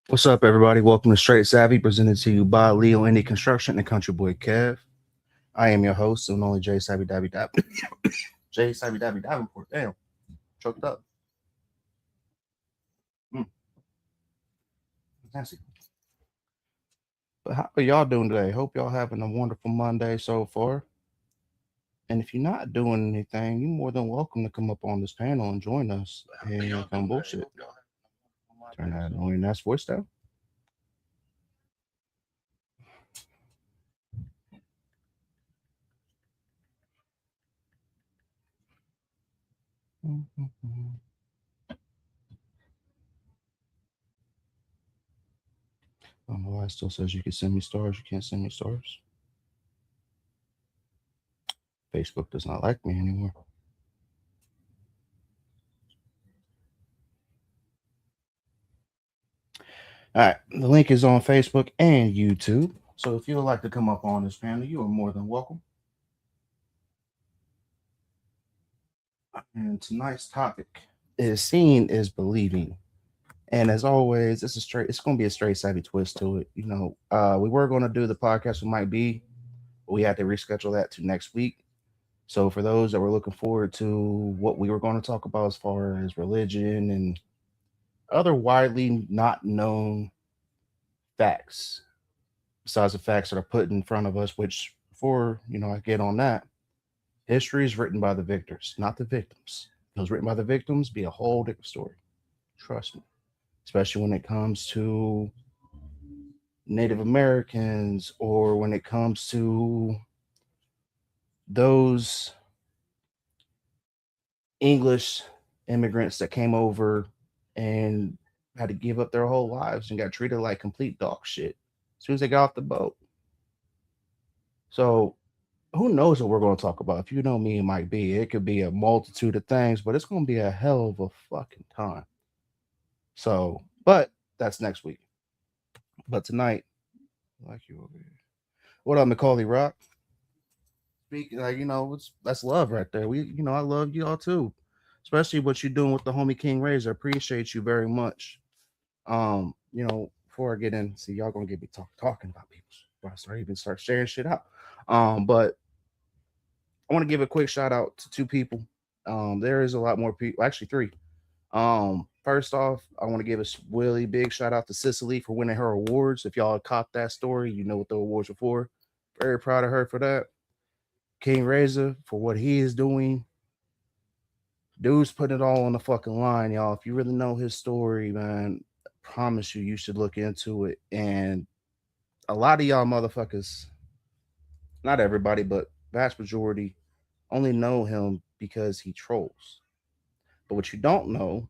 What's up, everybody? Welcome to Straight Savvy, presented to you by Leo Indie Construction and Country Boy Kev. I am your host, and only J Savvy Dabby Dab. J Savvy Dabby Davenport. Damn, choked up. Mm, nasty. But how are y'all doing today? Hope y'all having a wonderful Monday so far. And if you're not doing anything, you're more than welcome to come up on this panel and join us and come bullshit. Turn that annoying ass voice down. I don't know why it still says you can send me stars. You can't send me stars. Facebook does not like me anymore. All right, the link is on Facebook and YouTube. So if you would like to come up on this panel, you are more than welcome. And tonight's topic is seeing is believing. And as always, it's gonna be a straight savvy twist to it. We were gonna do the podcast with Mike B, but we had to reschedule that to next week. So for those that were looking forward to what we were going to talk about as far as religion and other widely not known facts, besides the facts that are put in front of us, which before, I get on that, history is written by the victors, not the victims. If it was written by the victims, be a whole different story. Trust me. Especially when it comes to Native Americans or when it comes to those English immigrants that came over and had to give up their whole lives and got treated like complete dog shit as soon as they got off the boat. So who knows what we're going to talk about? If you know me, it might be. It could be a multitude of things, but it's going to be a hell of a fucking time. So, but that's next week. But tonight, I like you over here. What up, Macaulay Rock? Speaking, that's love right there. I love you all too, especially what you're doing with the homie King Razor. Appreciate you very much. Before I get in, see y'all gonna get me talking about people. Before I start sharing shit out. But I want to give a quick shout out to two people. There is a lot more people, actually three. First off, I want to give a really big shout out to Cicely for winning her awards. If y'all caught that story, you know what the awards were for. Very proud of her for that. King Razor for what he is doing. Dude's putting it all on the fucking line, y'all. If you really know his story, man, I promise you should look into it. And a lot of y'all motherfuckers, not everybody, but vast majority, only know him because he trolls. But what you don't know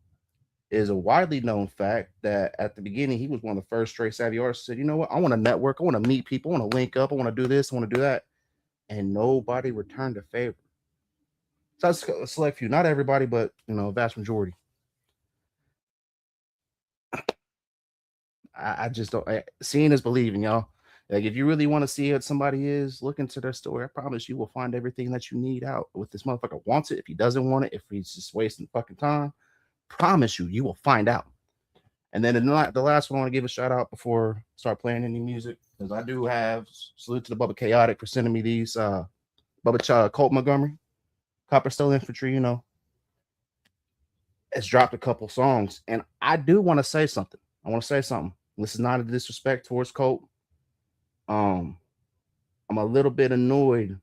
is a widely known fact that at the beginning he was one of the first straight savvy artists who said, you know what, I want to network, I want to meet people, I want to link up, I want to do this, I want to do that. And nobody returned the favor. So that's a select few, not everybody, but vast majority. I just don't. Seeing is believing, y'all. Like if you really want to see what somebody is, look into their story. I promise you will find everything that you need out. If this motherfucker wants it, if he doesn't want it, if he's just wasting fucking time, promise you will find out. And then the last one, I want to give a shout out before I start playing any music because I do have salute to the Bubba Chaotic for sending me these. Colt Montgomery, Copper Steel Infantry. Has dropped a couple songs, and I do want to say something. I want to say something. This is not a disrespect towards Colt. I'm a little bit annoyed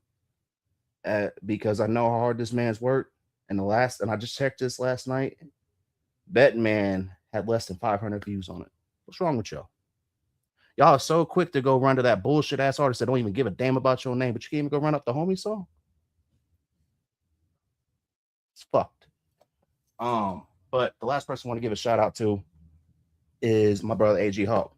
because I know how hard this man's worked. And I just checked this last night. Batman had less than 500 views on it. What's wrong with y'all? Y'all are so quick to go run to that bullshit ass artist that don't even give a damn about your name, but you can't even go run up the homie song. It's fucked. But the last person I want to give a shout out to is my brother AG Hawk.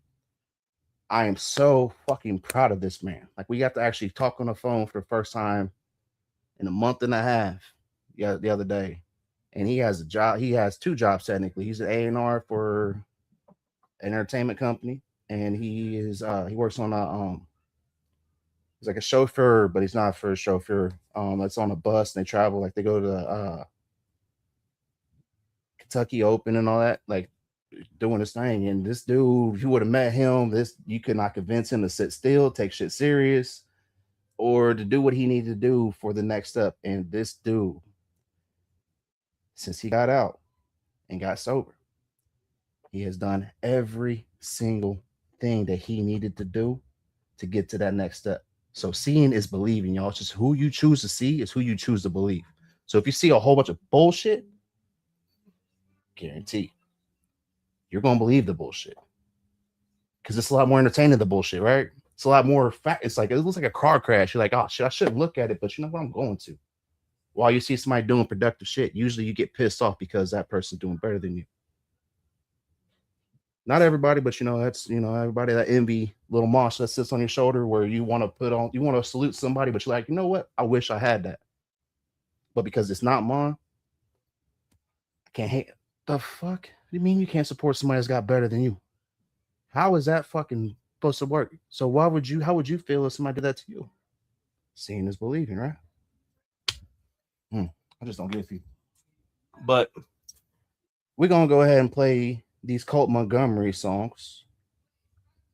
I am so fucking proud of this man. Like we got to actually talk on the phone for the first time in a month and a half. Yeah, the other day, and he has a job. He has two jobs technically. He's an A&R for an entertainment company, and he works on he's like a chauffeur, but he's not a first chauffeur. That's on a bus and they travel. Like they go to the Kentucky Open and all that. Like doing his thing. And this dude, if you would have met him, this you could not convince him to sit still, take shit serious, or to do what he needed to do for the next step. And this dude, since he got out and got sober, he has done every single thing that he needed to do to get to that next step. So seeing is believing, y'all. It's just who you choose to see is who you choose to believe. So if you see a whole bunch of bullshit, guarantee you're gonna believe the bullshit because it's a lot more entertaining the bullshit, right? It's a lot more fact. It's like it looks like a car crash. You're like, oh shit, I shouldn't look at it, but you know what? I'm going to. While you see somebody doing productive shit, usually you get pissed off because that person's doing better than you. Not everybody, but that's everybody that envy little mosh that sits on your shoulder where you want to salute somebody, but you're like, you know what? I wish I had that. But because it's not mine, I can't hate it. The fuck? What do you mean you can't support somebody that's got better than you? How is that fucking supposed to work? So how would you feel if somebody did that to you? Seeing is believing, right? I just don't get you. But we're gonna go ahead and play these Colt Montgomery songs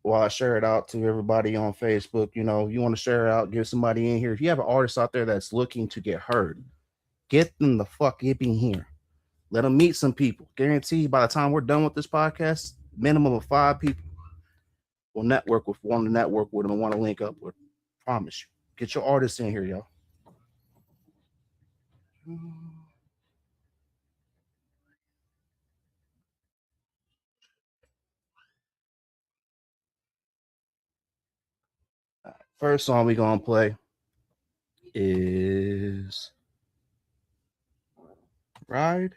while I share it out to everybody on Facebook. You want to share it out, give somebody in here. If you have an artist out there that's looking to get heard, get them the fuck in here. Let them meet some people. Guarantee by the time we're done with this podcast, minimum of 5 people will want to network with them and want to link up with. Promise you. Get your artists in here, y'all. First song we gonna play is Ride.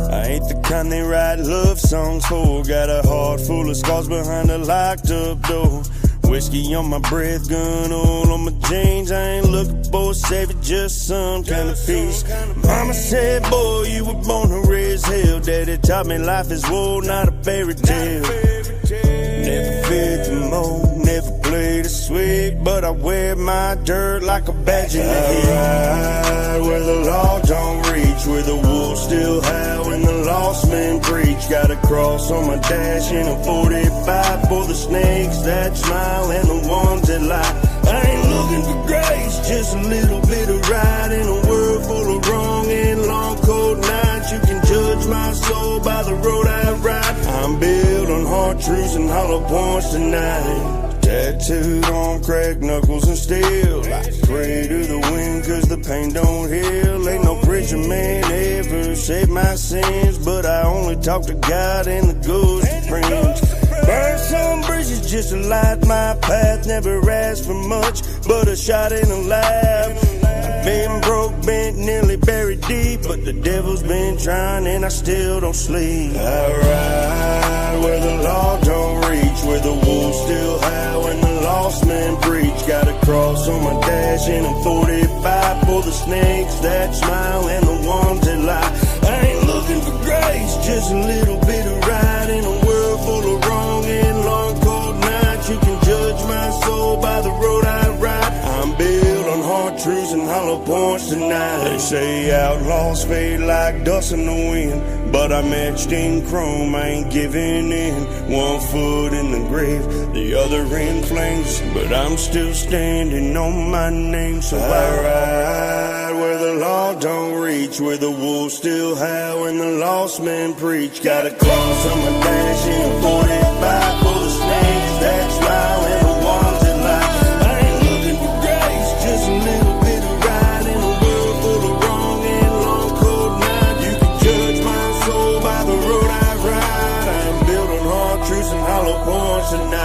I ain't the kind they write love songs for. Got a heart full of scars behind a locked up door. Whiskey on my breath, gun all on my jeans. I ain't looking for a savior, just some kind of peace. Mama said, boy, you were born to raise hell. Daddy taught me life is war, not a fairy tale. Never fit the mold, never played a sweet, but I wear my dirt like a badge in the head. Where the law don't reach, where the wolves still howl and the lost men preach. Got a cross on my dash and a 45 for the snakes that smile and the ones that lie. I ain't looking for grace, just a little bit of right in a world full of wrong and long cold nights. You can judge my soul by the road I ride. I'm built on hard truths and hollow points tonight. Tattooed on cracked knuckles and steel. I pray to the wind cause the pain don't heal. Ain't no preacher man ever saved my sins, but I only talk to God and the ghost of friends. Burn some bridges just to light my path. Never asked for much, but a shot in a laugh. I've been broke, bent, nearly buried deep, but the devil's been trying and I still don't sleep. I ride where the law don't reach, where the wolves still howl and the lost men preach. Got a cross on my dash and a 45 for the snakes that smile and the ones that lie. I ain't looking for grace, just a little bit of right in a world full of wrong and long cold nights. You can judge my soul by the road I ride. I'm built on hard truths and hollow points tonight. They say outlaws fade like dust in the wind, but I'm etched in chrome, I ain't giving in. One foot in the grave, the other in flames, but I'm still standing on my name. So I ride where the law don't reach, where the wolves still howl and the lost men preach. Got a cross on my dash and a 45 for the snakes that smile and the ones that lie. I ain't looking for grace, just a little bit of right in a world full of wrong and long cold night. You can judge my soul by the road I ride. I'm built on hard truths and hollow points tonight.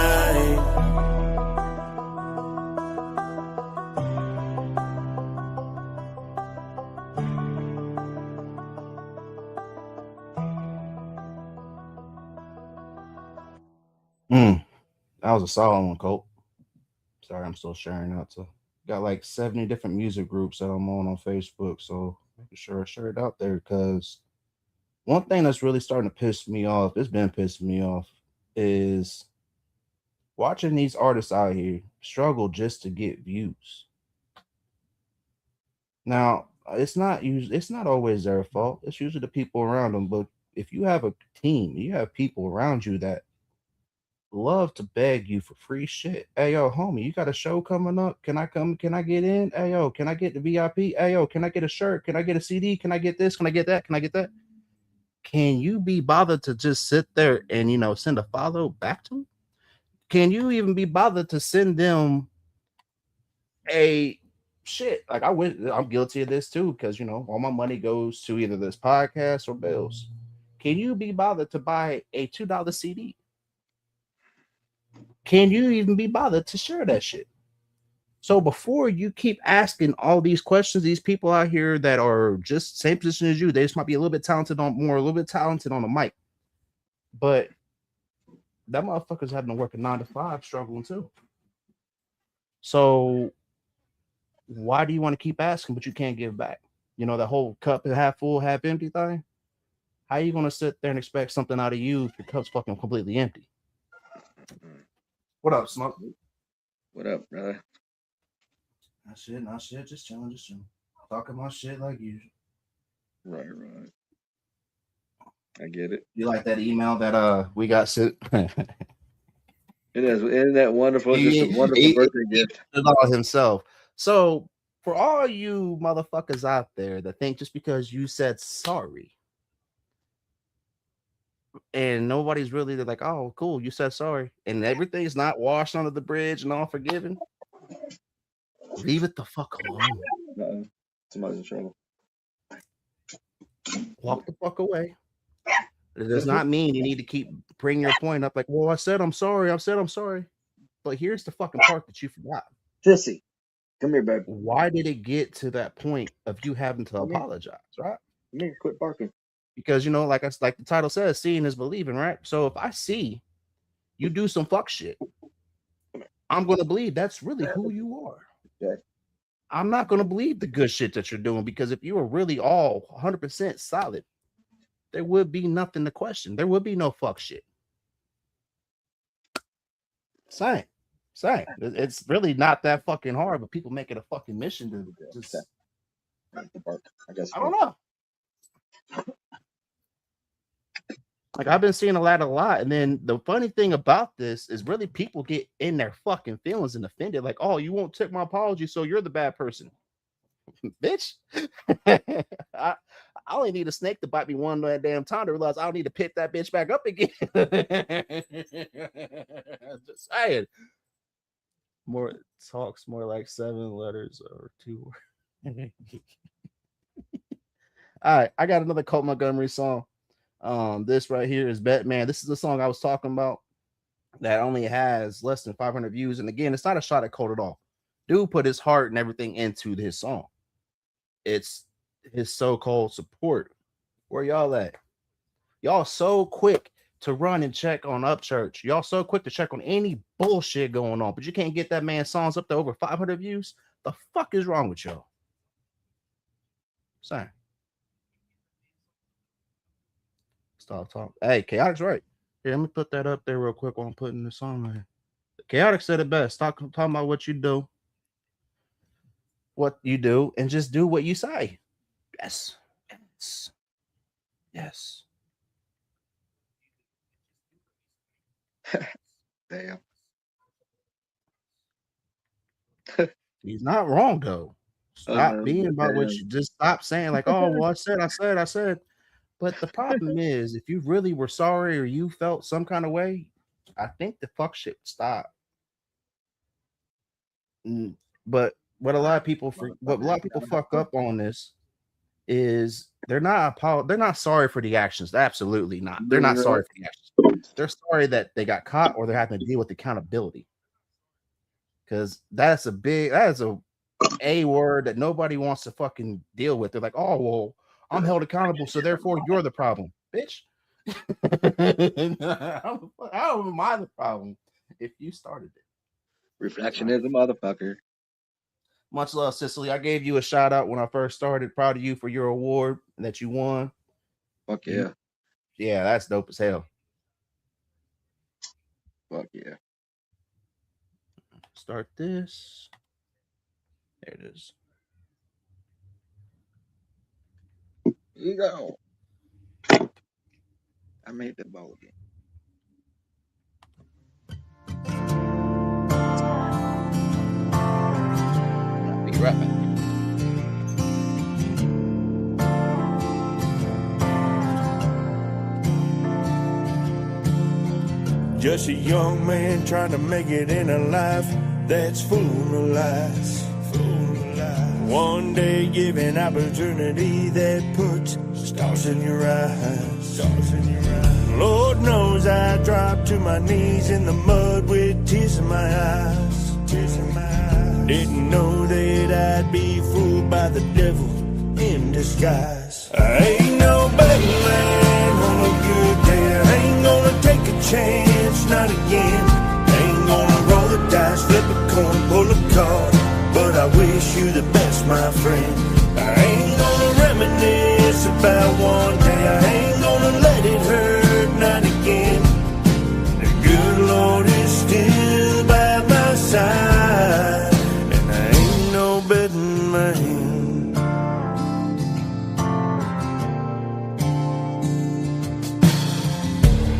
That was a solid one, Colt. Sorry, I'm still sharing out to got like 70 different music groups that I'm on Facebook, so making sure I share it out there because One thing that's really starting to piss me off, it's been pissing me off, is watching these artists out here struggle just to get views. Now, it's not always their fault. It's usually the people around them. But if you have a team, you have people around you that love to beg you for free shit. Hey yo, homie, you got a show coming up? Can I come? Can I get in? Hey yo, can I get the VIP? Hey yo, can I get a shirt? Can I get a CD? Can I get this? Can I get that? Can I get that? Can you be bothered to just sit there and send a follow back to them? Can you even be bothered to send them a shit? Like I'm guilty of this too, because all my money goes to either this podcast or bills. Can you be bothered to buy a $2 CD? Can you even be bothered to share that shit? So before you keep asking all these questions, these people out here that are just same position as you, they just might be a little bit talented on more, a little bit talented on the mic, but that motherfucker's having to work a 9 to 5, struggling too. So why do you want to keep asking, but you can't give back? The whole cup is half full, half empty thing. How are you gonna sit there and expect something out of you if your cup's fucking completely empty? What up, Smoke? What up, brother? Not shit, just chilling. Talking my shit like usual. Right. I get it. You like that email that we got sent? Isn't that wonderful? Just a wonderful birthday gift. About himself. So for all you motherfuckers out there that think just because you said sorry and nobody's really, they're like, oh, cool, you said sorry, and everything's not washed under the bridge and all forgiven, leave it the fuck alone. Somebody's in trouble. Walk the fuck away. It does not mean you need to keep bringing your point up like, well, I said I'm sorry. But here's the fucking part that you forgot. Sissy, come here, baby. Why did it get to that point of you having to apologize, right? Come here, quit barking. Because like the title says, seeing is believing, right? So if I see you do some fuck shit, I'm gonna believe that's really who you are. Okay. I'm not gonna believe the good shit that you're doing, because if you were really all 100% solid, there would be nothing to question. There would be no fuck shit. Same. It's really not that fucking hard, but people make it a fucking mission to just. I guess. I don't know. Like, I've been seeing a lot, and then the funny thing about this is really people get in their fucking feelings and offended. Like, oh, you won't take my apology, so you're the bad person, bitch. I only need a snake to bite me one damn time to realize I don't need to pick that bitch back up again. Just saying. More talks, more like 7 letters or 2. All right, I got another Colt Montgomery song. This right here is Batman. This is the song I was talking about that only has less than 500 views. And again, it's not a shot at Colt at all. Dude put his heart and everything into his song. It's his so-called support. Where y'all at? Y'all so quick to run and check on Upchurch. Y'all so quick to check on any bullshit going on, but you can't get that man's songs up to over 500 views. The fuck is wrong with y'all? Sorry. Stop talking. Hey, Chaotic's right. Here, let me put that up there real quick while I'm putting this on there. Chaotic said it best. Stop talking about what you do. What you do, and just do what you say. Yes. Damn. He's not wrong though. Stop being about what you just stop saying like, oh, well, I said. But the problem is, if you really were sorry or you felt some kind of way, I think the fuck shit would stop. But what a lot of people fuck up on this is they're not sorry for the actions. Absolutely not. They're not sorry for the actions. They're sorry that they got caught or they're having to deal with accountability. Because that is a word that nobody wants to fucking deal with. They're like, oh, well, I'm held accountable, so therefore you're the problem, bitch. How am I the problem if you started it? Reflection is a motherfucker. Much love, Cicely. I gave you a shout out when I first started. Proud of you for your award that you won. Fuck yeah. Yeah, that's dope as hell. Fuck yeah. Start this. There it is. Here you go. I made the ball again. I'll be right back. Just a young man trying to make it in a life that's full of lies. One day given opportunity that puts stars in your eyes. Lord knows I dropped to my knees in the mud with tears in my eyes. Didn't know that I'd be fooled by the devil in disguise. I ain't no better man on a good day. I ain't gonna take a chance, not again. Ain't gonna roll the dice, flip a coin, pull a card. But I wish you the best, my friend. I ain't gonna reminisce about one day. I ain't gonna let it hurt, not again. The good Lord is still by my side, and I ain't no betting man.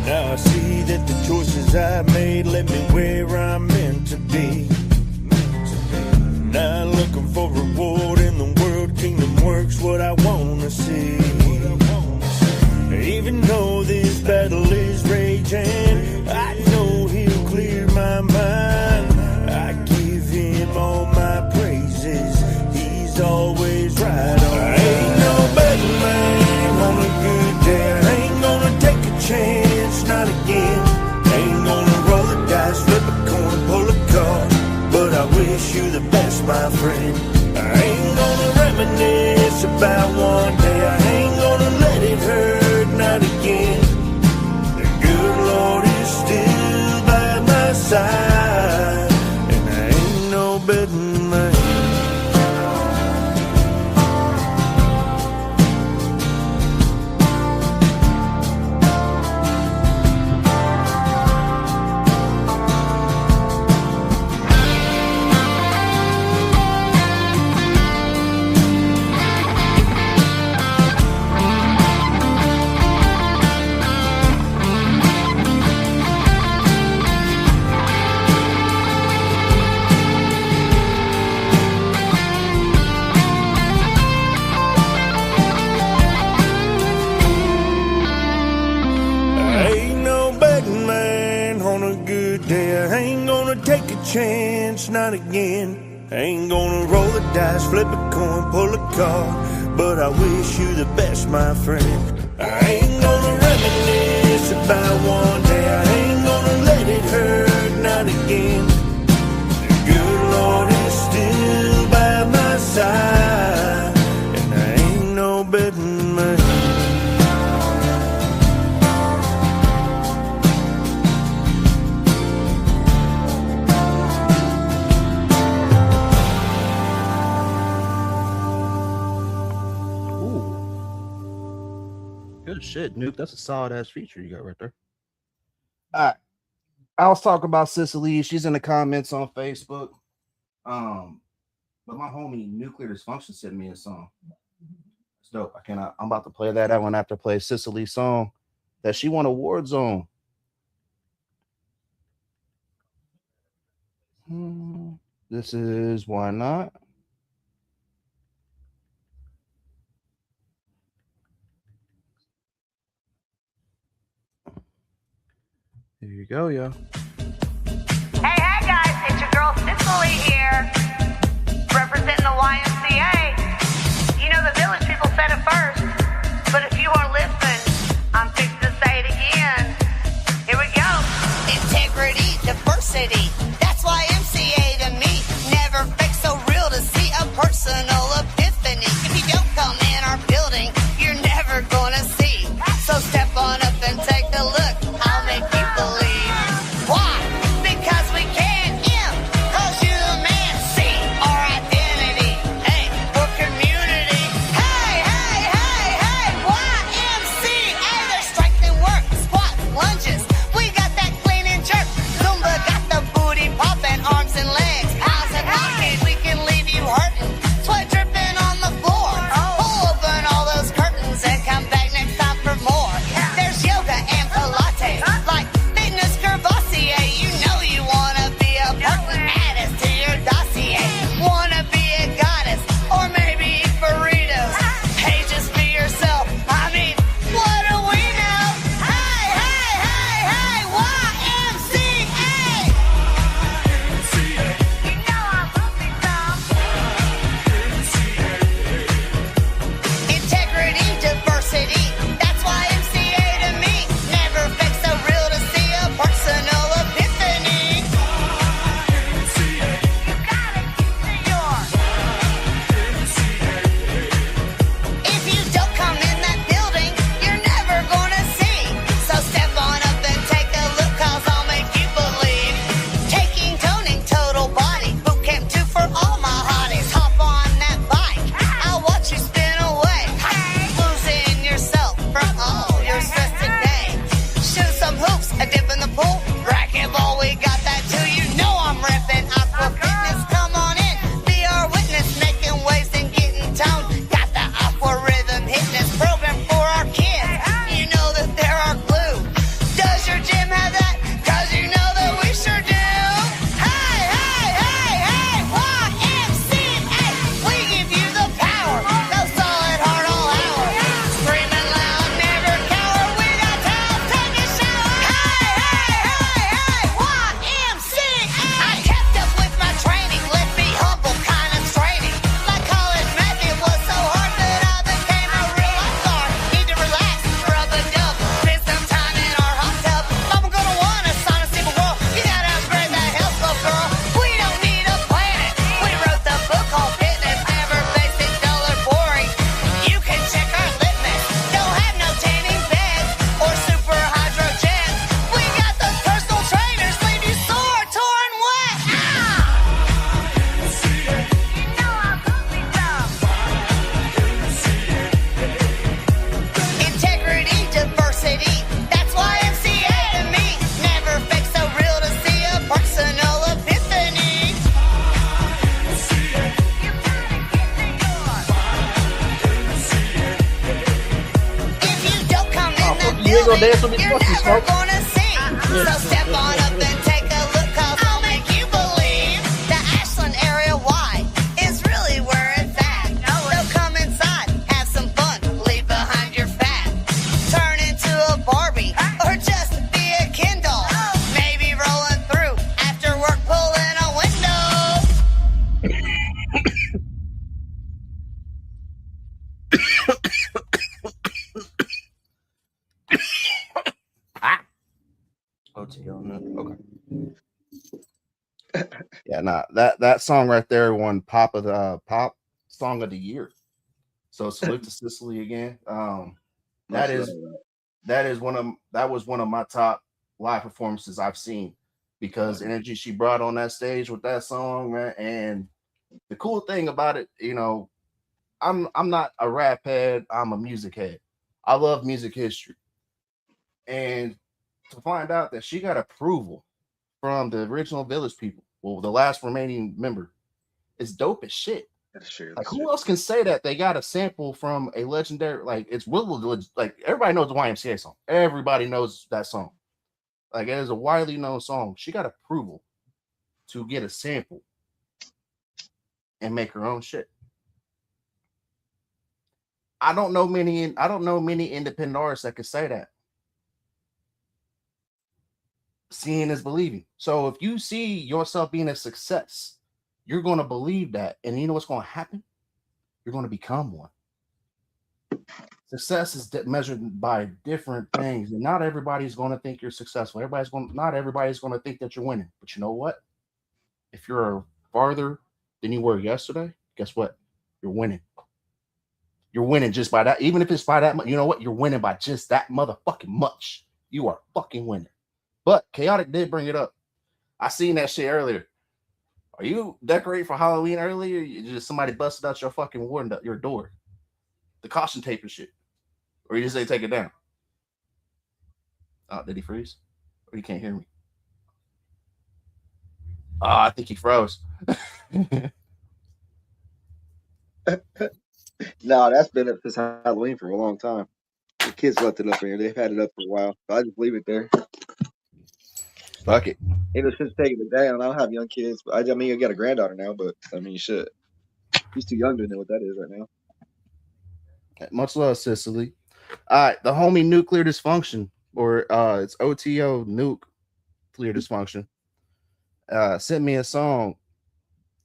Now I see that the choices I made led me where I'm meant to be. Not looking for reward in the world, kingdom works what I wanna see. Even though this battle is raging, I know he'll clear my mind. I give him all my praises, he's always right on. I ain't no better man on a good day. I ain't gonna take a chance, not again. Ain't gonna roll the dice, flip a coin, pull a card. But I wish you the best, my friend. I ain't gonna reminisce about one day. I ain't gonna let it hurt, not again. The good Lord is still by my side, and I ain't no betting man. Chance, not again. Ain't gonna roll the dice, flip a coin, pull a card. But I wish you the best, my friend. I ain't gonna reminisce about one day. I ain't gonna let it hurt, not again. The good Lord is still by my side, and I ain't no betting man. Good shit, Nuke. That's a solid ass feature you got right there. All right. I was talking about Cicely. She's in the comments on Facebook. But my homie Nuclear Dysfunction sent me a song. It's dope. I'm about to play that one after I play Cicely's song that she won awards on. This is Why Not. Here you go, yo. Hey guys, it's your girl Cicely here, representing the YMCA. You know the village people said it first, but if you won't listen, I'm fixing to say it again. Here we go. Integrity, diversity, that's YMCA to me. Never fake, so real to see a personal epiphany. If you don't come in our building, you're never gonna see. So step on up and take a look. I'll make you believe. Why? Because we can. Cause you the man. See our identity. Hey, for community. Hey, hey, hey, hey. gonna something dance with me? you're Fuck you, never Smoke. gonna see. So step on up and take a look, cause I'll make you believe the Ashland area Y is really where it's at. So come inside, have some fun, leave behind your fat. Turn into a Barbie, or just be a Kindle. Maybe rolling through after work, pulling a window. OTO, no. Okay. Yeah, nah, that song right there won pop song of the year. So salute to Sicily again. Much That love. is that was one of my top live performances I've seen because the energy she brought on that stage with that song, man. And the cool thing about it, you know, I'm not a rap head, I'm a music head. I love music history. And to find out that she got approval from the original Village people, well, the last remaining member, is dope as shit. That's true. Like, That's who true. else can say that they got a sample from a legendary? Like, it's like everybody knows the YMCA song. Everybody knows that song. Like, it is a widely known song. She got approval to get a sample and make her own shit. I don't know many independent artists that could say that. Seeing is believing. So if you see yourself being a success, you're going to believe that, and you know what's going to happen? You're going to become one. Success is measured by different things, and not everybody's going to think you're successful. Not everybody's going to think that you're winning. But you know what? If you're farther than you were yesterday, guess what? You're winning. You're winning just by that. Even if it's by that much, you know what? You're winning by just that motherfucking much. You are fucking winning. But Chaotic did bring it up. I seen that shit earlier. Are you decorating for Halloween earlier? You just somebody busted out your fucking your door, the caution tape and shit, or you just say take it down? Oh, did he freeze? Or he can't hear me? Oh, I think he froze. No, that's been up since Halloween for a long time. The kids left it up here. They've had it up for a while. So I just leave it there. Fuck it. Ain't no sense taking it down. I don't have young kids, but I mean, you got a granddaughter now, but I mean, shit. He's too young to know what that is right now. Much love, Cicely. All right, the homie Nuclear Dysfunction, or it's OTO Nuclear Dysfunction, sent me a song,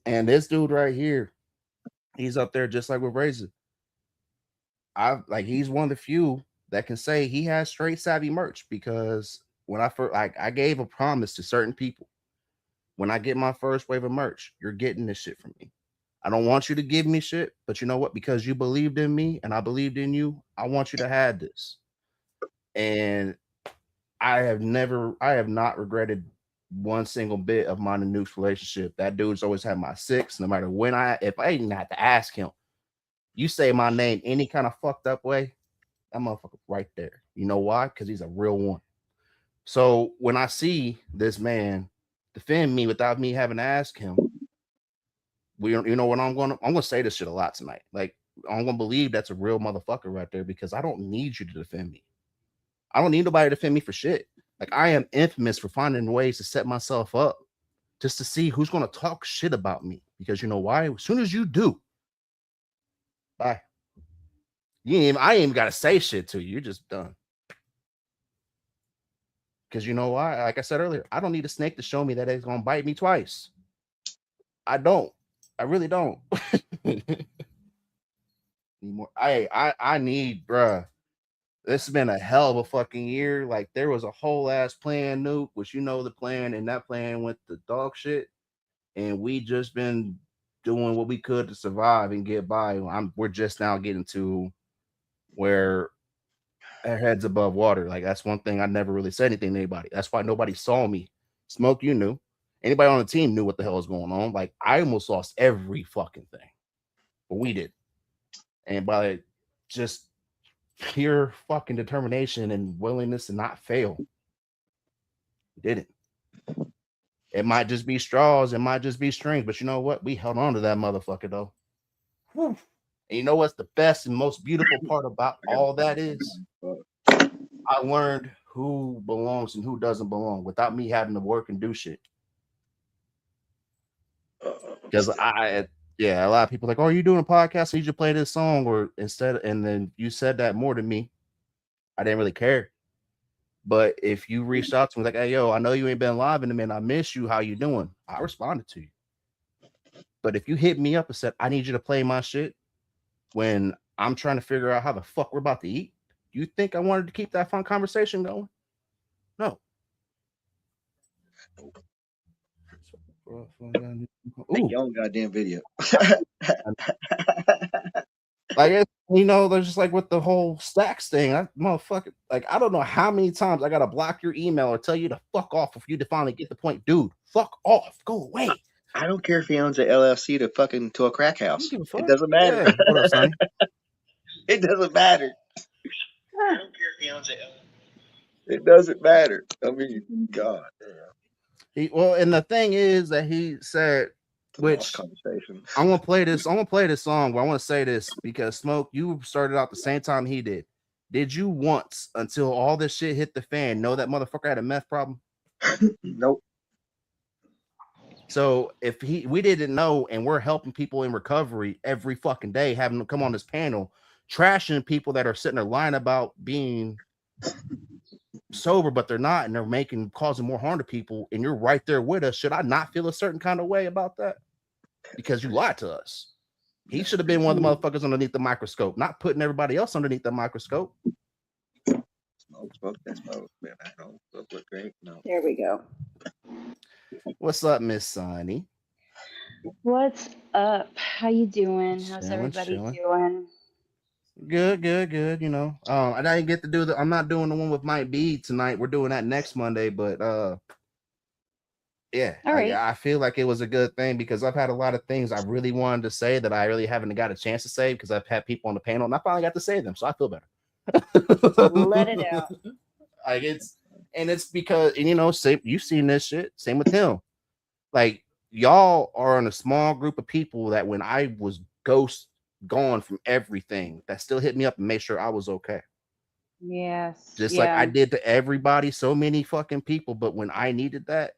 and this dude right here, he's up there just like with Razor. He's one of the few that can say he has straight savvy merch, because when I gave a promise to certain people, when I get my first wave of merch, you're getting this shit from me. I don't want you to give me shit, but you know what? Because you believed in me and I believed in you, I want you to have this. And I have not regretted one single bit of mine and Nuke's relationship. That dude's always had my six, no matter if I didn't have to ask him, you say my name any kind of fucked up way, that motherfucker right there. You know why? Because he's a real one. So when I see this man defend me without me having to ask him, you know what, I'm gonna say this shit a lot tonight. Like, I'm gonna believe that's a real motherfucker right there, because I don't need you to defend me. I don't need nobody to defend me for shit. Like, I am infamous for finding ways to set myself up just to see who's gonna talk shit about me. Because you know why? As soon as you do, bye. I ain't even gotta say shit to you. You're just done. Because you know why? Like I said earlier, I don't need a snake to show me that it's gonna bite me twice. I don't. I really don't. Anymore. I need, bruh. This has been a hell of a fucking year. Like, there was a whole ass plan, Nuke, which you know the plan, and that plan went to dog shit. And we just been doing what we could to survive and get by. We're just now getting to where our heads above water. Like, that's one thing I never really said anything to anybody. That's why nobody saw me. Smoke, you knew. Anybody on the team knew what the hell was going on. Like, I almost lost every fucking thing, but we did. And by just pure fucking determination and willingness to not fail, we did it. It might just be straws, it might just be strings, but you know what? We held on to that motherfucker though. Whew. And you know what's the best and most beautiful part about all that is? I learned who belongs and who doesn't belong without me having to work and do shit. Because yeah, a lot of people are like, oh, are you doing a podcast? So you should play this song, or instead, and then you said that more to me. I didn't really care. But if you reached out to me like, hey, yo, I know you ain't been live in a minute. I miss you. How you doing? I responded to you. But if you hit me up and said, I need you to play my shit when I'm trying to figure out how the fuck we're about to eat, you think I wanted to keep that fun conversation going? No. Make your own goddamn video. Like, there's just like with the whole stacks thing, motherfucker, like, I don't know how many times I gotta block your email or tell you to fuck off if you to finally get the point. Dude, fuck off. Go away. I don't care if he owns an LLC to a crack house. Give a fuck. It doesn't matter. Yeah. What up, Sonny? It doesn't matter. I don't care if he owns an LLC. It doesn't matter. I mean, God. And the thing is that he said, which conversation. I'm gonna play this song, but I want to say this because Smoke, you started out the same time he did. Did you once, until all this shit hit the fan, know that motherfucker had a meth problem? Nope. So if we didn't know, and we're helping people in recovery every fucking day, having them come on this panel, trashing people that are sitting there lying about being sober, but they're not, and they're causing more harm to people, and you're right there with us, should I not feel a certain kind of way about that? Because you lied to us. He should have been one of the motherfuckers underneath the microscope, not putting everybody else underneath the microscope. Smoke, man, I don't look great. No. There we go. What's up, Miss Sonny? What's up? How you doing? How's everybody doing? Good. I didn't get to I'm not doing the one with Mike B tonight. We're doing that next Monday, but yeah. All right. I feel like it was a good thing because I've had a lot of things I really wanted to say that I really haven't got a chance to say because I've had people on the panel and I finally got to say them, so I feel better. Let it out. Like it's because, and you've seen this shit. Same with him. Like, y'all are in a small group of people that when I was gone from everything, that still hit me up and made sure I was okay. Yes. Just like I did to everybody, so many fucking people. But when I needed that,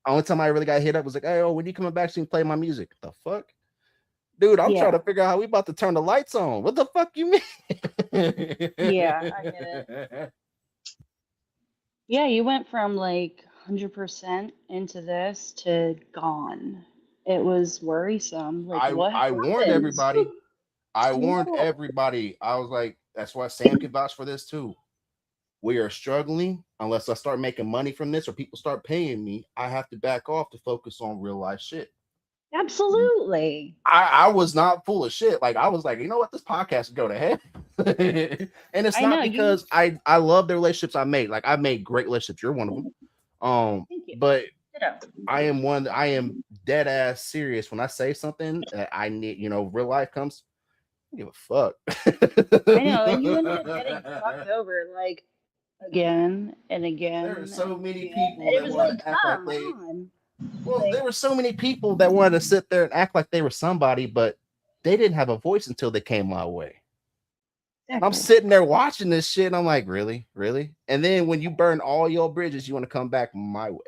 only time I really got hit up was like, hey, when you coming back so you can play my music? The fuck? Dude, I'm trying to figure out how we about to turn the lights on. What the fuck you mean? Yeah, I get it. Yeah, you went from like 100% into this to gone. It was worrisome. Like, I warned everybody. I was like, that's why Sam can vouch for this too. We are struggling. Unless I start making money from this or people start paying me, I have to back off to focus on real life shit. Absolutely. I was not full of shit. Like, I was like, you know what? This podcast can go to hell. And it's not because I love the relationships I made. Like, I made great relationships. You're one of them. Thank you. But I am dead ass serious when I say something that I need, real life comes. I don't give a fuck. I know, and you ended up getting fucked over like again and again. There are so many people that want to act like they. Well, there were so many people that wanted to sit there and act like they were somebody, but they didn't have a voice until they came my way. Exactly. I'm sitting there watching this shit, and I'm like, really? And then when you burn all your bridges, you want to come back my way.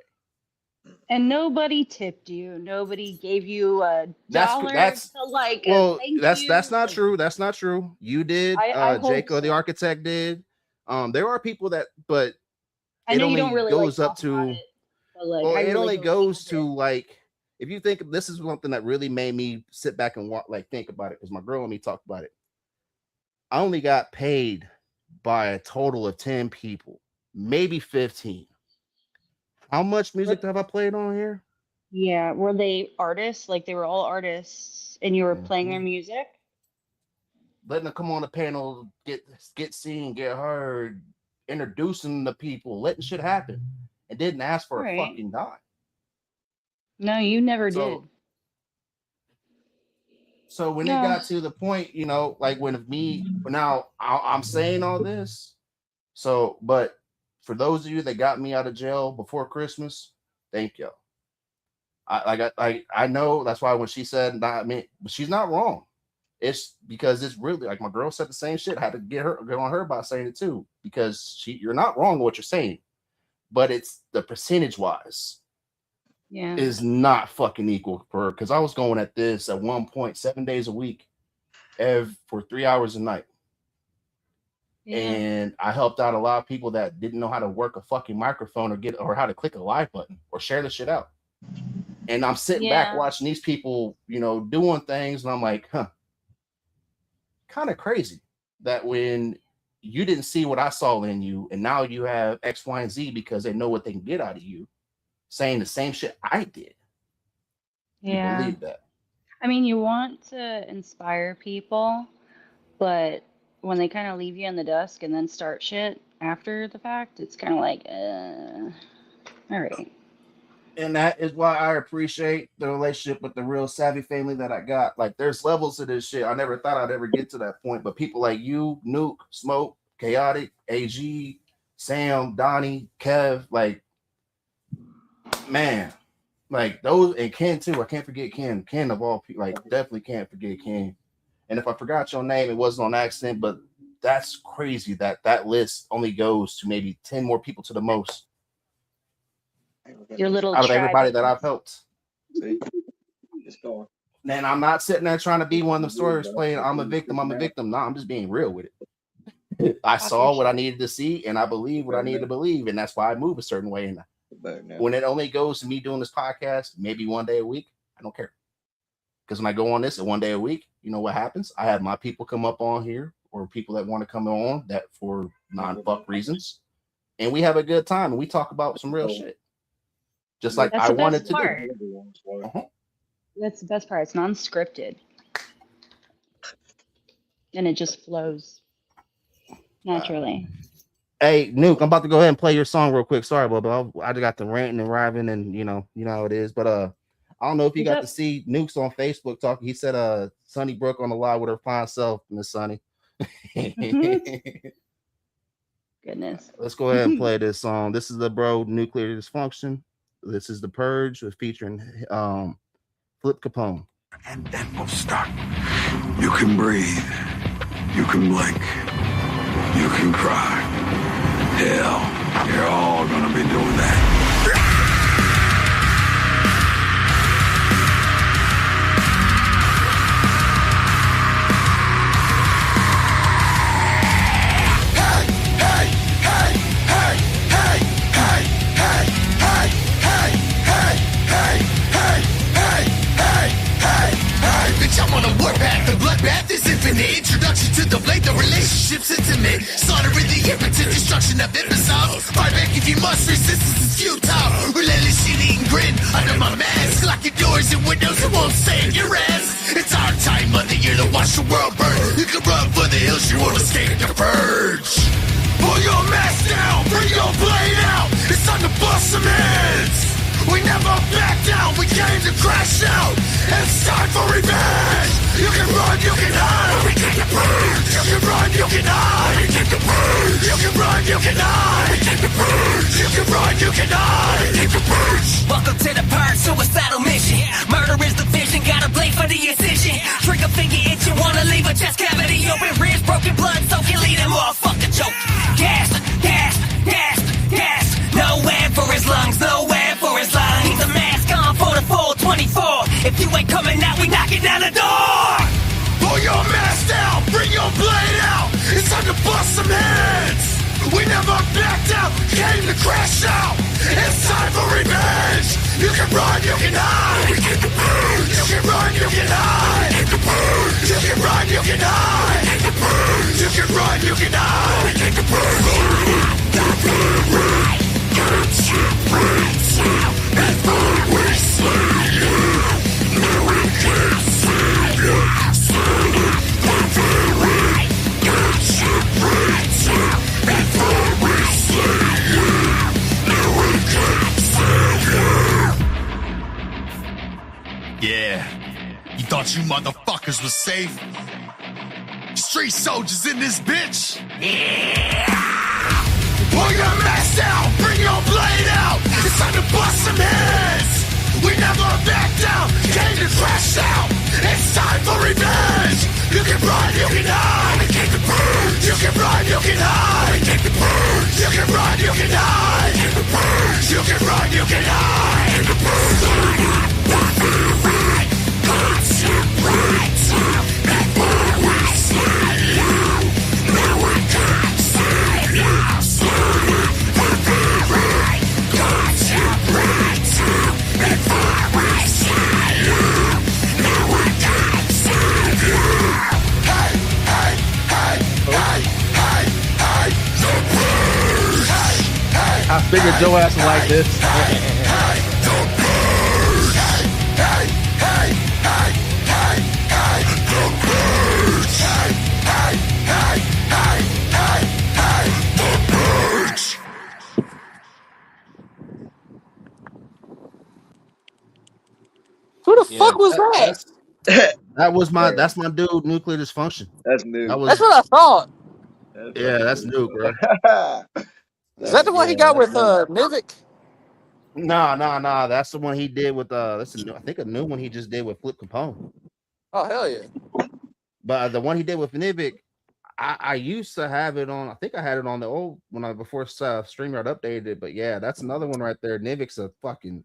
And nobody tipped you. Nobody gave you a dollar that's to like. Well, that's not true. That's not true. You did. Jake, the architect, did. There are people that, but I know you don't really goes up to. Like, well, it only goes to like, if you think this is something that really made me sit back and think about it, because my girl and me talked about it. I only got paid by a total of 10 people, maybe 15. How much music have I played on here? Yeah, were they artists? Like, they were all artists, and you were playing their music? Letting them come on the panel, get seen, get heard, introducing the people, letting shit happen. And didn't ask for a fucking dime. No, you never did. So when it got to the point, like now I'm saying all this. So, but for those of you that got me out of jail before Christmas, thank you. I know that's why when she said, she's not wrong. It's because it's really like my girl said the same shit. I had to get on her by saying it too, because you're not wrong with what you're saying, but it's the percentage wise is not fucking equal for her. Because I was going at this at one point 7 days a week for 3 hours a night. And I helped out a lot of people that didn't know how to work a fucking microphone or how to click a live button or share the shit out. And I'm sitting back watching these people, doing things, and I'm like, kind of crazy that when you didn't see what I saw in you, and now you have X, Y, and Z because they know what they can get out of you, saying the same shit I did. Yeah. You believe that? I mean, you want to inspire people, but when they kind of leave you in the dust and then start shit after the fact, it's kind of like, all right. And that is why I appreciate the relationship with the Real Savvy family that I got. Like, there's levels to this shit. I never thought I'd ever get to that point, but people like you, Nuke, Smoke, Chaotic, AG, Sam, Donnie, Kev, like, man, like those, and Ken too. I can't forget Ken. Ken of all people, like, definitely can't forget Ken. And if I forgot your name, it wasn't on accident, but that's crazy that list only goes to maybe 10 more people to the most. Your little out of everybody that I've helped. See, it's going. And I'm not sitting there trying to be one of the stories playing I'm a victim. No, I'm just being real with it. I saw what I needed to see, and I believe what I needed to believe, and that's why I move a certain way. And when it only goes to me doing this podcast, maybe one day a week, I don't care. Because when I go on this and one day a week, you know what happens? I have my people come up on here, or people that want to come on that for non-fuck reasons, and we have a good time and we talk about some real shit. Just like I wanted to do. That's the best part. It's non-scripted. And it just flows naturally. Hey, Nuke, I'm about to go ahead and play your song real quick. Sorry, Bubba. I just got the ranting and riving, and you know how it is. But I don't know if you got to see Nuke's on Facebook talking. He said Sunny Brook on the live with her fine self, Miss Sunny. Goodness. Let's go ahead and play this song. This is the bro Nuclear Dysfunction. This is The Purge with featuring Flip Capone. And then we'll start. You can breathe. You can blink. You can cry. Hell, you're all gonna be doing that. I'm on a warpath, the bloodbath is infinite. Introduction to the blade, the relationship's intimate. Slaughtering the impotent, destruction of imbeciles. Fight back if you must, resistance is futile. Relentless shit-eating grin under my mask. Locking doors and windows, it won't save your ass. It's our time of the year to watch the world burn. You can run for the hills, you won't escape the purge. Pull your mask down, bring your blade out. It's time to bust some heads. We never back down, we came to crash out. It's time for revenge. You can run, you can hide. We take the purge. You can run, you can hide. We take the purge. You can run, you can hide. We take the purge. You can run, you can hide. We take the purge. Welcome to the purge, suicidal mission. Murder is the vision, got a blade for the incision. Trigger finger itching, wanna leave a chest cavity open. Ribs broken, blood soaking, lead him motherfucker choke. Gas, gas, gas, gas. No air for his lungs, no air for his lungs. He's a mask on for the full 24. If you ain't coming out, we knocking down the door. Pull your mask down, bring your blade out. It's time to bust some heads. We never backed out, came to crash out. It's time for revenge. You can run, you can hide. We take the purge. You can run, you can hide. We take the purge. You can run, you can hide. We take the purge. You can run, you can hide. We take the purge. Get your brains out before we slay you. No, we can't save you. Save you. Get your brains out before we slay you. No, we can't save you. Yeah, you thought you motherfuckers was safe? Street soldiers in this bitch. Yeah. Pull your mask down, bring your blade out. It's time to bust some heads. We never back down, came to crash out. It's time for revenge. You can run, you can hide. Take the birds. You can run, you can hide. Take the birds. You can run, you can hide. Take the birds. You can run, you can hide. Take the birds. God separates you before we see you. No one can save you. God separates you before we see you. No one can save you. Hey, hey, hey, hey, hey, hey, the birds. Hey, hey, I figured Joe ass would like this. hey, the birds. Hey, hey, hey, hey, hey, hey, the birds. Hey, hey, hey, hey, hey, hey, the birds. Who the Yeah, fuck was that? that's my dude, Nuclear Dysfunction. That's That new. That's was what I thought. That's yeah, fucking that's new. Nuke, bro. Is that the one he Yeah, got with that, Nivik? nah. That's the one he did with that's a new, I think a new one he just did with Flip Capone. Oh hell yeah! But the one he did with Nivik, I used to have it on. I think I had it on the old when I before StreamYard updated it. But yeah, that's another one right there. Nivik's a fucking.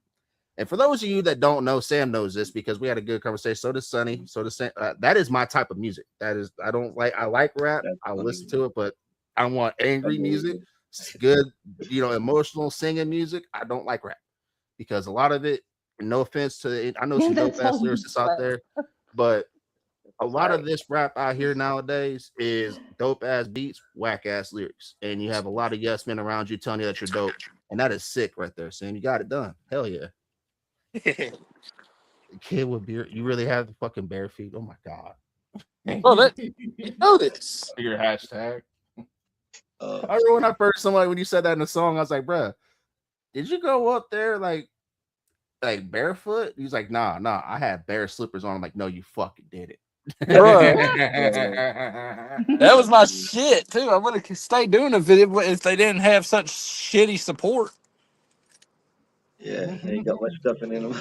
And for those of you that don't know, Sam knows this because we had a good conversation. So does Sonny. So does Sam. That is my type of music. That is I don't like. I like rap. That's I funny. listen to it, but I want angry music. Unbelievable. Good, emotional singing music. I don't like rap because a lot of it. No offense to it, I know some dope That's ass all you lyricists out said. there, but a lot Right. of this rap out here nowadays is dope ass beats, whack ass lyrics, and you have a lot of yes men around you telling you that you're dope, and that is sick right there, Sam. You got it done. Hell yeah. Kid with beer, you really have the fucking bare feet. Oh my god. Oh, that you know this. Your hashtag. I Uh, remember when I first somebody when you said that in the song, I was like, bruh, did you go up there like barefoot? He's like, nah, I had bare slippers on. I'm like, no, you fucking did it. Bruh. yeah. That was my shit too. I would have stayed doing the video if they didn't have such shitty support. Yeah, ain't got much stuff in them.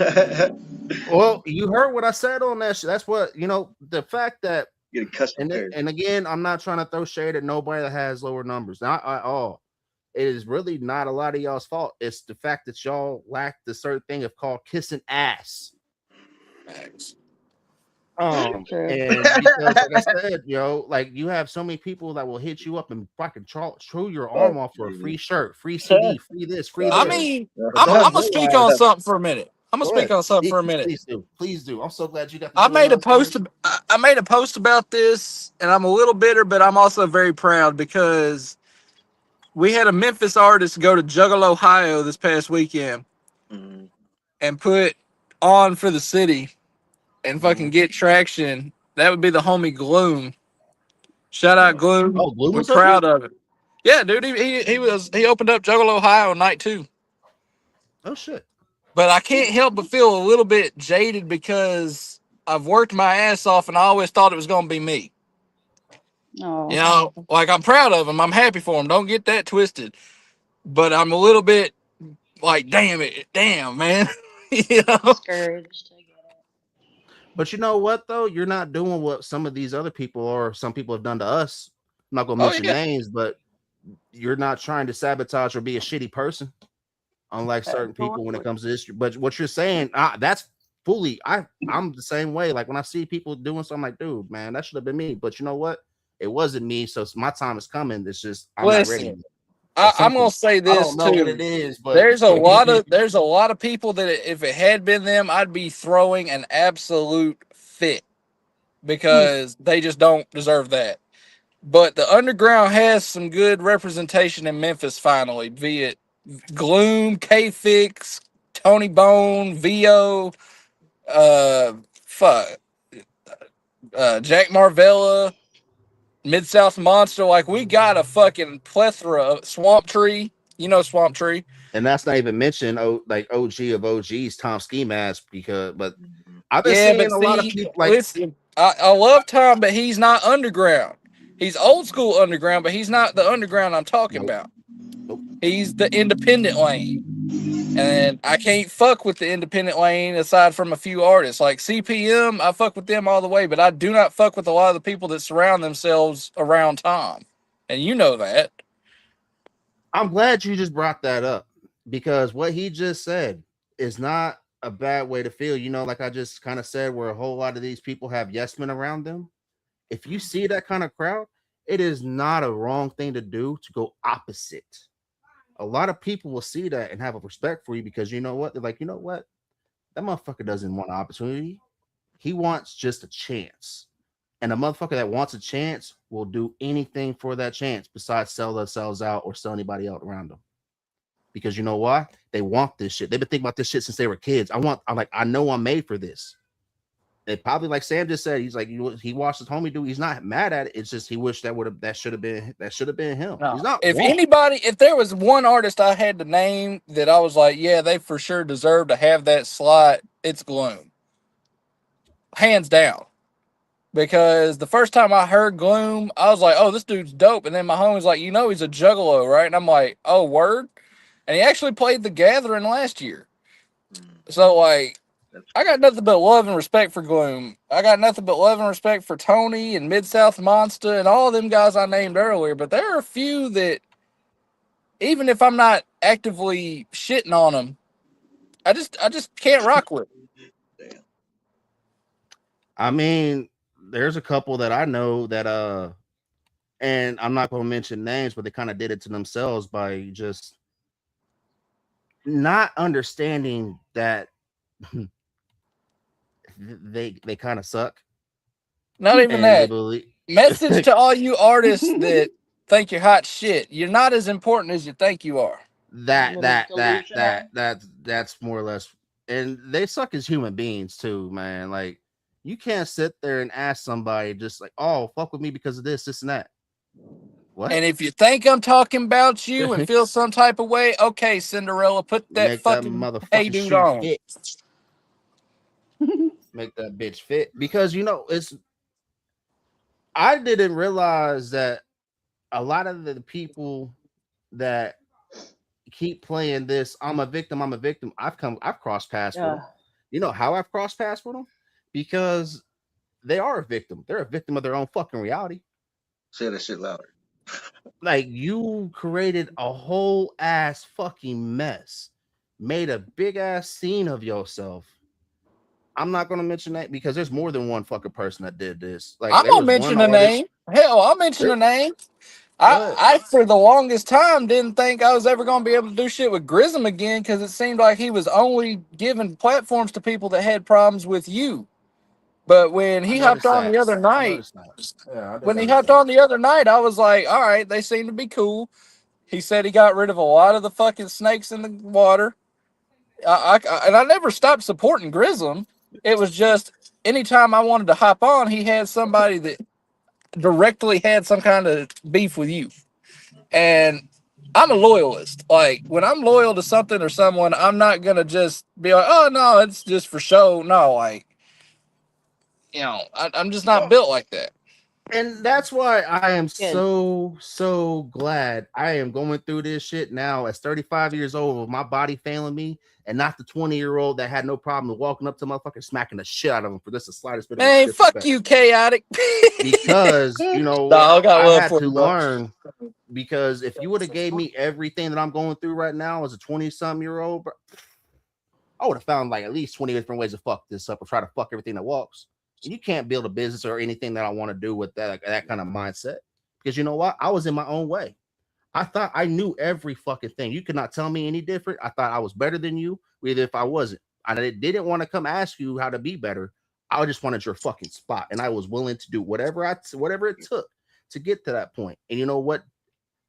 Well, you heard what I said on that. That's what the fact that, Get a custom pair. and again, I'm not trying to throw shade at nobody that has lower numbers. Not at all. It is really not a lot of y'all's fault. It's the fact that y'all lack the certain thing of called kissing ass. True. And because like I said, like you have so many people that will hit you up and fucking chew your arm off for a free shirt, free CD, free this, free I this. mean, But I'm don't gonna speak on realize. something for a minute. I'm gonna Go speak ahead. on something for a minute. Please do. I'm so glad you got the I joy made a on post. stage. I made a post about this, and I'm a little bitter, but I'm also very proud because we had a Memphis artist go to Juggalo, Ohio this past weekend Mhm. and put on for the city and fucking get traction. That would be the homie Gloom. Shout out Gloom. Oh, Bloom We're was up here? proud of it. Yeah, dude. He opened up Juggalo, Ohio night 2. Oh shit. But I can't help but feel a little bit jaded because I've worked my ass off and I always thought it was going to be me. Oh. You know, like I'm proud of him. I'm happy for him. Don't get that twisted. But I'm a little bit like, damn, man. You know? Discouraged. I get it. But you know what though? You're not doing what some of these other people or some people have done to us. I'm not gonna Oh mention yeah. names, but you're not trying to sabotage or be a shitty person, unlike certain people when it comes to this. But what you're saying, that's fully. I'm the same way. Like when I see people doing something, like, dude, man, that should have been me. But you know what? It wasn't me. So my time is coming. It's just I'm not ready Listen, yet. Or I'm gonna something. say I this don't know what too. it is, but There's a lot of people that if it had been them, I'd be throwing an absolute fit because they just don't deserve that. But the underground has some good representation in Memphis finally, be it Gloom, K Fix, Tony Bone, VO, uh fuck, Jack Marvella, Mid South Monster. Like we got a fucking plethora of Swamp Tree. You know Swamp Tree. and that's not even mentioned like OG of OGs, Tom Ski Mask, because but Mhm. I've been Yeah, seeing but a lot of see, people like listen, I love Tom, but he's not underground. He's old school underground, but he's not the underground I'm talking nope, about. nope. He's the independent lane. And I can't fuck with the independent lane aside from a few artists. Like CPM, I fuck with them all the way, but I do not fuck with a lot of the people that surround themselves around Tom. And you know that. I'm glad you just brought that up because what he just said is not a bad way to feel. You know, like I just kind of said, where a whole lot of these people have yes men around them. If you see that kind of crowd, it is not a wrong thing to do to go opposite. A lot of people will see that and have a respect for you because you know what? They're like, you know what? That motherfucker doesn't want an opportunity. He wants just a chance. And a motherfucker that wants a chance will do anything for that chance besides sell themselves out or sell anybody out around them. Because you know why? They want this shit. They've been thinking about this shit since they were kids. I know I'm made for this. They probably, like Sam just said, he's like, he watched his homie do. He's not mad at it. It's just he wished that should have been him. No. He's not If if there was one artist I had to name that I was like, yeah, they for sure deserve to have that slot, it's Gloom. Hands down. Because the first time I heard Gloom, I was like, oh, this dude's dope. And then my homie's like, you know, he's a juggalo, right? And I'm like, oh, word? And he actually played The Gathering last year. So, like, I got nothing but love and respect for Gloom. I got nothing but love and respect for Tony and Mid-South Monster and all of them guys I named earlier. But there are a few that, even if I'm not actively shitting on them, I just can't rock with. I mean, there's a couple that I know that and I'm not going to mention names, but they kind of did it to themselves by just not understanding that they kind of suck. Not even that. Message to all you artists that think you're hot shit. You're not as important as you think you are. That's more or less, and they suck as human beings too, man. Like, you can't sit there and ask somebody just like, oh, fuck with me because of this and that. What? And if you think I'm talking about you and feel some type of way, okay, Cinderella, put that Make fucking that motherfucking hey dude on. Fit. Make that bitch fit, because you know I didn't realize that a lot of the people that keep playing this I'm a victim, I've crossed paths with them. You know how I've crossed paths with them? Because they are a victim. They're a victim of their own fucking reality. Say that shit louder. Like, you created a whole ass fucking mess, made a big ass scene of yourself. I'm not gonna mention that because there's more than one fucking person that did this. Like, I'm gonna mention a name. Hell, I'll mention a name. I for the longest time didn't think I was ever gonna be able to do shit with Grism again because it seemed like he was only giving platforms to people that had problems with you. But when he hopped on the other night, I was like, all right, they seem to be cool. He said he got rid of a lot of the fucking snakes in the water. And I never stopped supporting Grism. It was just anytime I wanted to hop on, he had somebody that directly had some kind of beef with you. And I'm a loyalist. Like, when I'm loyal to something or someone, I'm not going to just be like, oh, no, it's just for show. No, like, you know, I'm just not built like that. And that's why I am so glad I am going through this shit now as 35 years old with my body failing me, and not the 20-year-old that had no problem walking up to motherfucker smacking the shit out of him for just the slightest bit of disrespect. Fuck you, chaotic. Because, you know, I had to learn, because if you would have gave me everything that I'm going through right now as a 20-something-year-old, bro, I would have found like at least 20 different ways to fuck this up or try to fuck everything that walks. And you can't build a business or anything that I want to do with that kind of mindset. Because you know what? I was in my own way. I thought I knew every fucking thing. You could not tell me any different. I thought I was better than you, either if I wasn't. I didn't want to come ask you how to be better. I just wanted your fucking spot. And I was willing to do whatever it took to get to that point. And you know what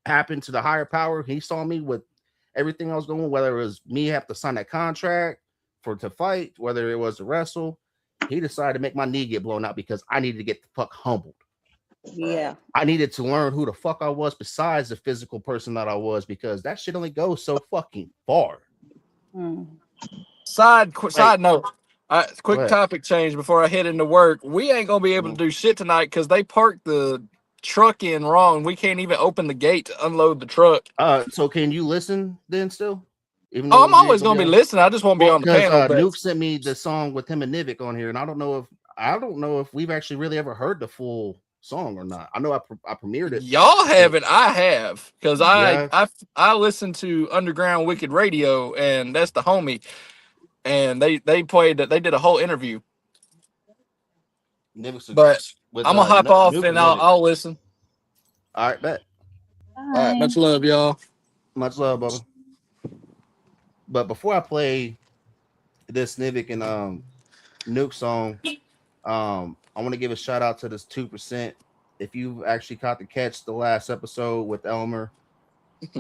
happened to the higher power? He saw me with everything I was going, whether it was me have to sign that contract to fight, whether it was to wrestle. He decided to make my knee get blown out because I needed to get the fuck humbled. Yeah. I needed to learn who the fuck I was besides the physical person that I was, because that shit only goes so fucking far. Side note. Quick topic change before I head into work. We ain't gonna be able to do shit tonight because they parked the truck in wrong. We can't even open the gate to unload the truck. So can you listen then still? Even Oh, though it I'm was always years gonna be ago. listening. I just won't be on the Because panel. But Nuke sent me the song with him and Nivik on here, and I don't know if we've actually really ever heard the full song or not. I know I premiered it. y'all But haven't. I have, because yeah, I listen to Underground Wicked Radio, and that's the homie. And they played that. They did a whole interview. Nivik's But with I'm gonna hop off Nuke or and Nivik. I'll listen. All right, bet. All right, Bye. much love, y'all. Much love, Bubba. But before I play this Nivik and Nuke song, I want to give a shout out to this 2%. If you actually caught the catch the last episode with Elmer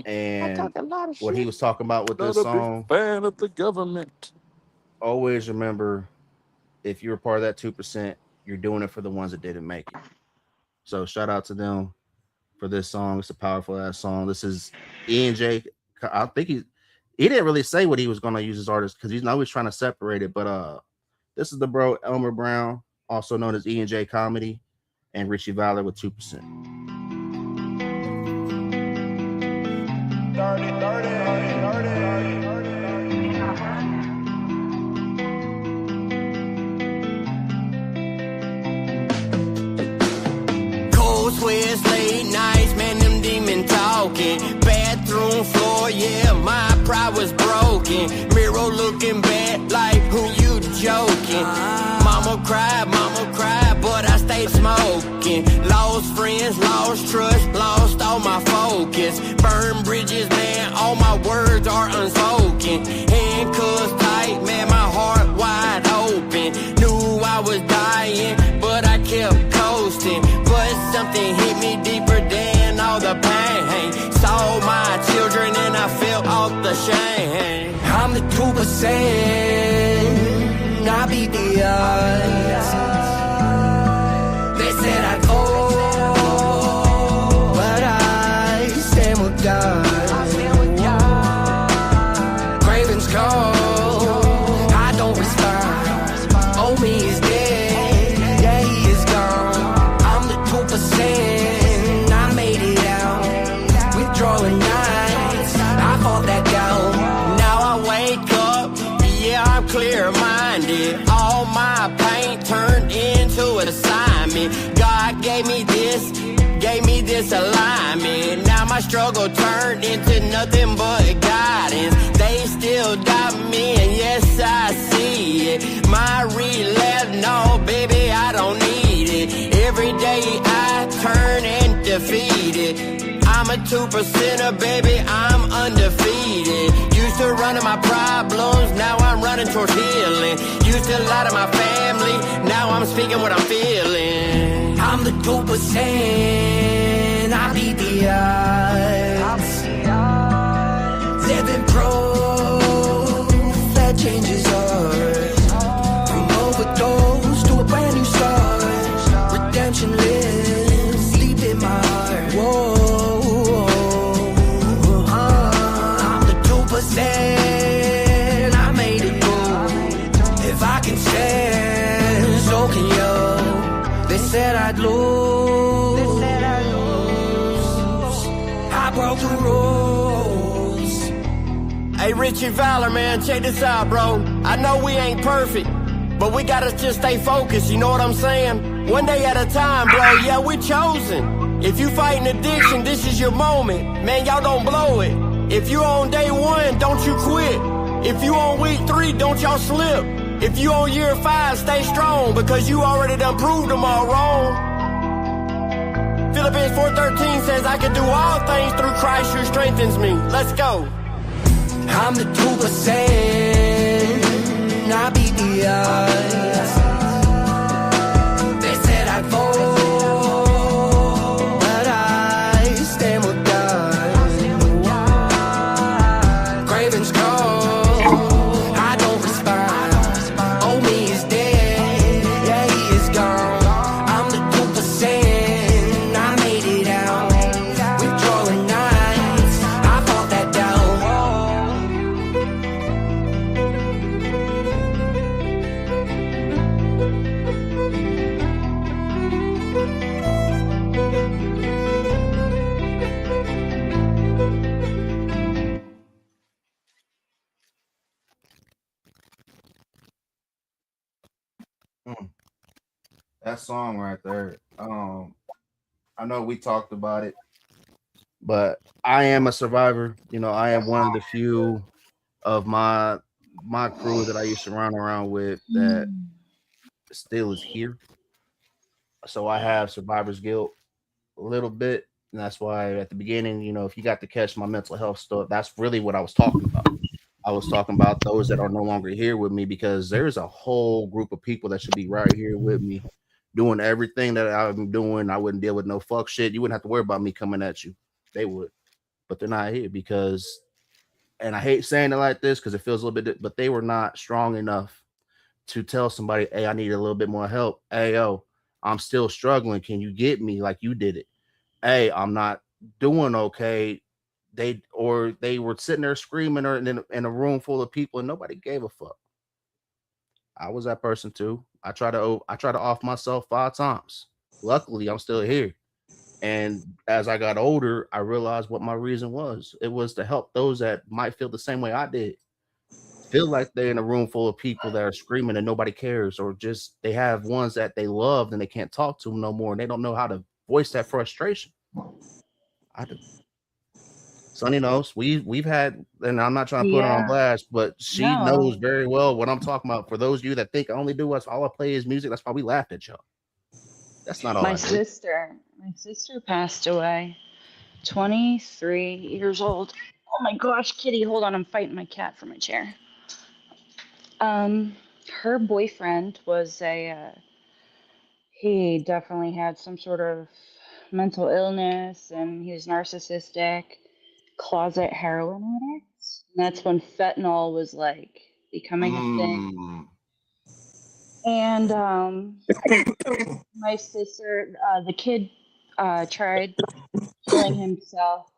and what he was talking about with Not this a song, big fan of the government. always remember, if you're a part of that 2%, you're doing it for the ones that didn't make it. So shout out to them for this song. It's a powerful ass song. This is E&J. I think he didn't really say what he was going to use as artist because he's always trying to separate it. But this is the bro Elmer Brown, also known as E&J Comedy, and Richie Valor with 2%. Cold sweats, late nights, man, them demon talking. Bathroom floor, yeah, my pride was broken. Mirror looking bad, like who you joking? Mama cried, but I stayed smoking. Lost friends, lost trust, lost all my focus. Burn bridges, man, all my words are unspoken. Handcuffs tight, man, my heart wide open. Knew I was dying, but I kept coasting. But something hit me deeper than all the pain. Saw my children and I felt all the shame. I'm the 2%, I beat the odds. They said I'd fall, but I stand with God. Cravens call, I don't respond. Oh, me is dead, yeah, he is gone. I'm the 2%, I made it out. Withdrawing nights, I fought that down. Now I wake up, yeah, I'm clear-minded. All my pain turned into an assignment. God gave me this alignment. Now my struggle turned into nothing but guidance. They still doubt me, and yes, I see it. My relapse, no, baby, I don't need it. Every day I turn and defeat it. I'm a 2%er, baby, I'm undefeated. Used to running my problems, now I'm running towards healing. Used to lie to my family, now I'm speaking what I'm feeling. I'm the 2%, I beat the odds. Living proof that changes hearts. From overdose to a brand new start. Redemption lives deep in my heart. Whoa. I'm the 2%, I made it move. If I can stand, so can you. They said I'd lose. I broke the rules. Hey, Richie Valor, man, check this out, bro. I know we ain't perfect, but we gotta just stay focused, you know what I'm saying? One day at a time, bro, yeah, we chosen. If you fighting addiction, this is your moment. Man, y'all don't blow it. If you on day 1, don't you quit. If you on week 3, don't y'all slip. If you on year 5, stay strong, because you already done proved them all wrong. Philippians 4:13 says I can do all things through Christ who strengthens me. Let's go. I'm the 2%, I beat the odds. They said I'd fall, but I stand with God. Cravens call, I don't respond. Oh, me is dead, yeah, he is gone. I'm the 2%, I made it out. Withdrawing nights, I fought that down. that song right there. I know we talked about it, but I am a survivor. You know, I am one of the few of my crew that I used to run around with that still is here. So I have survivor's guilt a little bit. And that's why at the beginning, you know, if you got to catch my mental health stuff, that's really what I was talking about. I was talking about those that are no longer here with me because there's a whole group of people that should be right here with me doing everything that I'm doing. I wouldn't deal with no fuck shit. You wouldn't have to worry about me coming at you. They would, but they're not here because, and I hate saying it like this because it feels a little bit, but they were not strong enough to tell somebody, hey, I need a little bit more help. Hey, yo, I'm still struggling. Can you get me like you did it? Hey, I'm not doing okay. They were sitting there screaming or in a room full of people and nobody gave a fuck. I was that person too. I try to off myself 5 times. Luckily, I'm still here. And as I got older, I realized what my reason was. It was to help those that might feel the same way I did. Feel like they're in a room full of people that are screaming and nobody cares, or just they have ones that they loved and they can't talk to them no more and they don't know how to voice that frustration. I do. Sonny knows we've had, and I'm not trying to put her on Yeah. blast, but she knows No. very well what I'm talking about. For those of you that think I only do what's all I play is music, that's why we laughed at y'all. That's not all My I do. sister, my sister passed away, 23 years old. Oh my gosh, Kitty, hold on, I'm fighting my cat for my chair. Um, Her boyfriend was he definitely had some sort of mental illness and he was narcissistic, closet heroin addict. And that's when fentanyl was like becoming a thing. Mm. And my sister, the kid, tried killing himself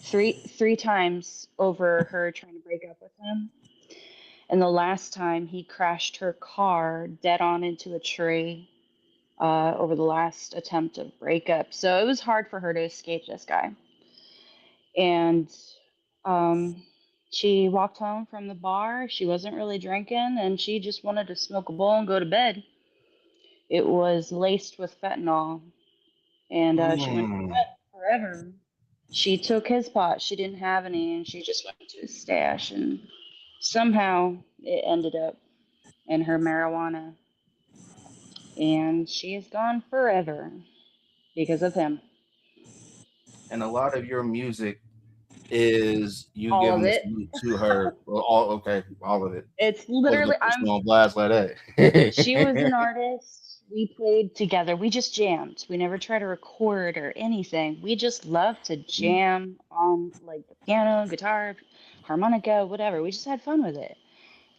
three times over her trying to break up with him. And the last time he crashed her car dead on into a tree over the last attempt of breakup. So it was hard for her to escape this guy. And um, she walked home from the bar. She wasn't really drinking, and she just wanted to smoke a bowl and go to bed. It was laced with fentanyl, and she went to Mm. bed forever. She took his pot. She didn't have any, and she just went to his stash, and somehow it ended up in her marijuana, and she is gone forever because of him. And a lot of your music is you All of giving this it. to her. Well, all okay, all of it. It's Wasn't literally gonna put you I'm on blast like she was an that. artist. We played together. We just jammed. We never tried to record or anything. We just loved to jam on like the piano, guitar, harmonica, whatever. We just had fun with it.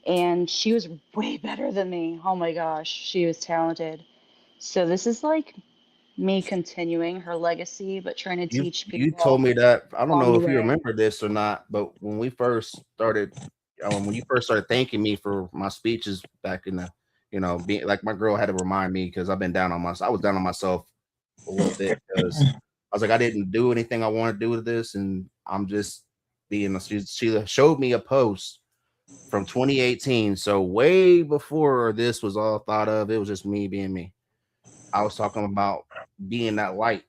And she was way better than me. Oh my gosh, she was talented. So this is like me continuing her legacy, but trying to teach You told people me that. I don't along know the if you way. remember this or not, but when you first started thanking me for my speeches back in the, you know, being like my girl had to remind me because I've been down on myself. I was down on myself a little bit because I was like I didn't do anything I want to do with this, and I'm just being. She showed me a post from 2018, so way before this was all thought of. It was just me being me. I was talking about being that light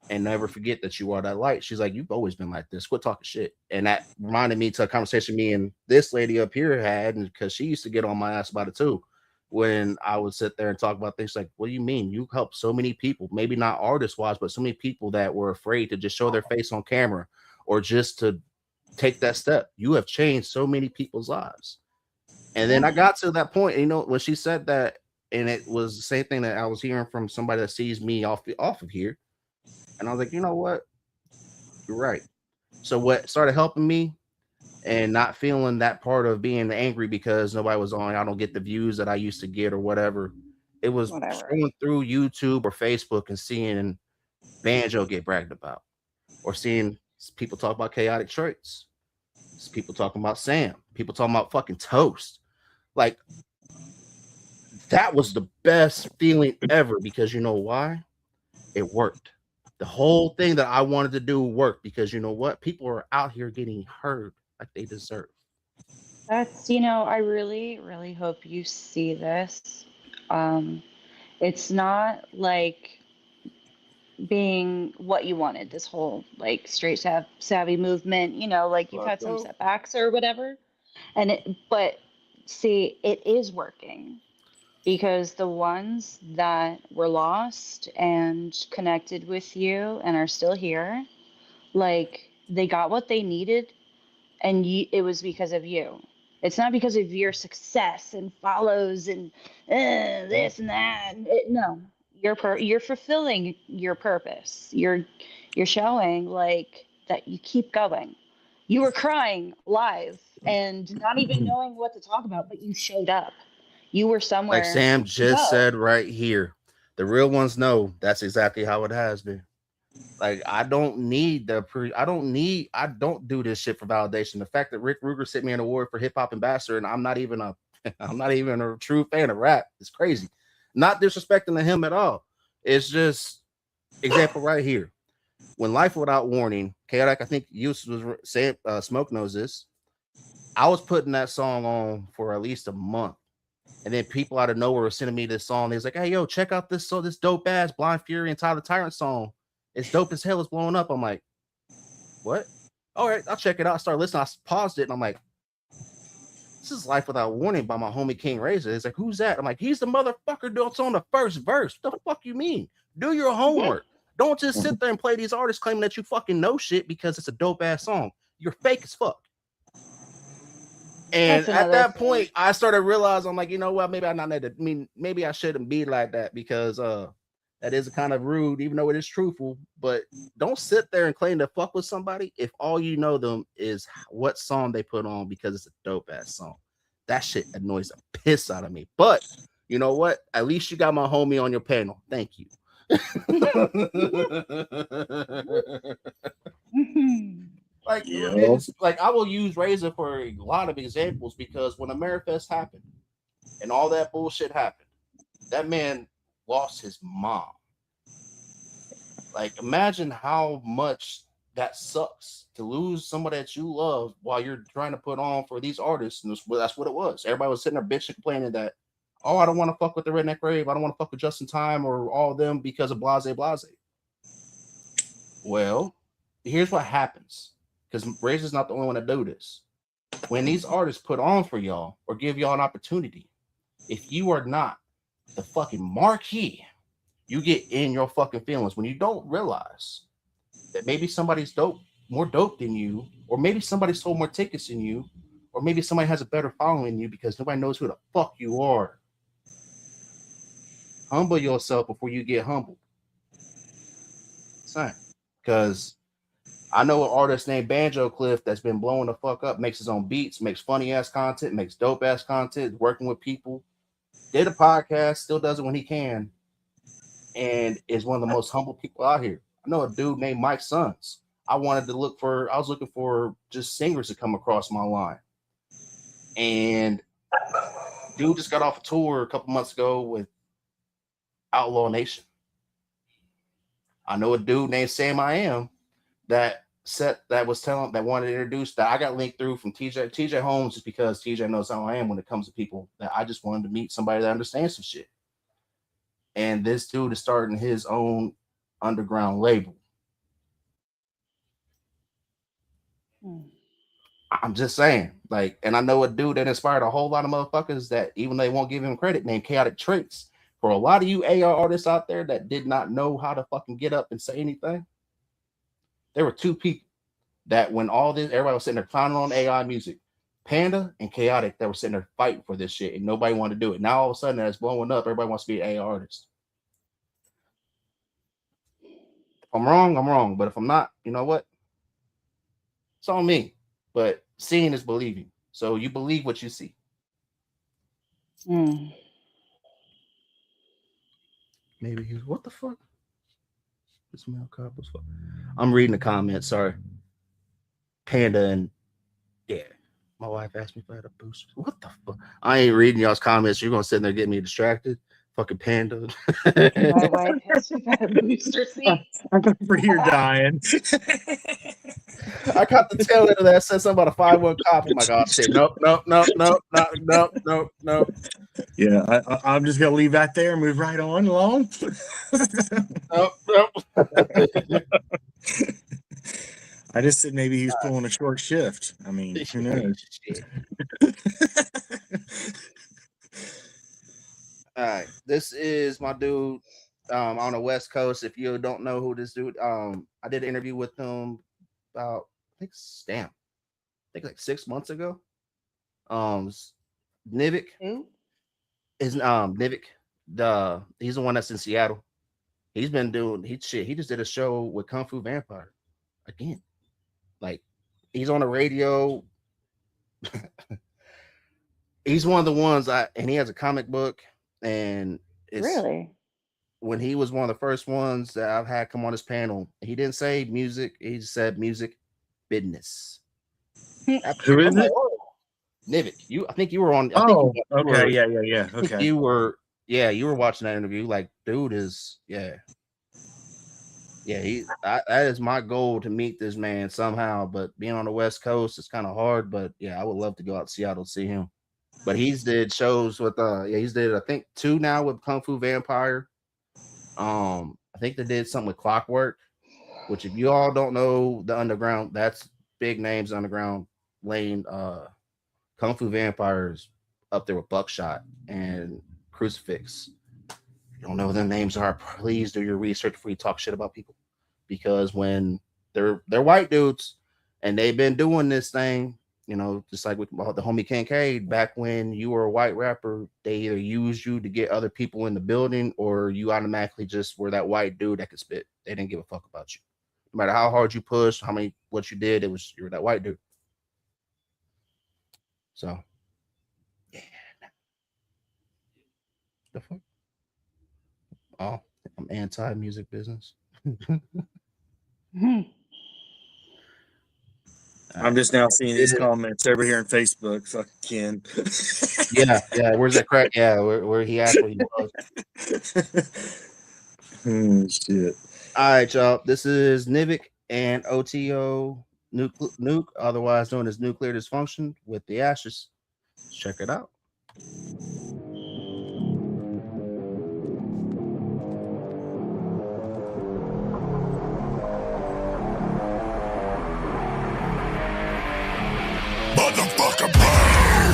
and never forget that you are that light. She's like, you've always been like this. Quit talking shit. And that reminded me to a conversation me and this lady up here had, and because she used to get on my ass about it too. When I would sit there and talk about things like, what do you mean? You helped so many people, maybe not artist wise, but so many people that were afraid to just show their face on camera or just to take that step. You have changed so many people's lives. And then Yeah. I got to that point, you know, when she said that, and it was the same thing that I was hearing from somebody that sees me off of here. And I was like, you know what? You're right. So what started helping me and not feeling that part of being angry because nobody was on, I don't get the views that I used to get or whatever. It was Whatever. scrolling through YouTube or Facebook and seeing Banjo get bragged about, or seeing people talk about chaotic traits, people talking about Sam, people talking about fucking Toast. Like that was the best feeling ever because you know why? It worked. The whole thing that I wanted to do worked because you know what? People are out here getting heard like they deserve. That's, I really, really hope you see this. Um, It's not like being what you wanted, this whole like straight savvy movement, you know, like you've Fuck had some no. setbacks or whatever. But see, it is working because the ones that were lost and connected with you and are still here, like they got what they needed, and it was because of you. It's not because of your success and follows and this and that. No, you're fulfilling your purpose. You're showing like that you keep going. You were crying live and not even knowing what to talk about, but you showed up. You were Like somewhere Sam to just go. said right here, the real ones know that's exactly how it has been. Like I don't need I don't do this shit for validation. The fact that Rick Ruger sent me an award for hip hop ambassador and I'm not even a I'm not even a true fan of rap is crazy. Not disrespecting to him at all. It's just example right here. When Life Without Warning, Chaotic, I think you was saying Smoke knows this. I was putting that song on for at least a month. And then people out of nowhere were sending me this song. They was like, hey, yo, check out this this dope ass Blind Fury and Tyler Tyrant song. It's dope as hell. It's blowing up. I'm like, what? All right, I'll check it out. I started listening. I paused it and I'm like, this is Life Without Warning by my homie King Razor. It's like, who's that? I'm like, he's the motherfucker that's on the first verse. What the fuck you mean? Do your homework. Don't just sit there and play these artists claiming that you fucking know shit because it's a dope ass song. You're fake as fuck. And That's at another that thing. point, I started realizing, I'm like, you know what? Maybe I'm not. I mean, maybe I shouldn't be like that because that is kind of rude, even though it is truthful. But don't sit there and claim to fuck with somebody if all you know them is what song they put on because it's a dope ass song. That shit annoys the piss out of me. But you know what? At least you got my homie on your panel. Thank you. Like, Yeah. like I will use Razor for a lot of examples because when Amerifest happened and all that bullshit happened, that man lost his mom. Like, imagine how much that sucks to lose somebody that you love while you're trying to put on for these artists. And that's what it was. Everybody was sitting there bitching, complaining that, oh, I don't want to fuck with the Redneck Rave. I don't want to fuck with Justin Time or all of them because of blase blase. Well, here's what happens because Razor's not the only one to do this. When these artists put on for y'all or give y'all an opportunity, if you are not the fucking marquee, you get in your fucking feelings when you don't realize that maybe somebody's dope, more dope than you, or maybe somebody sold more tickets than you, or maybe somebody has a better following than you because nobody knows who the fuck you are. Humble yourself before you get humbled. Same. Because I know an artist named Banjo Cliff that's been blowing the fuck up, makes his own beats, makes funny ass content, makes dope ass content, working with people. Did a podcast, still does it when he can, and is one of the most humble people out here. I know a dude named Mike Sons. I was looking for just singers to come across my line. And dude just got off a tour a couple months ago with Outlaw Nation. I know a dude named Sam I Am that wanted to introduce that I got linked through from TJ Holmes just because TJ knows how I am when it comes to people that I just wanted to meet somebody that understands some shit. And this dude is starting his own underground label. I'm just saying, like, and I know a dude that inspired a whole lot of motherfuckers that even they won't give him credit, named Chaotic Traits. For a lot of you AR artists out there that did not know how to fucking get up and say anything, there were two people that when all this, everybody was sitting there clowning on AI music, Panda and Chaotic, that were sitting there fighting for this shit, and nobody wanted to do it. Now all of a sudden, that's blowing up. Everybody wants to be an AR artist. If I'm wrong, I'm wrong. But if I'm not, you know what? It's on me. But seeing is believing. So you believe what you see. Maybe he's what the fuck? This male cop was fuck. I'm reading the comments. Sorry. Panda and yeah. My wife asked me if I had a boost. What the fuck? I ain't reading y'all's comments. You're gonna sit there and get me distracted. fucking panda. My wife has fat booster seats. I'm over here dying. I caught the tail end of that. Said something about a 5-1 cop. I'm like, oh shit, nope. Yeah, I'm just gonna leave that there and move right on along. Nope. I just said maybe he's pulling a short shift. I mean, who knows? All right, this is my dude on the West Coast. If you don't know who this dude, I did an interview with him about I think like 6 months ago. Nivik. Who? Is Nivik. He's the one that's in Seattle. He's been doing he just did a show with Kung Fu Vampire again. Like he's on the radio. He's one of the ones and he has a comic book, and it's Really? when he was one of the first ones that I've had come on this panel. He didn't say music, he just said music business. Who is it? Nivik. I think you were on. Okay. Yeah. Okay. You were watching that interview. Like, dude is, that is my goal, to meet this man somehow. But being on the West Coast, it's kind of hard. But yeah, I would love to go out to Seattle to see him. But he's did shows with he's did I think 2 now with Kung Fu Vampire. I think they did something with Clockwork, which if you all don't know the underground, that's big names underground lane. Kung Fu Vampires up there with Buckshot and Crucifix. If you don't know what their names are, please do your research before you talk shit about people. Because when they're white dudes and they've been doing this thing, just like with the homie Kincaid, back when you were a white rapper, they either used you to get other people in the building, or you automatically just were that white dude that could spit. They didn't give a fuck about you. No matter how hard you pushed, what you did, you were that white dude. So, yeah. The fuck? Oh, I'm anti-music business. I'm just now seeing these comments over here on Facebook. Fuck Ken. Yeah. Where's that crack? Yeah, where he actually was. Shit. All right, y'all. This is Nivik and OTO Nuke, otherwise known as Nuclear Dysfunction, with the Ashes. Check it out. Motherfucker burn!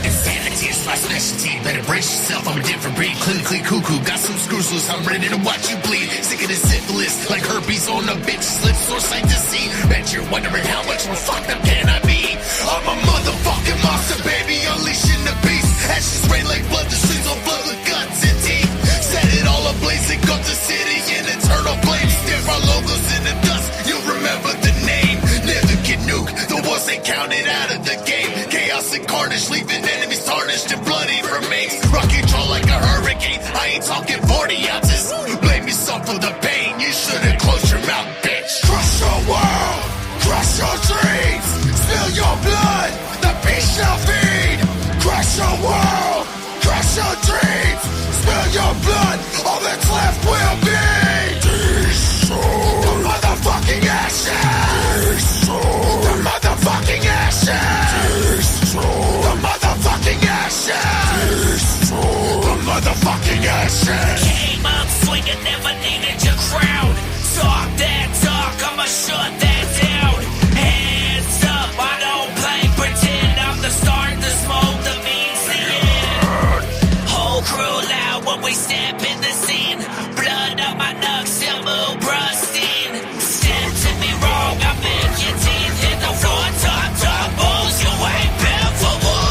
Insanity is my specialty. Better brace yourself, I'm a different breed. Clinically cuckoo, got some screws loose. I'm ready to watch you bleed. Sick of the syphilis, like herpes on a bitch. Slip source sight to see. Bet you're wondering how much more fucked up can I be? I'm a motherfucking monster, baby, unleashing the beast. Ashes rain like blood, the streets will flood with guts and teeth. Set it all ablaze and got the city in eternal flames. Stare our logos in the dust, you'll remember the name. Never get nuke, the ones they counted out of the game. Chaos and carnage, leaving enemies tarnished and bloody remains. Rock control like a hurricane, I ain't talking 40 ounces. Blame yourself for the pain, you should've closed your mouth, bitch. Crush your world, crush your dreams. Spill your blood, the beast shall feed. Crush your world, crush your dreams. Spill your blood, all that's left will be destroyed. The motherfucking ashes. The motherfucking ashes. The motherfucking ashes. The motherfucking ashes. Came up swinging, never needed your crowd. Talk that talk, I'ma shut that down. Hands up, I don't play pretend. I'm the start, the smoke, the means the end. Whole crew loud when we step in the scene. Blood on my knucks, still move rusting. Step to me wrong, I make your teeth hit the floor. Talk, bulls, you ain't built for war.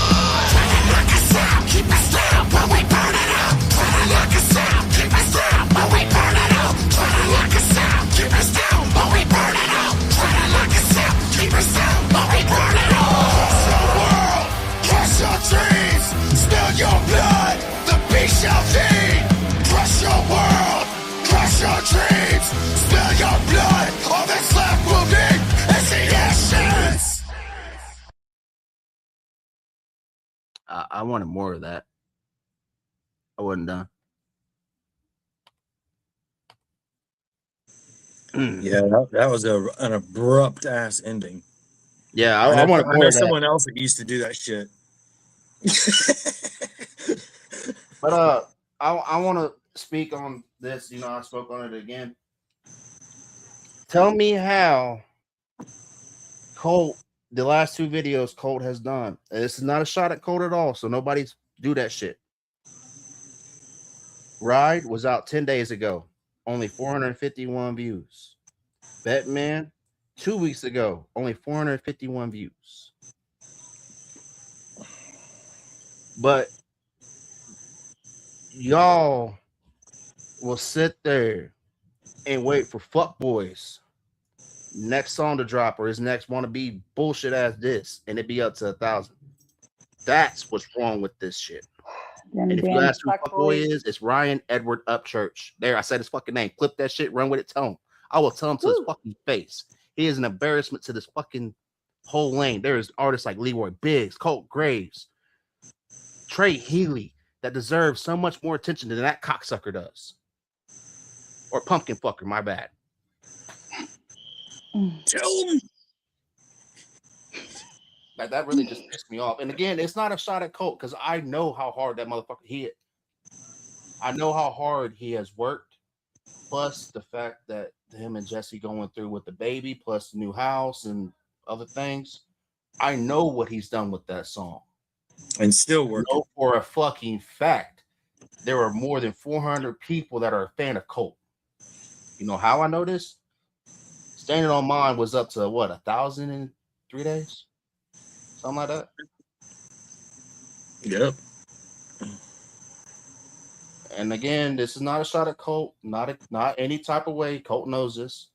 Try to knock us out, keep us down, but we burn it out. Try to knock us out, keep us down, but we burn it out. Try to knock us out, keep us down, but we burn it out. Try to knock us out, keep us down, but we burn it out. Crush your world, crush your dreams. Spill your blood, the beast shall feed. Crush your world, crush your dreams. Spill I wanted more of that. I wasn't done. Yeah, that was an abrupt ass ending. Yeah, I wanted more know of that. someone else that used to do that shit. But I want to speak on this. You know, I spoke on it again. Tell me how Colt, the last two videos Colt has done. This is not a shot at Colt at all, so nobody's do that shit. Ride was out 10 days ago, only 451 views. Batman, 2 weeks ago, only 451 views. But y'all will sit there and wait for fuckboys next song to drop or his next want to be bullshit ass this, and it be up to 1,000. That's what's wrong with this shit. Them And if you damn ask who fuckboy fuckboys. is, it's Ryan Edward Upchurch. There, I said his fucking name. Clip that shit, run with it, tell him. I will tell him to his fucking face. He is an embarrassment to this fucking whole lane. There is artists like Leroy Biggs, Colt Graves, Trey Healy that deserve so much more attention than that cocksucker does. Or pumpkin fucker, my bad. Tell him. Like, that really just pissed me off. And again, it's not a shot at Colt because I know how hard that motherfucker hit. I know how hard he has worked. Plus the fact that him and Jesse going through with the baby, plus the new house and other things. I know what he's done with that song. And still working. I know for a fucking fact there are more than 400 people that are a fan of Colt. You know how I know this? Standing on Mine was up to what, 1,000 in 3 days? Something like that. Yep. And again, this is not a shot at Colt, not any type of way. Colt knows this.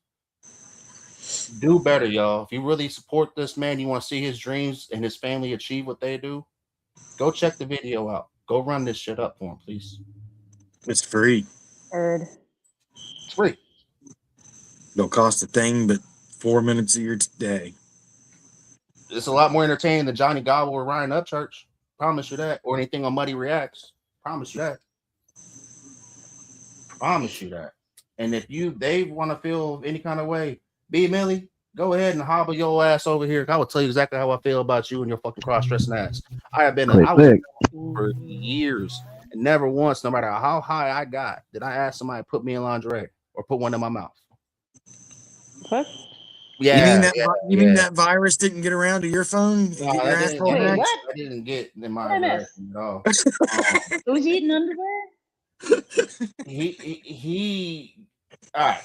Do better, y'all. If you really support this man, you want to see his dreams and his family achieve what they do, go check the video out. Go run this shit up for him, please. It's free. Heard. It's free. Don't cost a thing but 4 minutes of your day. It's a lot more entertaining than Johnny Gobble or Ryan Upchurch. Promise you that. Or anything on Muddy Reacts. Promise you that. Promise you that. And if they want to feel any kind of way, B Millie, go ahead and hobble your ass over here. I will tell you exactly how I feel about you and your fucking cross-dressing ass. I have been I was for years, and never once, no matter how high I got, did I ask somebody to put me in lingerie or put one in my mouth. What? Yeah. You mean that virus didn't get around to your phone? And No, get your asshole Wait, hacked? what? I didn't get in my What I direction at all. Who's eating underwear? He all right.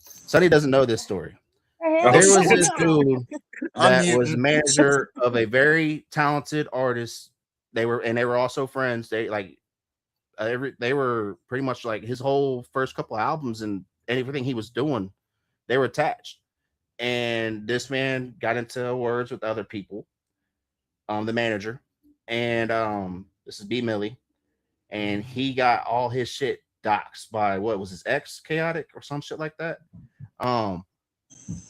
Sonny doesn't know this story. There was this dude that muting. was manager of a very talented artist. They were also friends. They were pretty much like his whole first couple albums and everything he was doing, they were attached. And this man got into words with other people, the manager, and this is B Millie, and he got all his shit doxed by what was his ex, Chaotic or some shit like that.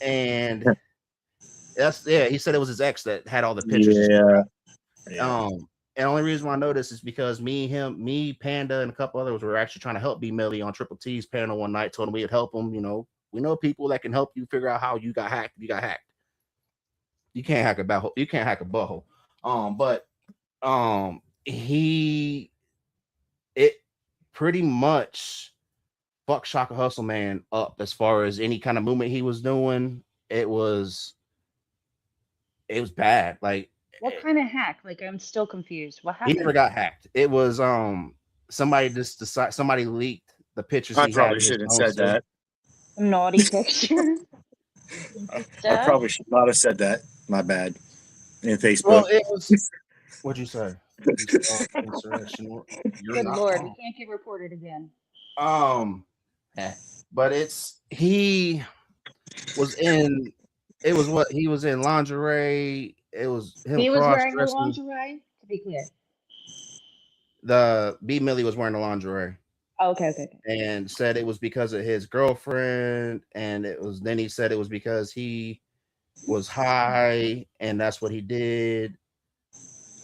And he said it was his ex that had all the pictures. Yeah. And the only reason why I know this is because me, Panda, and a couple others were actually trying to help B Millie on Triple T's panel one night, told him we'd help him. You know, we know people that can help you figure out how you got hacked. You got hacked. You can't hack a butthole. You can't hack a butthole. It pretty much fucked Shaka Hustle Man up as far as any kind of movement he was doing. It was bad. Like, what kind of hack? Like, I'm still confused. What happened? he never got hacked. It was somebody leaked the pictures. I probably shouldn't have said that. Naughty picture. I probably should not have said that. My bad. In Facebook. Well, it was. What'd you say? Insurrection. Good Lord, we can't get reported again. But he was in. It was what he was in lingerie. It was him. He was wearing the lingerie. To be clear, the B Millie was wearing the lingerie. Oh, okay. And said it was because of his girlfriend, and then he said it was because he was high, and that's what he did.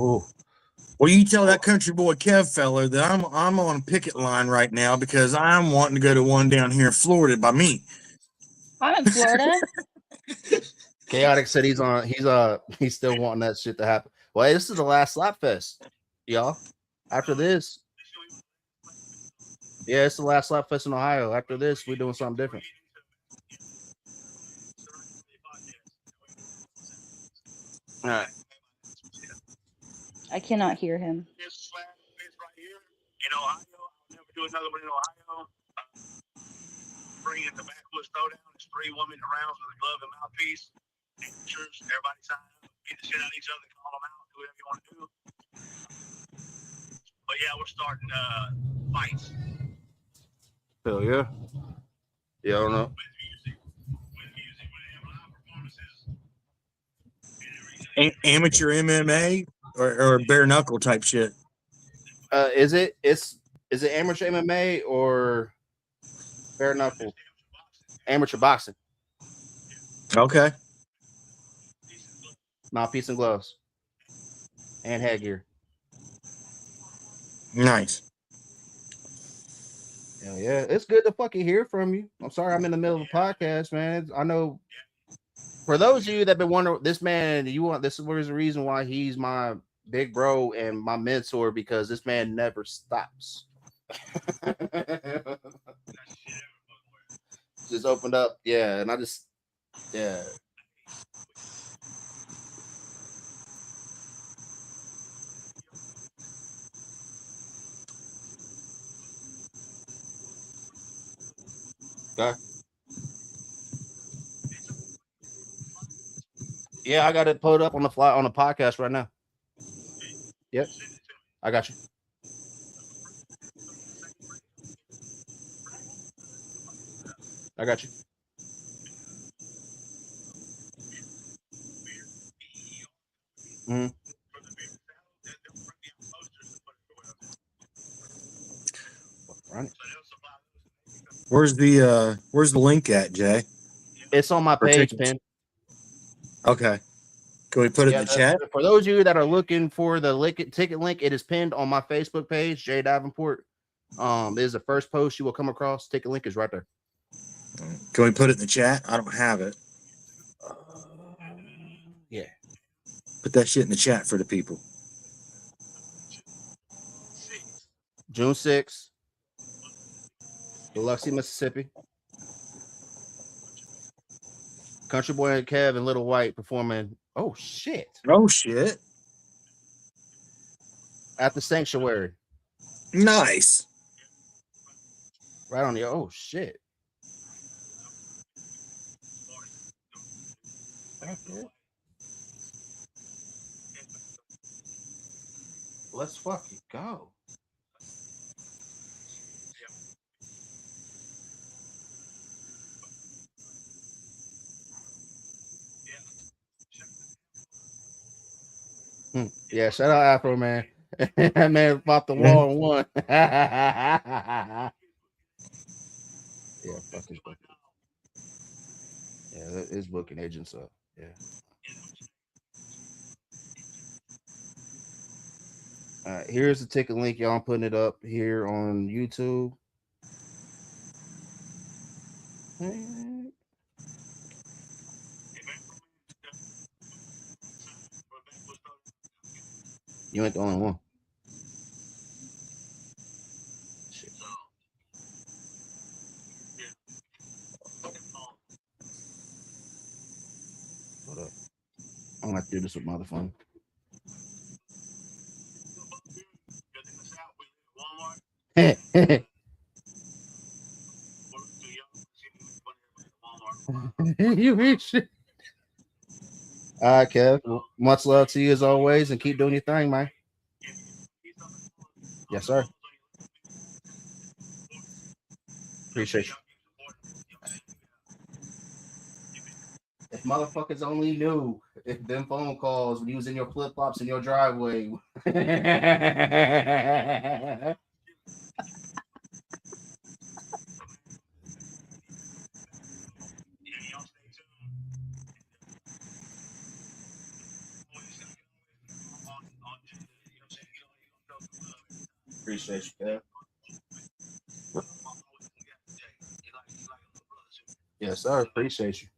Ooh. Well, you tell that country boy Kev feller that I'm on a picket line right now because I'm wanting to go to one down here in Florida by me. I'm in Florida. Chaotic said he's still wanting that shit to happen. Well, hey, this is the last slap fest, y'all. After this, yeah, it's the last slap fest in Ohio. After this, we're doing something different. All right. I cannot hear him. This slap fest right here in Ohio. I'll never do another one in Ohio. Bringing the backwoods throwdown. It's 3 women rounds with a glove and mouthpiece. Amateurs, everybody sign up, beat the shit out of each other, call them out, do whatever you want to do. But yeah, we're starting fights. Hell yeah. Yeah, I don't know. Amateur MMA or bare knuckle type shit. Is it amateur MMA or bare knuckle? Amateur boxing. Okay. Mouthpiece and gloves. And headgear. Nice. Hell yeah. It's good to fucking hear from you. I'm sorry I'm in the middle of a podcast, man. I know for those of you that have been wondering, this man, this was the reason why he's my big bro and my mentor, because this man never stops. Just opened up, yeah, and yeah. Okay. Yeah, I got it put up on the fly on the podcast right now. Yep, I got you. I got you. Mm-hmm. Right. Where's the link at, Jay? It's on my page, Pin. Okay. Can we put it in the chat? For those of you that are looking for the ticket link, it is pinned on my Facebook page, Jay Davenport. It is the first post you will come across. Ticket link is right there. Can we put it in the chat? I don't have it. Yeah. Put that shit in the chat for the people. June 6th, Biloxi, Mississippi. Country Boy and Kev and Little White performing. Oh shit! Oh shit! At the Sanctuary. Nice. Right on the. Oh shit! Okay. Let's fucking go. Yeah, shout out Afro Man. That man popped the wall and won. Yeah, fuck his booking. Yeah, his booking agent's up. Yeah. All right, here's the ticket link, y'all. I'm putting it up here on YouTube. You ain't the only one. Shit. Hold up. I'm gonna have to do this with my other phone. You ain't shit. All right, Kev. Well, much love to you as always, and keep doing your thing, man. Yes, sir. Appreciate you. If motherfuckers only knew if them phone calls when you was in your flip flops in your driveway. Appreciate you, Kev. Yes, sir. Appreciate you.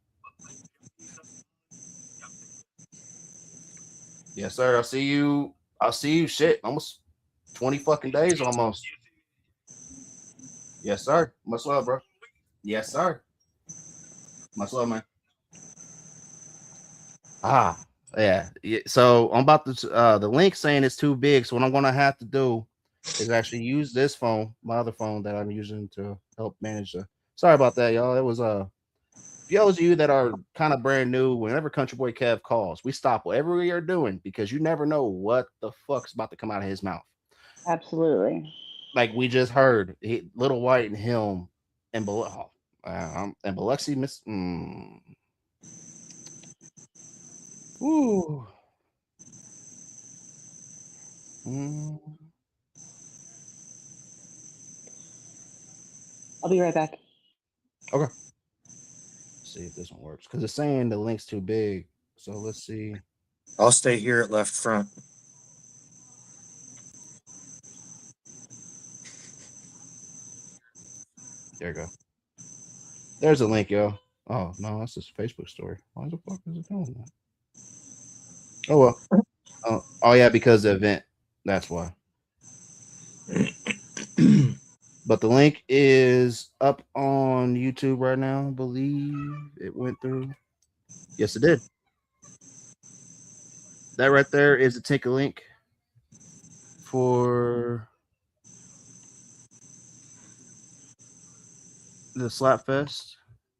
Yes, sir. I'll see you. I'll see you. Shit, almost 20 fucking days almost. Yes, sir. Much love, bro. Yes, sir. Much love, man. Yeah. So I'm about to the link saying it's too big. So what I'm gonna have to do is actually use this phone, my other phone that I'm using to help manage the. Sorry about that, y'all. It was for those of you that are kind of brand new, whenever Country Boy Kev calls, we stop whatever we are doing because you never know what the fuck's about to come out of his mouth. Absolutely. Like we just heard, Little White and him and and Biloxi Miss. Ooh. Mm. I'll be right back. Okay. See if this one works because it's saying the link's too big. So let's see. I'll stay here at left front. There you go. There's a link, yo. Oh no, that's just a Facebook story. Why the fuck is it doing that? Oh well. Oh yeah, because the event. That's why. But the link is up on YouTube right now. I believe it went through. Yes, it did. That right there is a ticket link for the Slap Fest.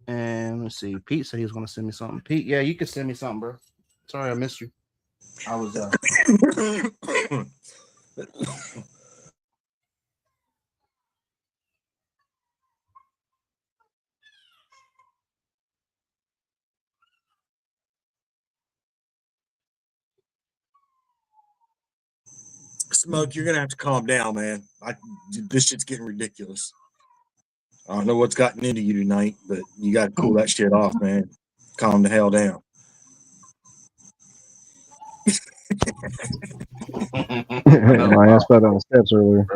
And let's see. Pete said he was going to send me something. Pete, yeah, you can send me something, bro. Sorry, I missed you. I was Smoke, you're gonna have to calm down, man. This shit's getting ridiculous. I don't know what's gotten into you tonight, but you got to cool that shit off, man. Calm the hell down. My ass fell down the steps earlier.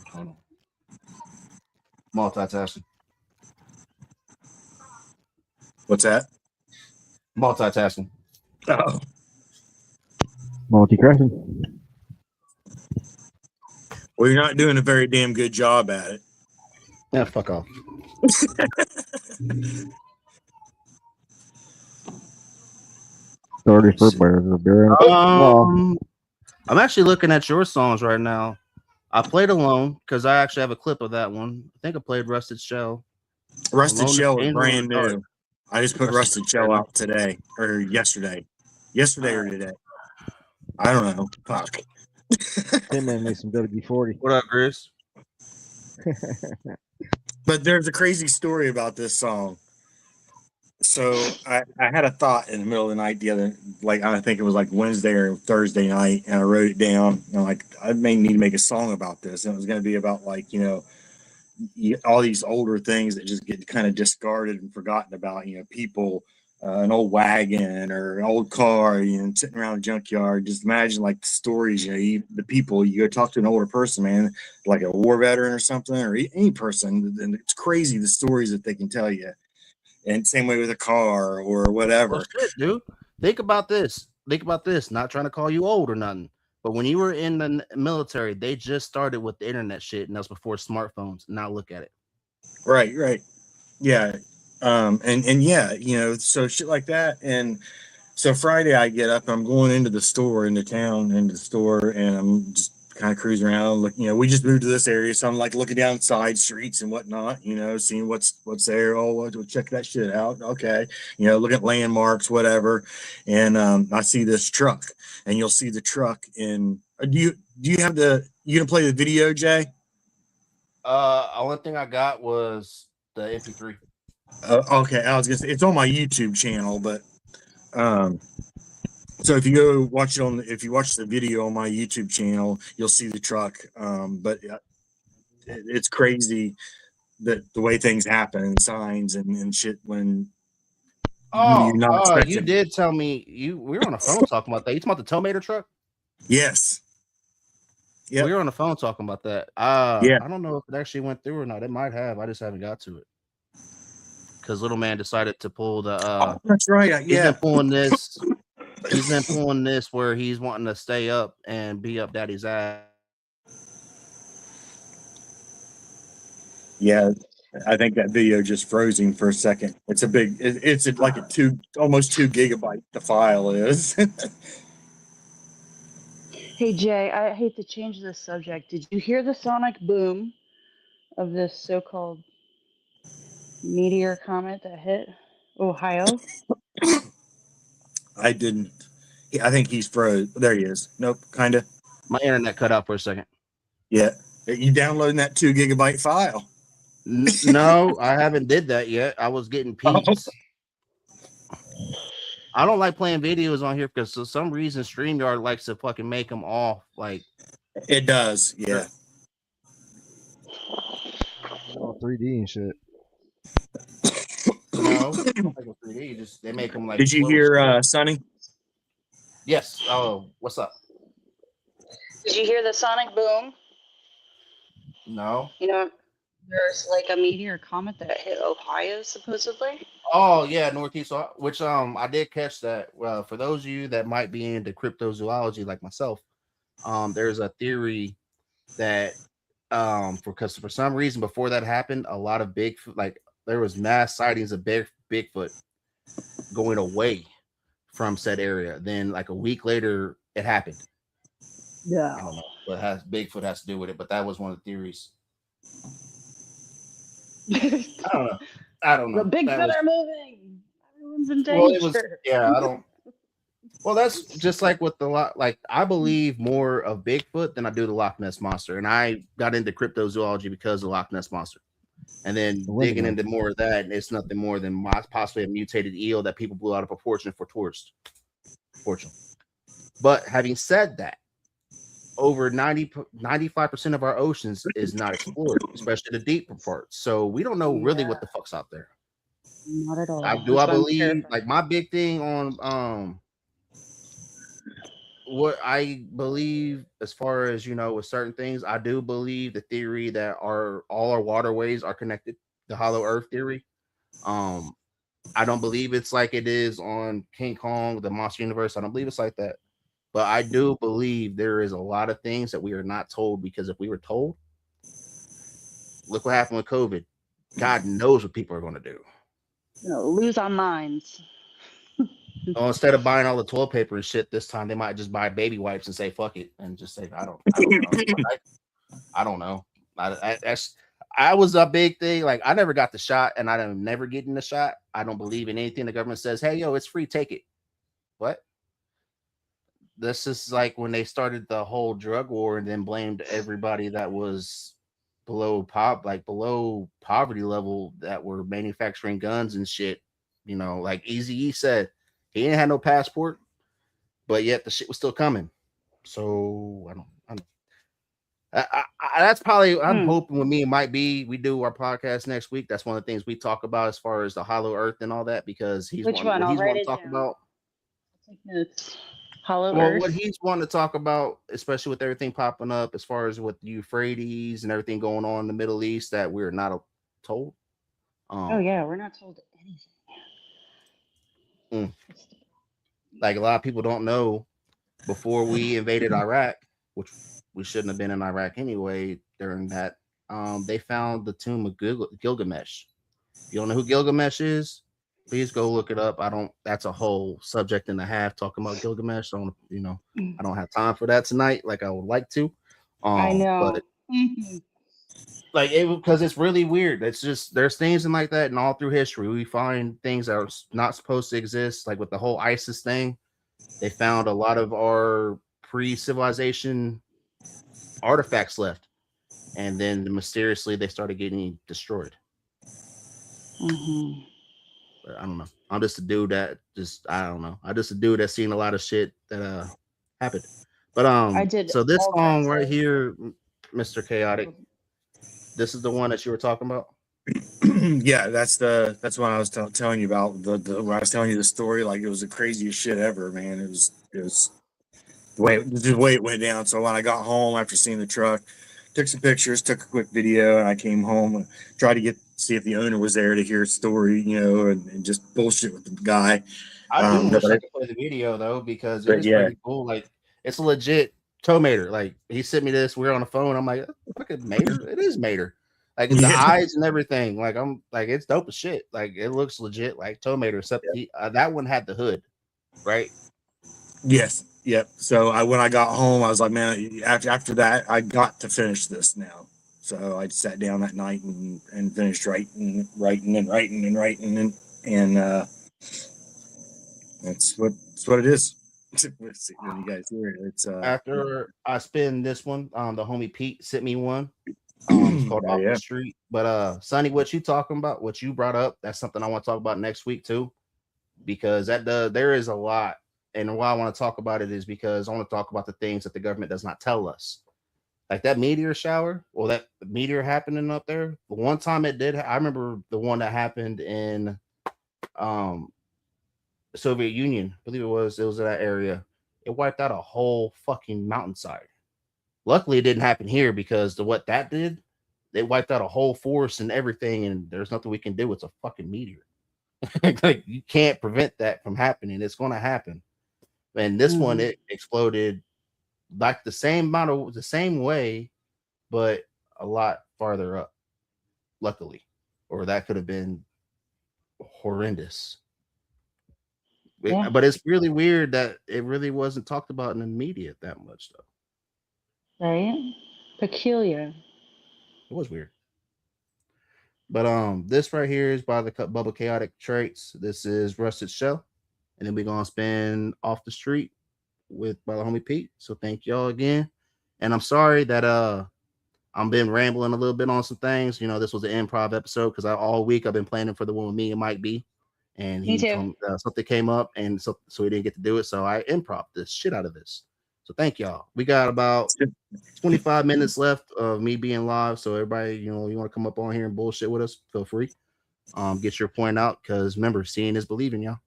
Hold on. Multitasking. What's that? Multitasking. Oh. Multi-crashing. Well, you're not doing a very damn good job at it. Yeah, fuck off. Sorry for bear. I'm actually looking at your songs right now. I played Alone because I actually have a clip of that one. I think I played Rusted Shell. Rusted Alone Shell is Angel brand new. I just put Rusted Shell out today or yesterday. Yesterday or today. I don't know. Fuck. Tim made me some WD-40. What up, Chris? But there's a crazy story about this song. So I had a thought in the middle of the night I think it was like Wednesday or Thursday night, and I wrote it down. And like, I may need to make a song about this, and it was going to be about like, all these older things that just get kind of discarded and forgotten about. People, an old wagon or an old car, sitting around a junkyard. Just imagine like the stories. The people, you go talk to an older person, man, like a war veteran or something, or any person, and it's crazy the stories that they can tell you. And same way with a car or whatever. Well, shit, dude. Think about this. Not trying to call you old or nothing. But when you were in the military, they just started with the internet shit, and that was before smartphones. Now look at it. Right. Yeah. And yeah, so shit like that. And so Friday I get up, I'm going into the store, and I'm just kind of cruising around. We just moved to this area, so I'm like looking down side streets and whatnot, seeing what's there. Oh, we'll check that shit out. Okay. Look at landmarks, whatever. And I see this truck, and you'll see the truck in. You gonna play the video, Jay? Only thing I got was the MP3. Okay, I was gonna say it's on my YouTube channel, but so if you go watch it if you watch the video on my YouTube channel, you'll see the truck. But it's crazy that the way things happen and signs and shit when you're not You expecting. did tell me we were on the phone talking about that. You talking about the tomato truck? Yes. Yep. We were on the phone talking about that. Yeah. I don't know if it actually went through or not. It might have. I just haven't got to it. Because little man decided to pull the Oh, that's right. he's Yeah. been pulling this. He's been pulling this where he's wanting to stay up and be up daddy's ass. Yeah. I think that video just froze him for a second. It's a big. It's like almost 2 gigabyte. The file is. Hey Jay, I hate to change the subject. Did you hear the sonic boom of this so-called meteor comet that hit Ohio? I didn't. I think he's froze. There he is. Nope. Kind of. My internet cut out for a second. Yeah. You downloading that 2 gigabyte file? No, I haven't did that yet. I was getting peeps. I don't like playing videos on here because for some reason StreamYard likes to fucking make them off. Like it does. Yeah. Oh, 3D and shit. No, like 3D. Just they make them like. Did you hear Sonny? Yes. Oh, what's up? Did you hear the sonic boom? No. You know, there's like a meteor comet that hit Ohio supposedly. Oh yeah, Northeast. Which I did catch that. Well, for those of you that might be into cryptozoology like myself, there's a theory that because for some reason before that happened, a lot of there was mass sightings of Bigfoot going away from said area. Then like a week later, it happened. Yeah. I don't know what Bigfoot has to do with it, but that was one of the theories. I don't know. The Bigfoot are moving. Everyone's in danger. Well, it was I don't. Well, that's just like with the lot. Like I believe more of Bigfoot than I do the Loch Ness monster, and I got into cryptozoology because of the Loch Ness monster. And then digging into more of that, and it's nothing more than possibly a mutated eel that people blew out of proportion for tourists. Fortunately. But having said that, over 95% of our oceans is not explored, especially the deeper parts. So we don't know really what the fuck's out there. Not at all. I believe like my big thing on what I believe as far as with certain things, I do believe the theory that all our waterways are connected, the hollow earth theory. I don't believe it's like it is on King Kong, the Monster Universe. I don't believe it's like that. But I do believe there is a lot of things that we are not told, because if we were told, look what happened with COVID. God knows what people are going to do. Lose our minds. Instead of buying all the toilet paper and shit this time, they might just buy baby wipes and say fuck it and just say I don't know. I don't know. I was a big thing. Like I never got the shot, and I'm never getting the shot. I don't believe in anything the government says. Hey, yo, it's free. Take it. What? This is like when they started the whole drug war and then blamed everybody that was below poverty level that were manufacturing guns and shit. Like Eazy-E said, he didn't have no passport, but yet the shit was still coming. So I don't. That's probably. I'm hoping with me it might be. We do our podcast next week. That's one of the things we talk about as far as the hollow earth and all that, because he's Which one? I'll he's write wanting it to talk down. about. I'll take notes. Hollow Earth. What he's wanting to talk about, especially with everything popping up as far as with the Euphrates and everything going on in the Middle East that we're not told. Oh yeah, we're not told anything. Like a lot of people don't know, before we invaded Iraq, which we shouldn't have been in Iraq anyway, during that, they found the tomb of Gilgamesh. If you don't know who Gilgamesh is, please go look it up. That's a whole subject and a half talking about Gilgamesh. I don't have time for that tonight like I would like to. I know. But because it's really weird. It's just there's things and like that, and all through history we find things that are not supposed to exist. Like with the whole ISIS thing, they found a lot of our pre-civilization artifacts left, and then mysteriously they started getting destroyed. But I don't know. I'm just a dude that I don't know. I'm just a dude that's seen a lot of shit that happened. But I did. So this song right here, Mr. Chaotic, this is the one that you were talking about. Yeah, that's what I was telling you about when I was telling you the story. Like, it was the craziest shit ever, man. It was the way it went down. So when I got home after seeing the truck, took some pictures, took a quick video, and I came home and tried to see if the owner was there to hear his story, and just bullshit with the guy. I do wish I could play the video though, because it is pretty cool. Like, it's a legit tow mater. Like, he sent me this. We're on the phone. I'm like, look at mater. It is mater. Like, the eyes and everything. Like, I'm like, it's dope as shit. Like, it looks legit like tow mater. Except that one had the hood, right? Yes. Yep. So when I got home, I was like, man, after that, I got to finish this now. So I sat down that night and finished writing, and that's what it is. Let's see when you guys hear it. It's after I spin this one, the homie Pete sent me one. It's called Off the Street. But Sonny, what you talking about? What you brought up? That's something I want to talk about next week too, because there is a lot. And why I want to talk about it is because I want to talk about the things that the government does not tell us. Like that meteor shower, or that meteor happening up there. The one time it did, I remember the one that happened in Soviet Union. I believe it was in that area. It wiped out a whole fucking mountainside. Luckily, it didn't happen here, because what that did, it wiped out a whole forest and everything, and there's nothing we can do. It's a fucking meteor. Like, you can't prevent that from happening. It's going to happen. And this one, it exploded like the same way, but a lot farther up, luckily. Or that could have been horrendous. But it's really weird that it really wasn't talked about in the media that much, though. Right? Peculiar. It was weird. But this right here is by the Bubba Chaotic Traits. This is Rusted Shell. And then we're gonna spin Off the Street by the homie Pete. So thank y'all again. And I'm sorry that I've been rambling a little bit on some things. This was an improv episode, because all week I've been planning for the one with me and Mike B. And something came up, and so he didn't get to do it. So I improv this shit out of this. So thank y'all. We got about 25 minutes left of me being live. So everybody, you want to come up on here and bullshit with us, feel free. Get your point out, because remember, seeing is believing, y'all.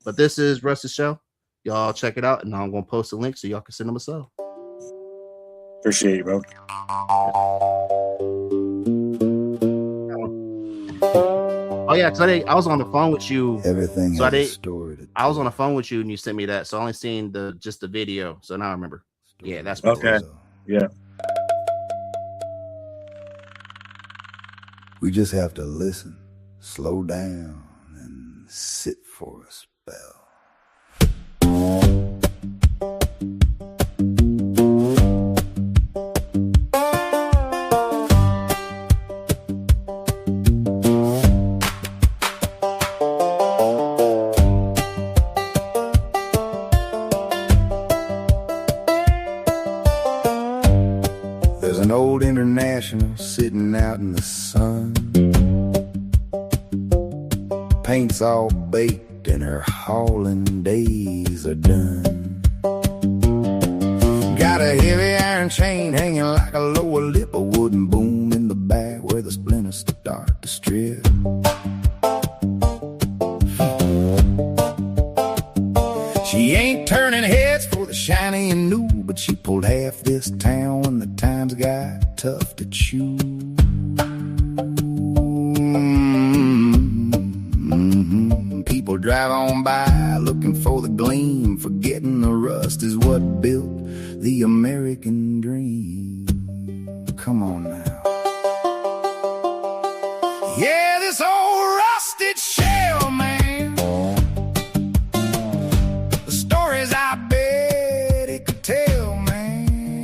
But this is Rusted Shell. Y'all check it out, and I'm going to post a link so y'all can send them a sub. Appreciate it, bro. Oh, yeah, because I was on the phone with you. Everything so has a story. I was on the phone with you, and you sent me that. So I only seen just the video. So now I remember. Yeah, that's what okay. It was. Yeah. We just have to listen, slow down, and sit for a spell. There's an old International sitting out in the sun. Paint's all baked and her hauling days are done. Got a heavy iron chain hanging like a lower lip, a wooden boom in the back where the splinters start to strip. She ain't turning heads for the shiny and new, but she pulled half this town when the times got tough to chew. People drive on by looking for the gleam, forgetting the rust is what built the American dream. Come on now. Yeah, this old rusted shell, man. The stories I bet it could tell, man.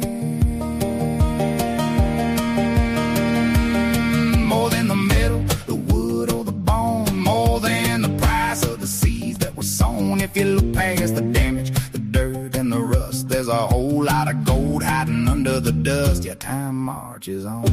More than the metal, the wood, or the bone. More than the price of the seeds that were sown. If you look past the damage, the dirt, and the rust, there's a whole lot of gold hiding under the dust. Yeah, time marches on.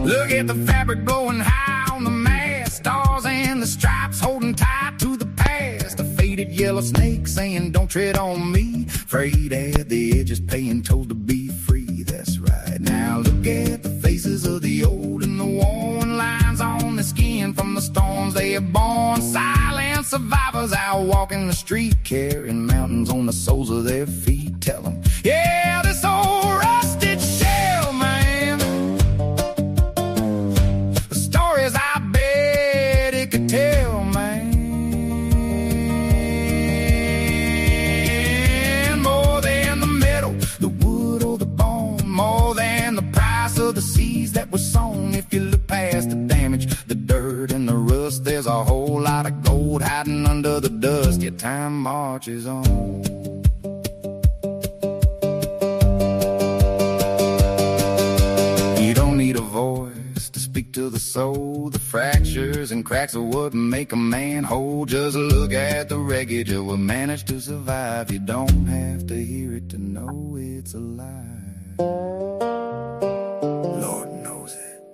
Look at the fabric blowing high on the mast, stars and the stripes holding tight to the past. A faded yellow trail of snakes saying don't tread on me. Afraid at the edge is paying toll to be free. That's right. Now look at the faces of the old and the worn lines on the skin from the storms they have borne. Silent survivors out walking the street, carrying mountains on the soles of their feet. Tell them, yeah, this old rusted shell, man. The stories I bet it could tell, man. More than the metal, the wood or the bone. More than the price of the seeds that were sown. If you look past the damage, the dirt and the rust, there's a whole lot of gold hiding under the dust. Your time marches on. You don't need a voice to speak to the soul. The fractures and cracks of what make a man whole. Just look at the wreckage of what managed to survive. You don't have to hear it to know it's alive. Lord knows it.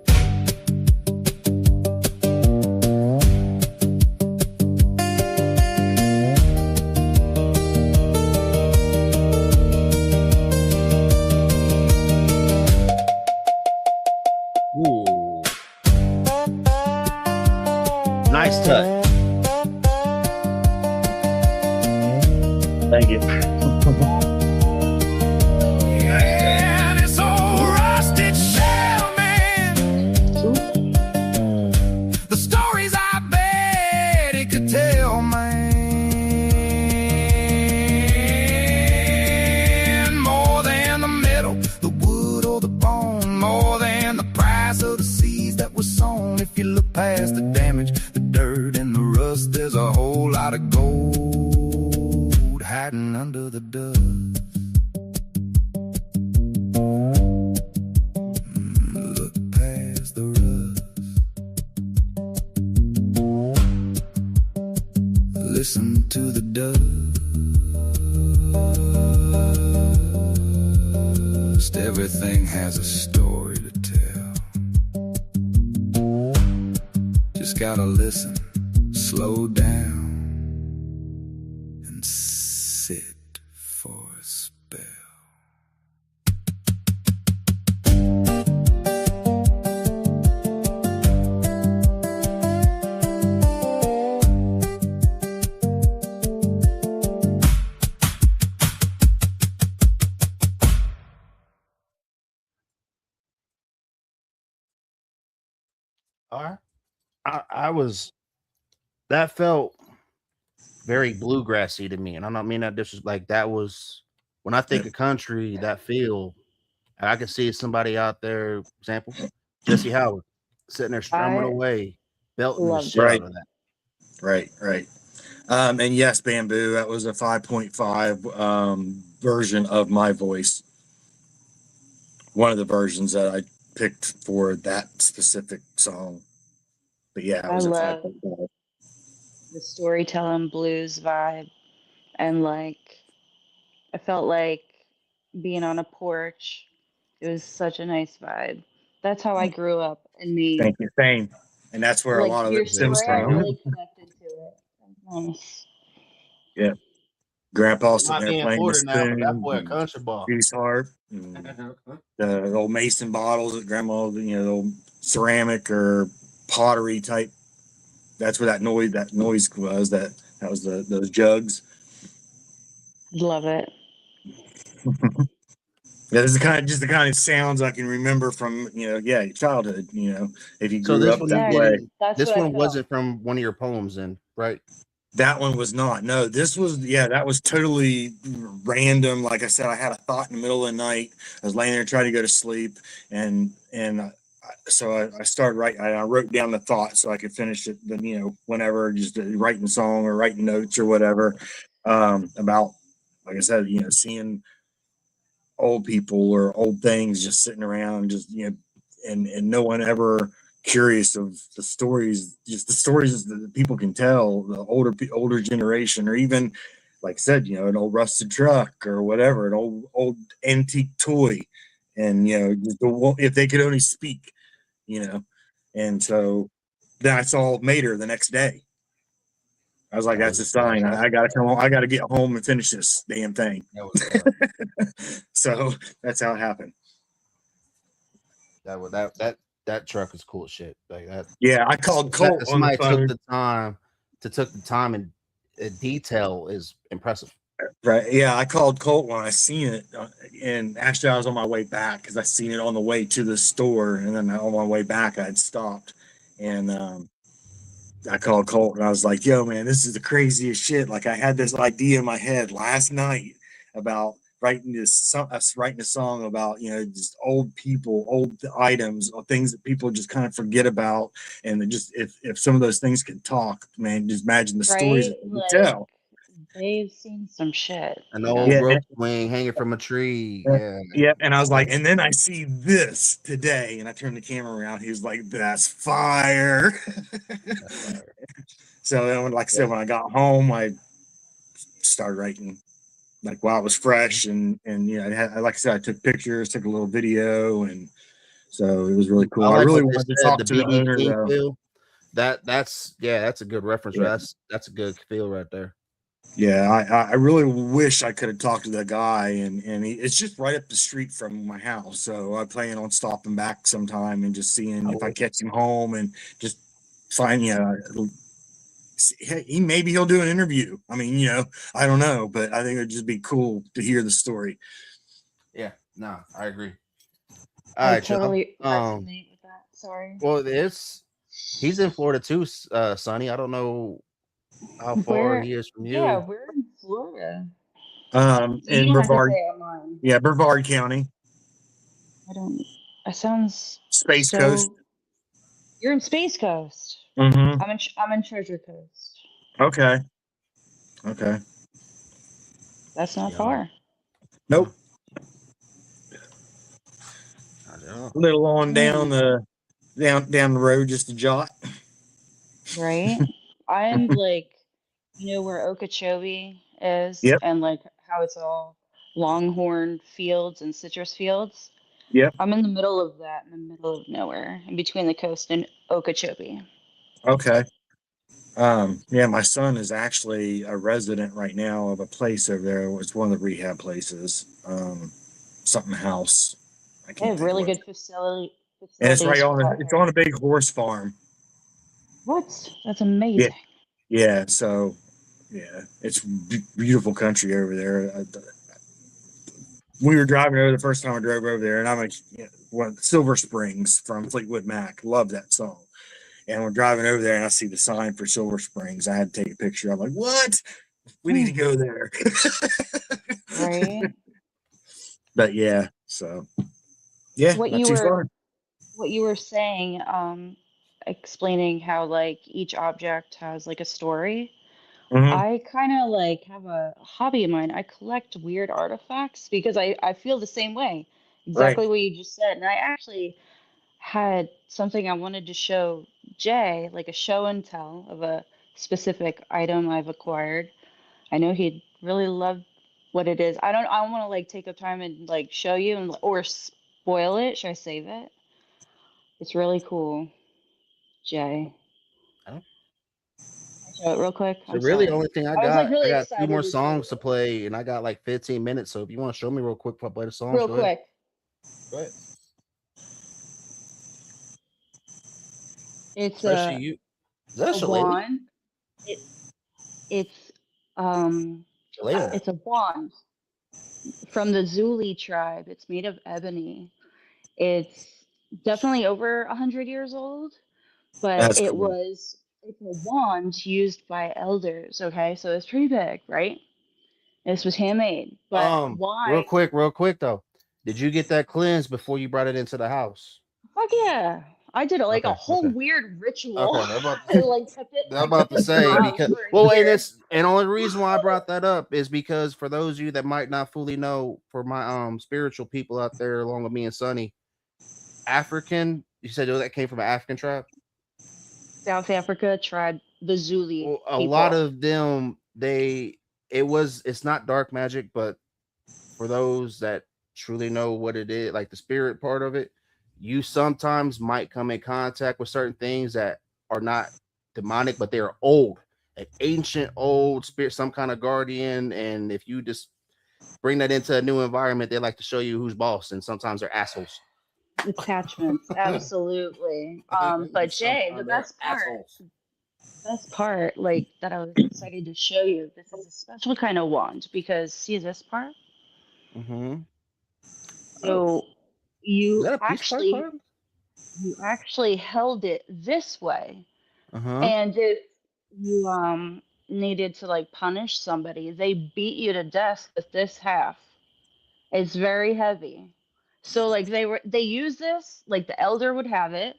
Ooh. Nice touch. Thank you. Yeah, this old rusted shell, man. The stories I bet it could tell, man. More than the metal, the wood or the bone. More than the price of the seeds that were sown. If you look past the damage, the dirt and the rust, there's a whole lot of gold hiding under the dust. Look past the rust. Listen to the dust. Everything has a story to tell. Just gotta listen, slow down, and sit for a spell. All right. I was, that felt very bluegrassy to me. And I don't mean that this is like, that was, when I think of country, that feel, I can see somebody out there, example, Jesse Howard, sitting there strumming I away, belting the love shit Right. out of that. Right. And yes, Bamboo, that was a 5.5 version of my voice. One of the versions that I picked for that specific song. But yeah, it I was a love 5.5. the storytelling blues vibe, and like I felt like being on a porch. It was such a nice vibe. That's how I grew up in Maine. Thank you. Same. And that's where a Like lot of your it stems story, I from. really connected to it. Nice. Yeah. Grandpa It sitting might there be in playing the Florida now, but that spoons boy a and country boy. juice harp and the old mason bottles that grandma, the old ceramic or pottery type. That's where that noise was. That was those jugs. Love it. Yeah, this is the kind of sounds I can remember from childhood. If you So grew this up one that you Yeah, way. didn't, that's this what I one felt. wasn't from one of your poems then, right? That one was not. No, this was, that was totally random. Like I said, I had a thought in the middle of the night. I was laying there trying to go to sleep, so I started writing. I wrote down the thought so I could finish it. Then whenever, just writing song or writing notes or whatever about, like I said, seeing old people or old things just sitting around, just and no one ever curious of the stories, just the stories that people can tell, the older generation, or even, like I said, an old rusted truck or whatever, an old antique toy, and just if they could only speak, and so then I saw Mater the next day. I was like, That that's was a sign. I gotta come home. I gotta get home and finish this damn thing. that was So that's how it happened. that truck is cool as shit. Like that. Yeah, I called Colt on the Somebody phone. took the time and detail is impressive. Right. Yeah, I called Colt when I seen it, and actually I was on my way back because I seen it on the way to the store, and then on my way back I'd stopped, and I called Colt and I was like, "Yo, man, this is the craziest shit!" Like I had this idea in my head last night about writing writing a song about just old people, old items, or things that people just kind of forget about, and then just if some of those things could talk, man, just imagine the stories Right? that they could Like tell. they've seen some shit, An you old know. Yeah, rope swing hanging from a tree. yeah, Yeah. yeah. And I was like, and then I see this today, and I turned the camera around. He was like, "That's fire." That's fire. So then, like I Yeah. said, when I got home, I started writing like while it was fresh, and like I said, I took pictures, took a little video, and so it was really I cool. I like really what they wanted to said, talk the to the BB owner King though. feel. That's a good reference. Yeah, That's a good feel right there. yeah. I really wish I could have talked to the guy, and it's just right up the street from my house. So I plan on stopping back sometime and just seeing if I catch him home and just find maybe he'll do an interview. I mean, I don't know, but I think it'd just be cool to hear the story. Yeah, no, I agree. All I right, y'all. totally resonate with that. Sorry. Well, he's in Florida too, Sonny. I don't know how far he is from Yeah, you. we're in Florida. You In don't have to say Brevard, it on mine. yeah, Brevard County, It sounds Space Coast. so. You're in Space Coast. Mm-hmm. I'm in Treasure Coast. Okay. Okay. That's not Yeah. far. Nope. A little on down the road, just a jot. Right? I'm like, where Okeechobee is, Yep. and like how it's all longhorn fields and citrus fields. Yep. I'm in the middle of that, in the middle of nowhere, in between the coast and Okeechobee. Okay. Yeah, my son is actually a resident right now of a place over there. It's one of the rehab places. Something house. I They can't have think of really what. good And it's facilities right for on that it's here. on a big horse farm. What? That's Yeah. amazing. Yeah. So yeah, it's beautiful country over there. We were driving over the first time I drove over there, and I'm like, Silver Springs from Fleetwood Mac. Love that song. And we're driving over there, and I see the sign for Silver Springs. I had to take a picture. I'm like, what? We need to go there. Right? But yeah, so yeah, What not you too were far. what you were saying, explaining how like each object has like a story. Mm-hmm. I kind of like have a hobby of mine. I collect weird artifacts because I feel the same way. Right. Exactly what you just said. And I actually had something I wanted to show Jay, like a show and tell of a specific item I've acquired. I know he'd really love what it is. I don't want to like take up time and like show you and or spoil it. Should I save it? It's really cool, Jay. Oh. Show it real quick. So I'm really, the sorry. only thing I was like I really got two excited more to show songs to you. play, and I got like 15 minutes. So if you want to show me real quick before I play the songs, Real go ahead. quick. Go ahead. It's Especially you. Is that a a shillelagh? wand. It's um Shillelagh. it's a wand from the Zuli tribe. It's made of ebony. It's definitely over 100 years old, but That's cool. it's a wand used by elders. Okay, so it's pretty big, right? This was handmade, but why? Real quick though. Did you get that cleansed before you brought it into the house? Fuck yeah! I did like a Okay, whole weird ritual. okay. I like kept it I'm like about to in the say house because for a year. and only reason why I brought that up is because for those of you that might not fully know, for my spiritual people out there, along with me and Sonny, African. You said that came from an African tribe. South Africa tribe, the Zuli Well, a lot people. of them it's not dark magic, but for those that truly know what it is, like the spirit part of it, you sometimes might come in contact with certain things that are not demonic, but they're old an ancient old spirit, some kind of guardian, and if you just bring that into a new environment, they like to show you who's boss, and sometimes they're assholes. Attachments, absolutely. But Jay, the best part, like that I was excited to show you. This is a special kind of wand because see this part. Mm-hmm. So Is that a peace pipe you card? actually held it this way, Uh-huh. and if you needed to like punish somebody, they beat you to death with this half. It's very heavy. So like they use this, like the elder would have it,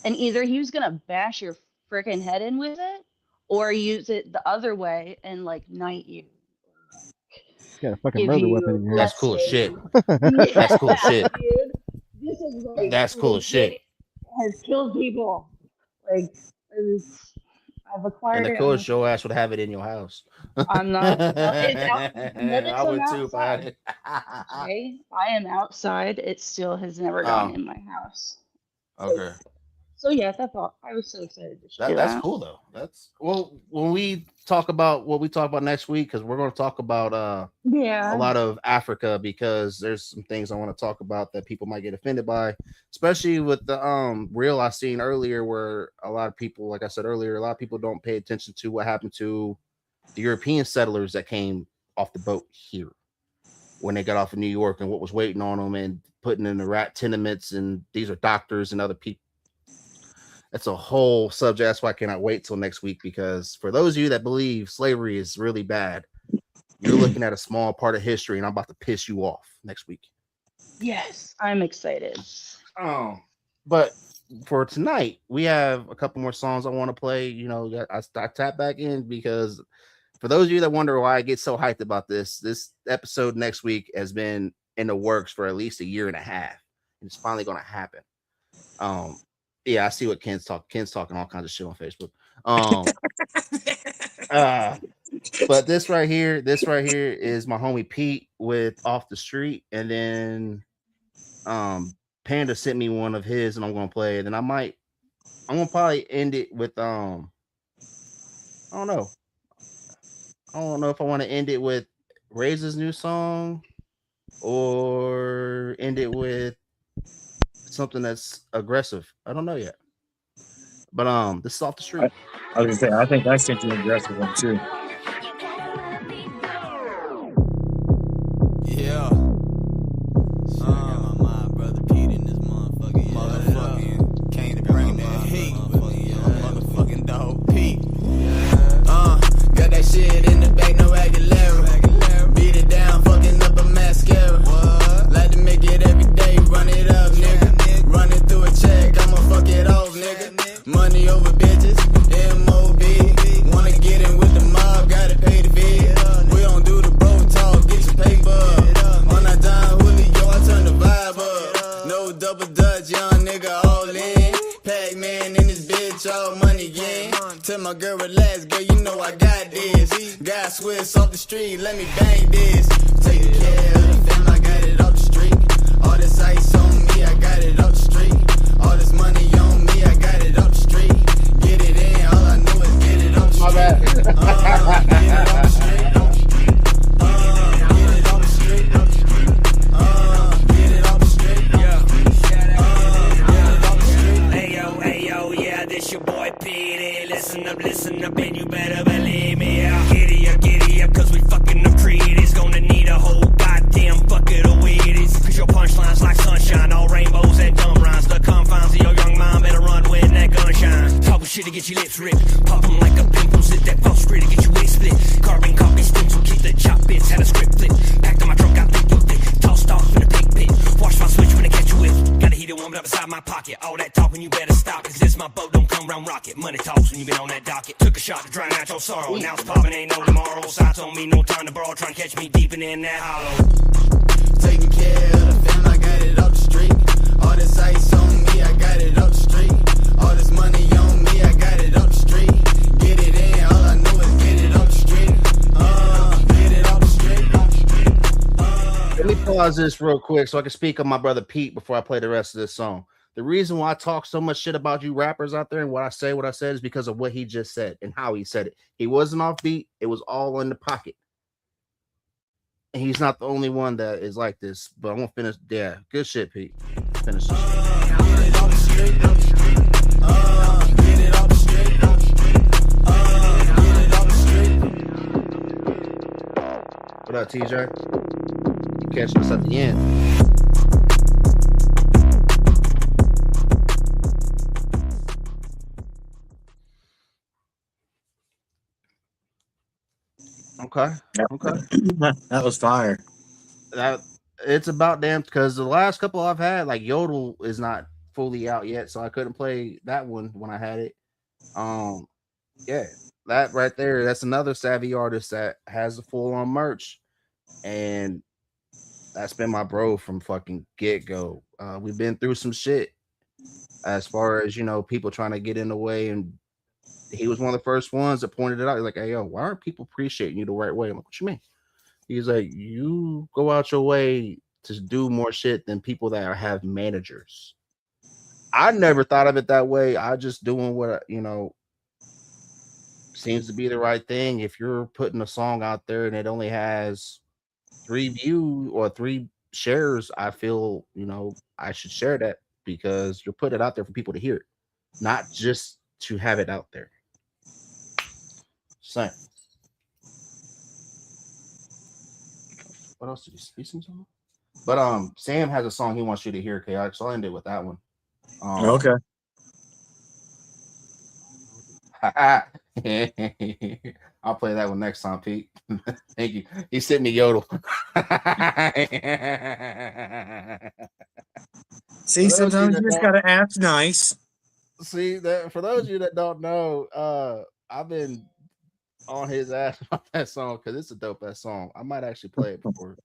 and either he was gonna bash your freaking head in with it, or use it the other way and like knight you. You got a fucking Give murder you weapon in your That's hand. cool as shit. Yeah, That's cool as shit. dude. This is like That's cool as shit. has killed people. Like I've And acquired the it. coolest your ass would have it in your house. I'm not. It's out, but I would too if I had outside. it. Okay, I am outside. It still has never gone in my house. Okay. So yeah, that's all. I was so excited to show That's that. cool though. That's well when we talk about what we talk about next week, because we're going to talk about a lot of Africa, because there's some things I want to talk about that people might get offended by, especially with the reel I seen earlier, where a lot of people, like I said earlier, a lot of people don't pay attention to what happened to the European settlers that came off the boat here when they got off of New York, and what was waiting on them and putting in the rat tenements, and these are doctors and other people. That's a whole subject. That's why I cannot wait till next week, because for those of you that believe slavery is really bad, you're looking at a small part of history, and I'm about to piss you off next week. Yes, I'm excited. But for tonight, we have a couple more songs I want to play. You know, I tap back in because for those of you that wonder why I get so hyped about this episode next week has been in the works for at least a year and a half, and it's finally going to happen. Yeah, I see what Ken's talking. Ken's talking all kinds of shit on Facebook. But this right here is my homie Pete with Off the Street, and then Panda sent me one of his, and I'm gonna play it. And I'm gonna probably end it with I don't know if I want to end it with Razor's new song or end it with something that's aggressive. I don't know yet. But this is Off the Street. I was gonna say, I think I sent you an aggressive one too. Yeah. My brother Pete in this motherfucking came to bring that heat. Motherfucking dog Pete. Got that shit in the back, no Aguilera. Beat it down, fucking up a mascara. Like to make it every day, run it up, nigga. Running through a check, I'ma fuck it off, nigga. Money over bitches, M.O.B. Wanna get in with the mob, gotta pay the bill. We don't do the bro talk, get your paper up. On that dime, Julio, I turn the vibe up. No double dutch, young nigga all in. Pac-Man in this bitch, all money again. Tell my girl relax, girl, you know I got this. Got Swiss off the street, let me bang this. Taking care of the fam, I got it off the street. All this ice on me, I got it off the street. All this money on me, I got it off the street. Get it in, all I know is get it off the street. Get it off the street. Get it off the street. Get it off the street. Get it off the street. Ayo, yeah, this your boy Pete. Listen up, and you better believe me. Giddy up, cause we fucking up Creed. It's gonna need a whole goddamn bucket of Wheaties. Cause your punchlines like sunshine, all rainbows and dumb rhymes. The confines of your young mind better run when that gun shines. Talking shit to get your lips ripped. Pop them like a pimple, zip that false grit to get your wig split. Carbon copy stencil, keep the chop bits, had a script flip. Packed in my trunk, got thick with it. Tossed off in the pig pit. Watch my switch when I catch you with. Got a heater warmed up inside my pocket. All that talking, you better stop. Cause this my boat, don't come round rocket. Money talks when you been on that docket. Took a shot to drown out your sorrow. Now it's popping, ain't no tomorrow. Sides on me, no time to borrow. Try and catch me deep in that hollow. Taking care of the fam, I got it off the street. All this ice on me, I got it off the street. All this money on me, I got it off the street. Get it in, all I know is get it off the street. Get it off the street. Let me pause this real quick so I can speak on my brother Pete before I play the rest of this song. The reason why I talk so much shit about you rappers out there and what I said is because of what he just said and how he said it. He wasn't off beat. It was all in the pocket. And he's not the only one that is like this. But I'm gonna finish. Yeah, good shit, Pete. Finish this shit. What up, TJ? You catch us at the end. Okay. That was fire. That it's about damn because the last couple I've had, like Yodel is not fully out yet, so I couldn't play that one when I had it. Yeah, that right there, that's another savvy artist that has the full on merch, and that's been my bro from fucking get go. We've been through some shit as far as people trying to get in the way, and he was one of the first ones that pointed it out. He's like, "Hey, yo, why aren't people appreciating you the right way?" I'm like, "What you mean?" He's like, "You go out your way to do more shit than people that have managers." I never thought of it that way. I just doing what seems to be the right thing. If you're putting a song out there and it only has 3 views or 3 shares, I feel I should share that because you're putting it out there for people to hear it, not just to have it out there. Same. What else did he speak some? But Sam has a song he wants you to hear, Chaotic. So I'll end it with that one. Okay. I'll play that one next time, Pete. Thank you. He sent me Yodel. See, sometimes you just gotta act nice. See that for those of you that don't know, I've been on his ass about that song because it's a dope ass song. I might actually play it before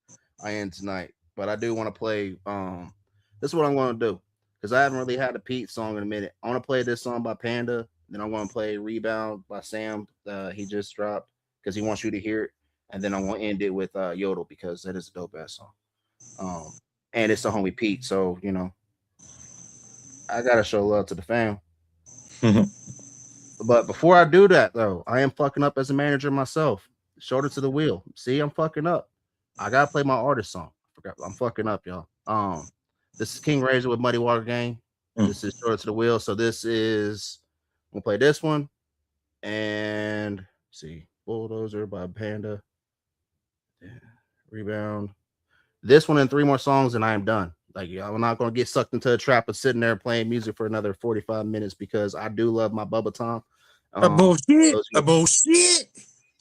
I end tonight, but I do want to play. This is what I'm going to do because I haven't really had a Pete song in a minute. I want to play this song by Panda. Then I'm going to play Rebound by Sam. He just dropped because he wants you to hear it. And then I'm going to end it with Yodel because that is a dope ass song. And it's the homie Pete. So, I got to show love to the fam. But before I do that, though, I am fucking up as a manager myself. Shoulder to the wheel. See, I'm fucking up. I got to play my artist song. I'm fucking up, y'all. This is King Razor with Muddy Water Gang. This is Shoulder to the Wheel. So this is... We'll play this one and see Bulldozer by Panda. Yeah. Rebound. This one and 3 more songs, and I am done. Like, I'm not gonna get sucked into a trap of sitting there playing music for another 45 minutes because I do love my Bubba Tom. Bullshit. Bullshit.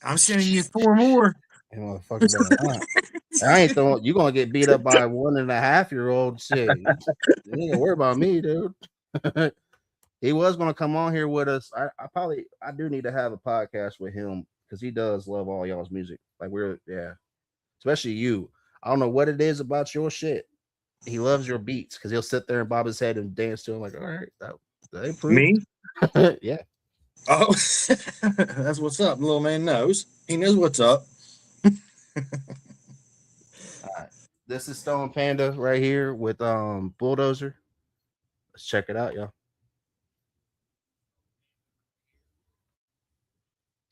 I'm sending you 4 more. Hey, motherfucker, better not. I ain't throwing. You gonna get beat up by a 1.5-year-old shit. You ain't gonna worry about me, dude. He was going to come on here with us. I do need to have a podcast with him because he does love all y'all's music. Like especially you. I don't know what it is about your shit. He loves your beats because he'll sit there and bob his head and dance to him. Like, all right, that improved. Me? Yeah. Oh, that's what's up. Little man knows. He knows what's up. All right. This is Stone Panda right here with Bulldozer. Let's check it out, y'all.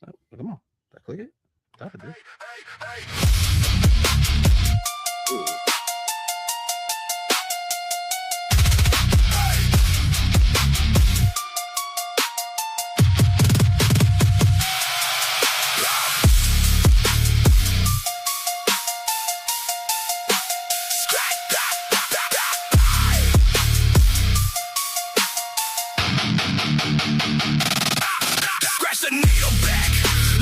Oh, come on. Did I click it? I did. Scratch the needle back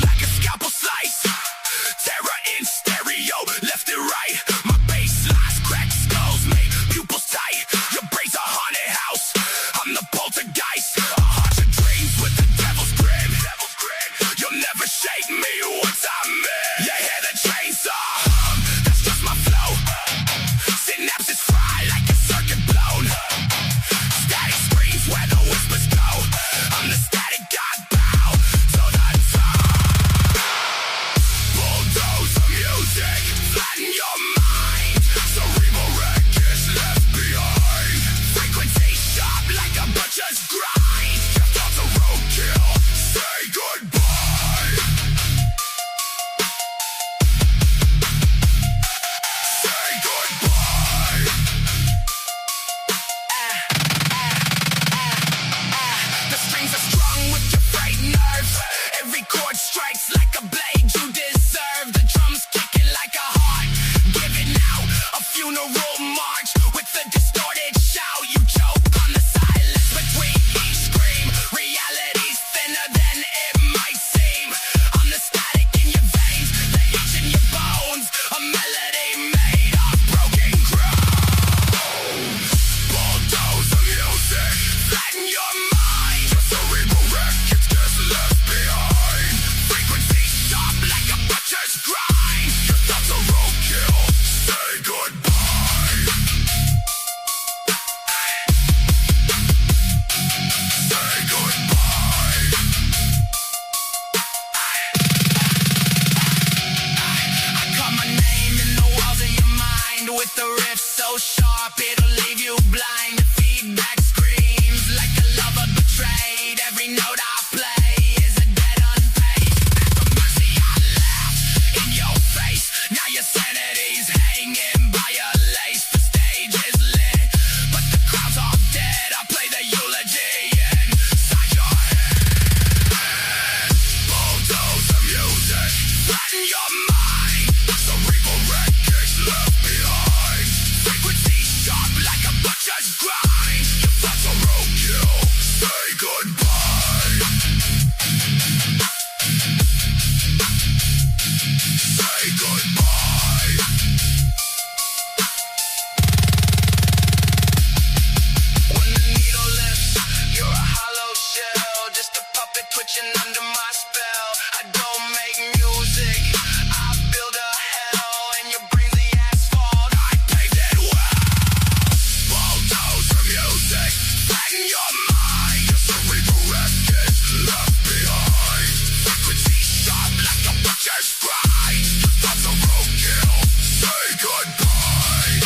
like a scalpel slice. Terror in stereo, left and right. My bass That's a roadkill. Say goodbye. Say goodbye. When the needle lifts, you're a hollow shell, just a puppet twitching under my spell. I don't make music, I build a hell, and you breathe the asphalt. I paved it well. Bulldozer music, flatten your mind. Your cerebral wreckage left behind. Frequency sharp like a butcher's cry. That's a roadkill. Say goodbye.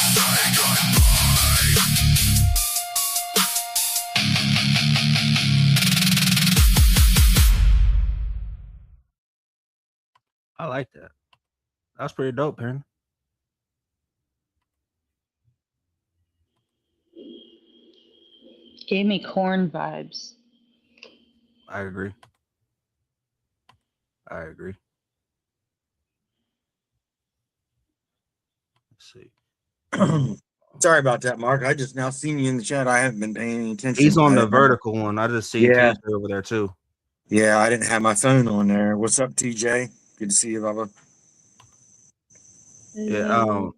Say goodbye. I like that. That's pretty dope, man. Gave me corn vibes. I agree. I agree. Let's see. Sorry about that, Mark. I just now seen you in the chat. I haven't been paying any attention. He's on I the didn't have my- vertical one. I just see Yeah. TJ over there too. Yeah, I didn't have my phone on there. What's up, TJ? Good to see you, Bubba. Yeah.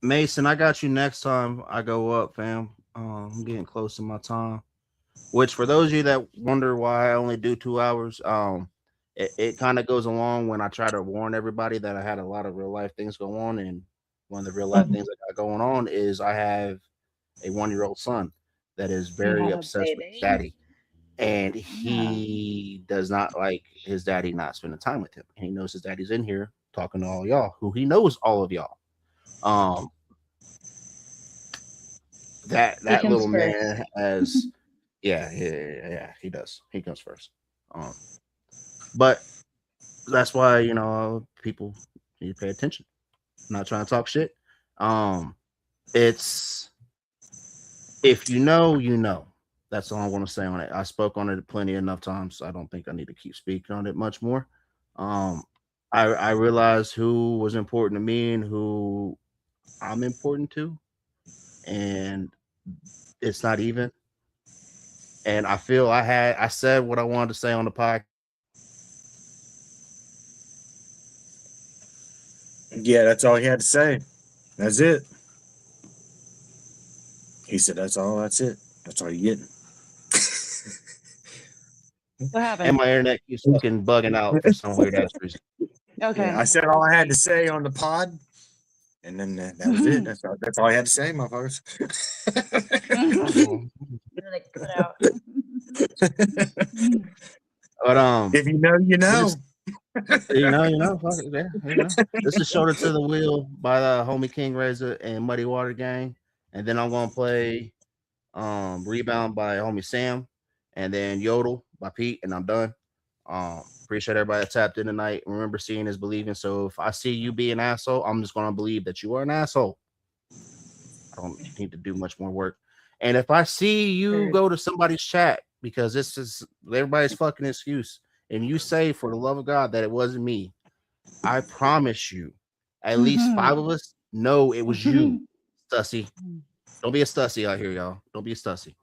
Mason, I got you next time I go up, fam. I'm getting close to my time. Which, for those of you that wonder why I only do 2 hours, it kind of goes along when I try to warn everybody that I had a lot of real life things go on, and one of the real life things I got going on is I have a 1-year-old son that is very have a obsessed with baby? his daddy, and he does not like his daddy not spending time with him. And he knows his daddy's in here talking to all y'all, who he knows all of y'all. That comes little first. man has, yeah, he does. He comes first. But that's why, people need to pay attention. I'm not trying to talk shit. It's, if you know, you know. That's all I want to say on it. I spoke on it plenty enough times, so I don't think I need to keep speaking on it much more. I realized who was important to me and who I'm important to, and it's not even. And I feel I said what I wanted to say on the podcast. Yeah, that's all he had to say. That's it. He said, "That's all. That's it. That's all you getting." What happened? And my internet keeps fucking bugging out for some weird ass reason. Okay. Yeah, I said all I had to say on the pod, and then that was it. That's all I had to say, motherfuckers. But if you know, you know. You know. Fuck it, yeah, you know. This is Shoulder to the Wheel by the homie King Razor and Muddy Water Gang, and then I'm gonna play Rebound by homie Sam, and then Yodel by Pete, and I'm done. Appreciate everybody that tapped in tonight. Remember, seeing is believing. So if I see you be an asshole, I'm just gonna believe that you are an asshole. I don't need to do much more work. And if I see you go to somebody's chat, because this is everybody's fucking excuse, and you say, for the love of God, that it wasn't me, I promise you, at least 5 of us know it was you, Stussy. Don't be a Stussy out here, y'all. Don't be a Stussy.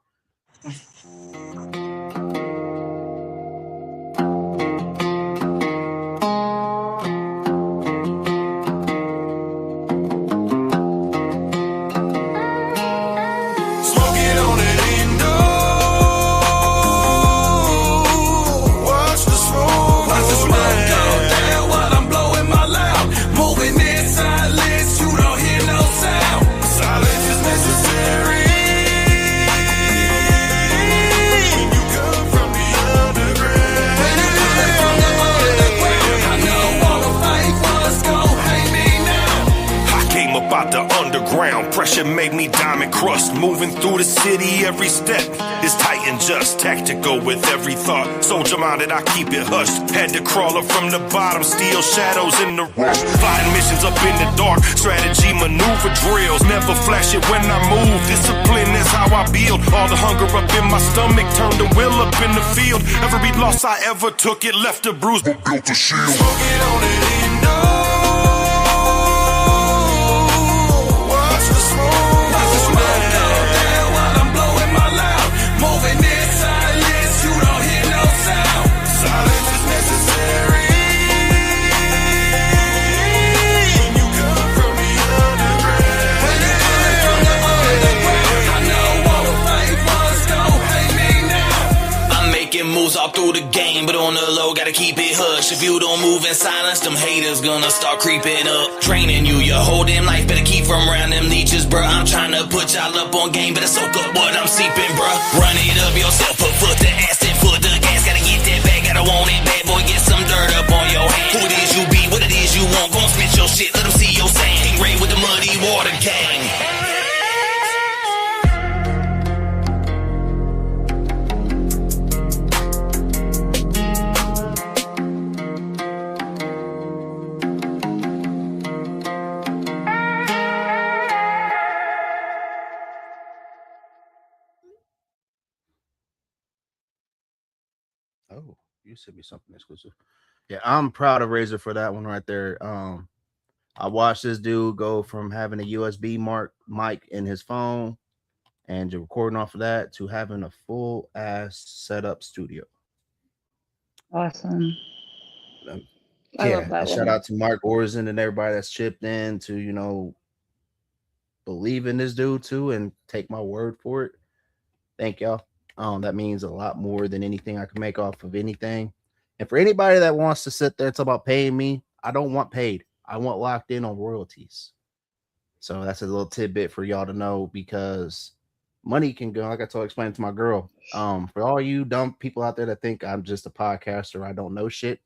Pressure made me diamond crust. Moving through the city, every step is tight and just. Tactical with every thought. Soldier minded, I keep it hushed. Had to crawl up from the bottom, steal shadows in the rush. Fighting missions up in the dark. Strategy, maneuver drills. Never flash it when I move. Discipline is how I build. All the hunger up in my stomach turned the will up in the field. Every loss I ever took, it left a bruise, but built a shield. Smoking on it, keep it hush. If you don't move in silence, them haters gonna start creeping up. Draining you, your whole damn life. Better keep from around them leeches, bruh. I'm trying to put y'all up on game, better soak up what I'm seeping, bruh. Run it up yourself, put foot to ass and foot to gas. Gotta get that bag, gotta want it bad, boy. Get some dirt up on your hand. Who it is you be, what it is you want. Gon' spit your shit, let them see your sand. King Ray with the muddy water gang. Oh, you sent me something exclusive. Yeah, I'm proud of Razor for that one right there. I watched this dude go from having a USB mic in his phone and recording off of that to having a full ass setup studio. Awesome. I love that shout one. out to Mark Orzen and everybody that's chipped in to, you know, believe in this dude too and take my word for it. Thank y'all. That means a lot more than anything I can make off of anything. And for anybody that wants to sit there and talk about paying me, I don't want paid. I want locked in on royalties. So that's a little tidbit for y'all to know, because money can go, like I explained to my girl. For all you dumb people out there that think I'm just a podcaster, I don't know shit.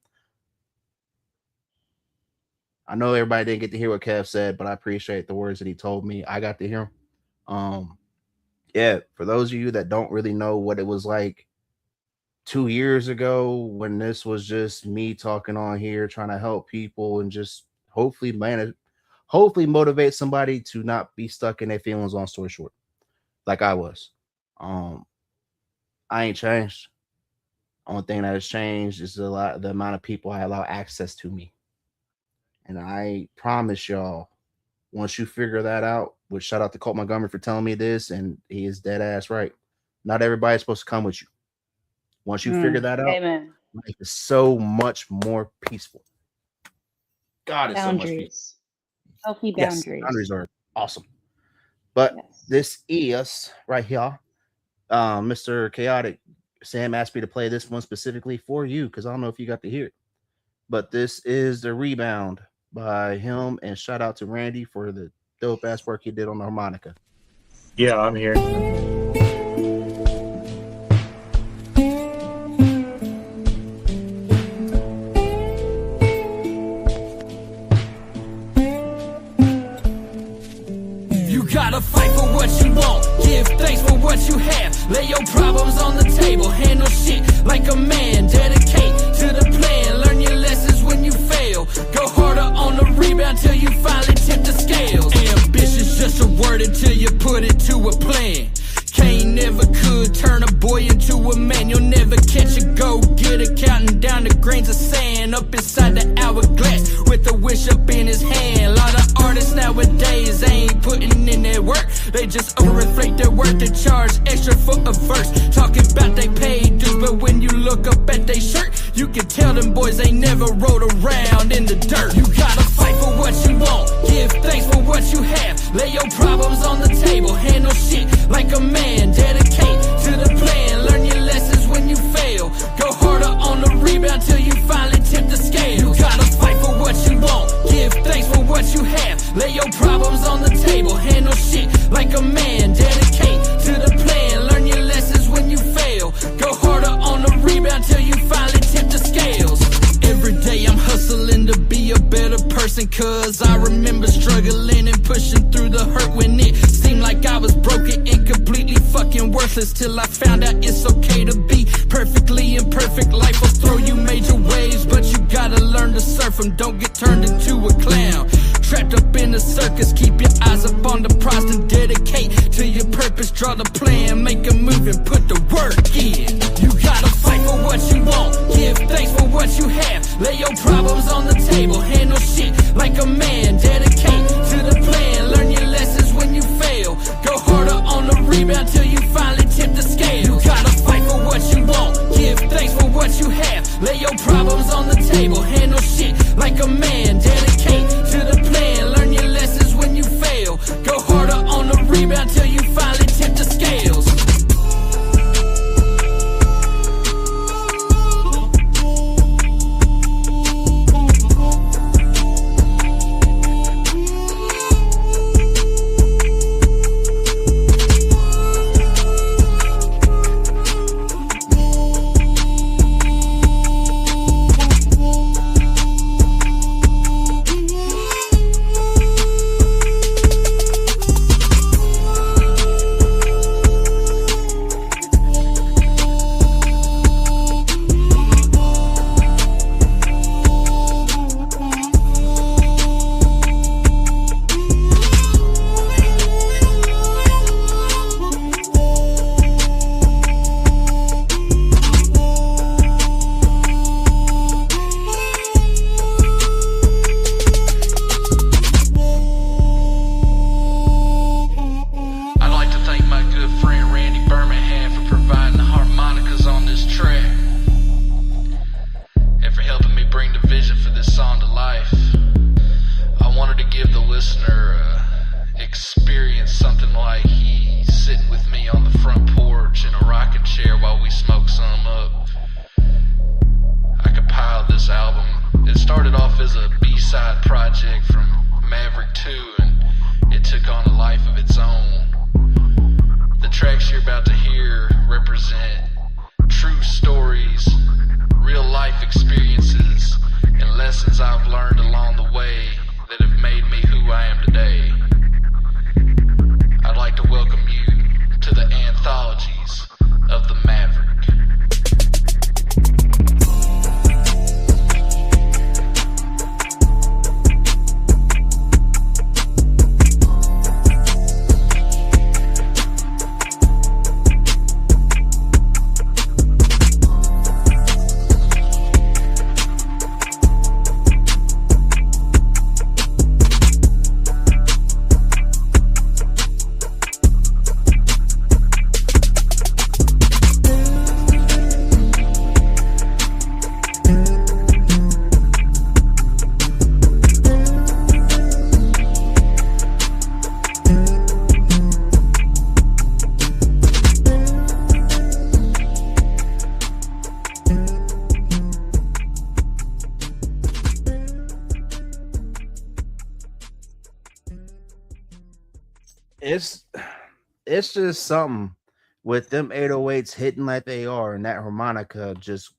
I know everybody didn't get to hear what Kev said, but I appreciate the words that he told me. I got to hear them. Yeah, for those of you that don't really know what it was like 2 years ago when this was just me talking on here trying to help people and just hopefully motivate somebody to not be stuck in their feelings, long story short, like I was. I ain't changed. Only thing that has changed is the amount of people I allow access to me. And I promise y'all, once you figure that out, which shout out to Colt Montgomery for telling me this, and he is dead ass right. Not everybody's supposed to come with you. Once you figure that out, Amen. life is so much more peaceful. God is Boundaries. so much peaceful. Healthy Yes, boundaries. boundaries are awesome. But this is right here, Mr. Chaotic. Sam asked me to play this one specifically for you because I don't know if you got to hear it. But this is The Rebound by him, and shout out to Randy for the dope ass work he did on the harmonica. Yeah, I'm here. You gotta fight for what you want, give thanks for what you have. Lay your problems on the table, handle shit like a man. Dedicate to the plan, learn your lessons when you fail. Go harder on the rebound till you finally tip the scales. Ambition's just a word until you put it to a plan. Cain never could turn a boy into a man. You'll never catch a go-getter counting down the grains of sand up inside the hourglass with a wish up in his hand. A lot of artists nowadays ain't putting in their work. They just overinflate their work to charge extra for a verse. Talking about they paid dues, but when you look up at their shirt, you can tell them boys ain't never rode around in the dirt. You gotta fight for what you want, give thanks for what you have. Lay your problems on the table, handle shit like a man. Dedicate to the plan, learn your lessons when you fail. Go harder on the rebound till you finally tip the scale. You gotta fight for what you want, give thanks for what you have. Lay your problems on the table, handle shit like a man. Dedicate to the plan, learn your lessons when you fail. Go harder on the rebound till you finally tip the scales. Every day I'm hustling to be a better person, cause I remember struggling and pushing through the hurt when it seemed like I was broken and completely fucking worthless, till I found out it's okay to be perfectly imperfect. Life will throw you major waves, but you gotta learn to surf them. Don't get turned into a clown, trapped up in a circus. Keep your eyes up on the prize and dedicate to your purpose. Draw the plan, make a move and put the work in. You gotta fight for what you want, give thanks for what you have. Lay your problems on the table, handle shit like a man. Dedicate to the plan, learn your lessons when you fail. Go harder on the rebound till you finally tip the scale. You gotta fight for what you want, give thanks for what you have. Lay your problems on the table, handle shit like a man. Dedicate to the plan, learn your lessons when you fail. Go harder on the rebound till you finally tip the scales. about to hear represent true stories, real life experiences, and lessons I've learned along the way that have made me who I am today. I'd like to welcome you to the anthologies of the Maverick. It's just something with them 808s hitting like they are and that harmonica just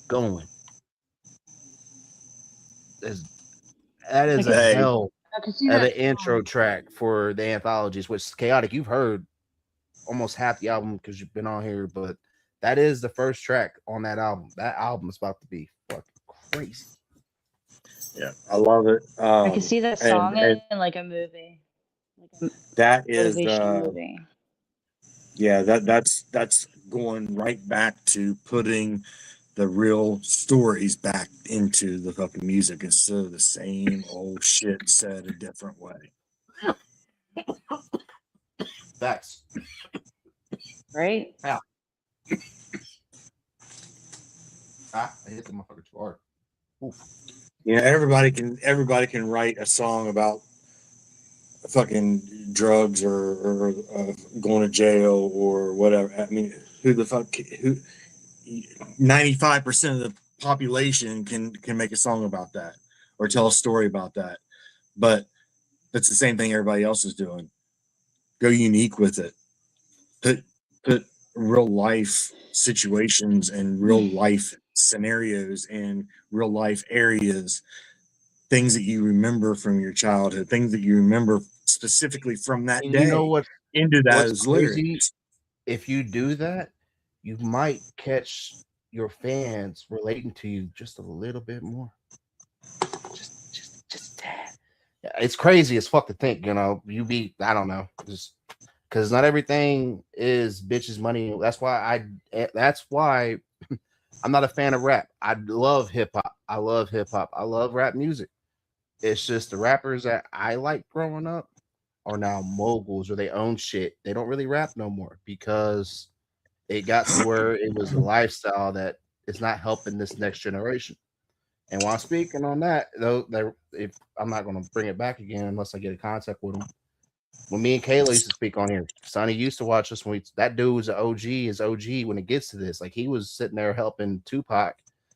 going. Is that is a hell of an intro track for the anthologies, which Chaotic, you've heard almost half the album because you've been on here, but that is the first track on that album. That album is about to be fucking crazy. Yeah, I love it. I could see that song in like a movie. Like that is motivational movie. Yeah, that's going right back to putting the real stories back into the fucking music instead of the same old shit said a different way. Facts. Right? Yeah. I hit the motherfucker too hard. Oof. Yeah, everybody can write a song about fucking drugs or going to jail or whatever. I mean, who 95% of the population can make a song about that or tell a story about that. But that's the same thing everybody else is doing. Go unique with it. Put real life situations and real life scenarios and real life areas, things that you remember from your childhood, things that you remember specifically from that And day, you know what? into What's those crazy? lyrics. If you do that, you might catch your fans relating to you just a little bit more. Just a tad. Yeah, it's crazy as fuck to think, I don't know, just because not everything is bitches money. That's why I'm not a fan of rap. I love hip hop. I love rap music. It's just the rappers that I like growing up are now moguls or they own shit. They don't really rap no more because it got to where it was a lifestyle that is not helping this next generation. And while speaking on that, though, if I'm not going to bring it back again unless I get in contact with them. When me and Kayla used to speak on here, Sonny used to watch us that dude was an OG, is OG when it gets to this. Like he was sitting there helping Tupac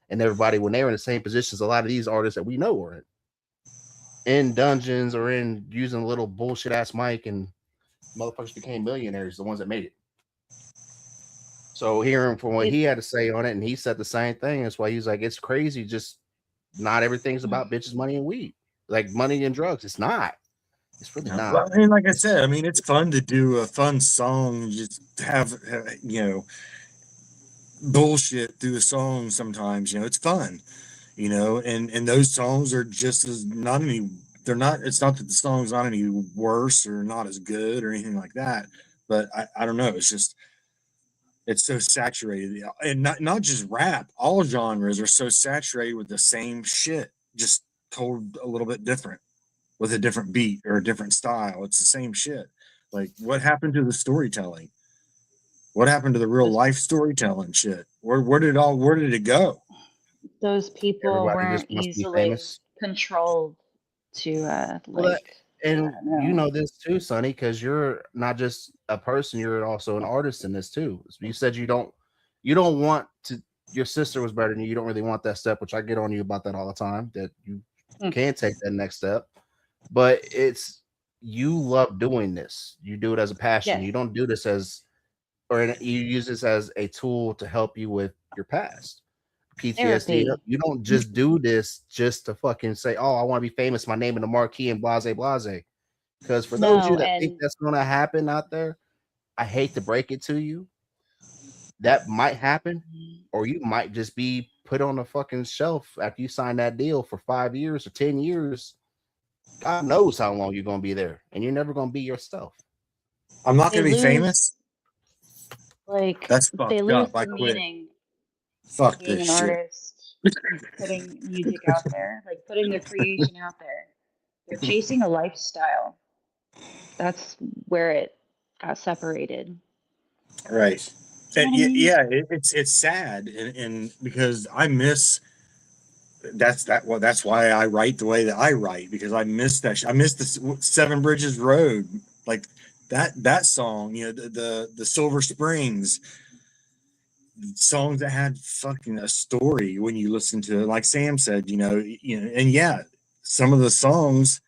and everybody when they were in the same positions a lot of these artists that we know were in dungeons or in using a little bullshit ass mic, and motherfuckers became millionaires, the ones that made it. So hearing from what he had to say on it, and he said the same thing. That's why he's like, it's crazy. Just not everything's about bitches, money, and weed. Like money and drugs. It's not. It's really not. Well, I mean, like I said, it's fun to do a fun song, just have bullshit through a song sometimes. It's fun, and those songs are just as not any. They're not. It's not that the song's not any worse or not as good or anything like that. But I don't know. It's just it's so saturated, and not just rap. All genres are so saturated with the same shit, just told a little bit different, with a different beat or a different style. It's the same shit. Like, what happened to the storytelling? What happened to the real life storytelling shit? Where did it go? Those people Everybody weren't just wants to be easily famous. controlled to Well, and you know this too, Sonny, because you're not just a person, you're also an artist in this too. You said you don't want to. Your sister was better than you. You don't really want that step, which I get on you about that all the time. That you can't take that next step, but you love doing this. You do it as a passion. Yes. You don't do this as or you use this as a tool to help you with your past. PTSD. Therapy. You don't just do this just to fucking say, "Oh, I want to be famous. My name in the marquee and blase blase." Because for those of you No, that think and that's going to happen out there, I hate to break it to you, that might happen, or you might just be put on a fucking shelf after you sign that deal for 5 years or 10 years. God knows how long you're going to be there, and you're never going to be yourself. I'm not they going to be lose, famous. like, That's they fucked lose up. I the quit. meaning Fuck being this an shit. artist, putting music out there, like putting their creation out there. They're chasing a lifestyle. That's where it got separated. Right. You know what I mean? Yeah, it's sad, and because I miss that's why I write the way that I write, because I miss that. I miss the Seven Bridges Road, like that song. You know, the Silver Springs songs that had fucking a story when you listen to it. Like Sam said, and yeah, some of the songs,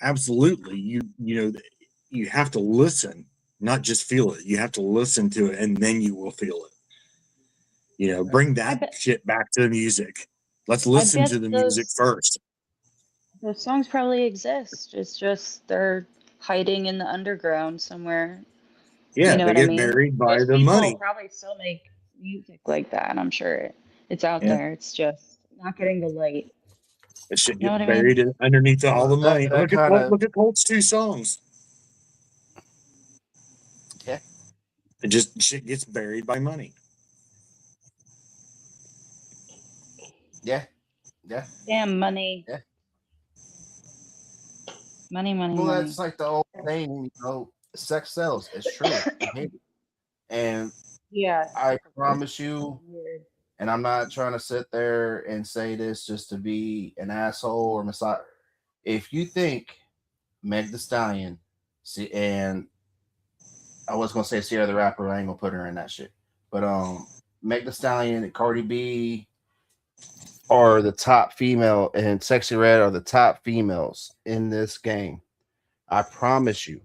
absolutely, you have to listen, not just feel it. You have to listen to it, and then you will feel it. Bring that shit back to the music. Let's listen to the music first. Those songs probably exist. It's just they're hiding in the underground somewhere. Yeah, You know they what I get mean? buried by Those the people money. probably still make music like that. I'm sure it's out Yeah. there. It's just not getting the light. It should You know get what I buried mean? underneath all the money. That kind of, Look at Colt's 2 songs. yeah, It just shit gets buried by money. Yeah. Damn money. Yeah. Money. Well, that's like the old thing, sex sells. It's true. I hate it. And yeah, I promise you, and I'm not trying to sit there and say this just to be an asshole or messiah. If you think Meg Thee Stallion, and I was gonna say Sierra the Rapper, I ain't gonna put her in that shit. But Meg Thee Stallion and Cardi B are the top female, and Sexy Red are the top females in this game. I promise you,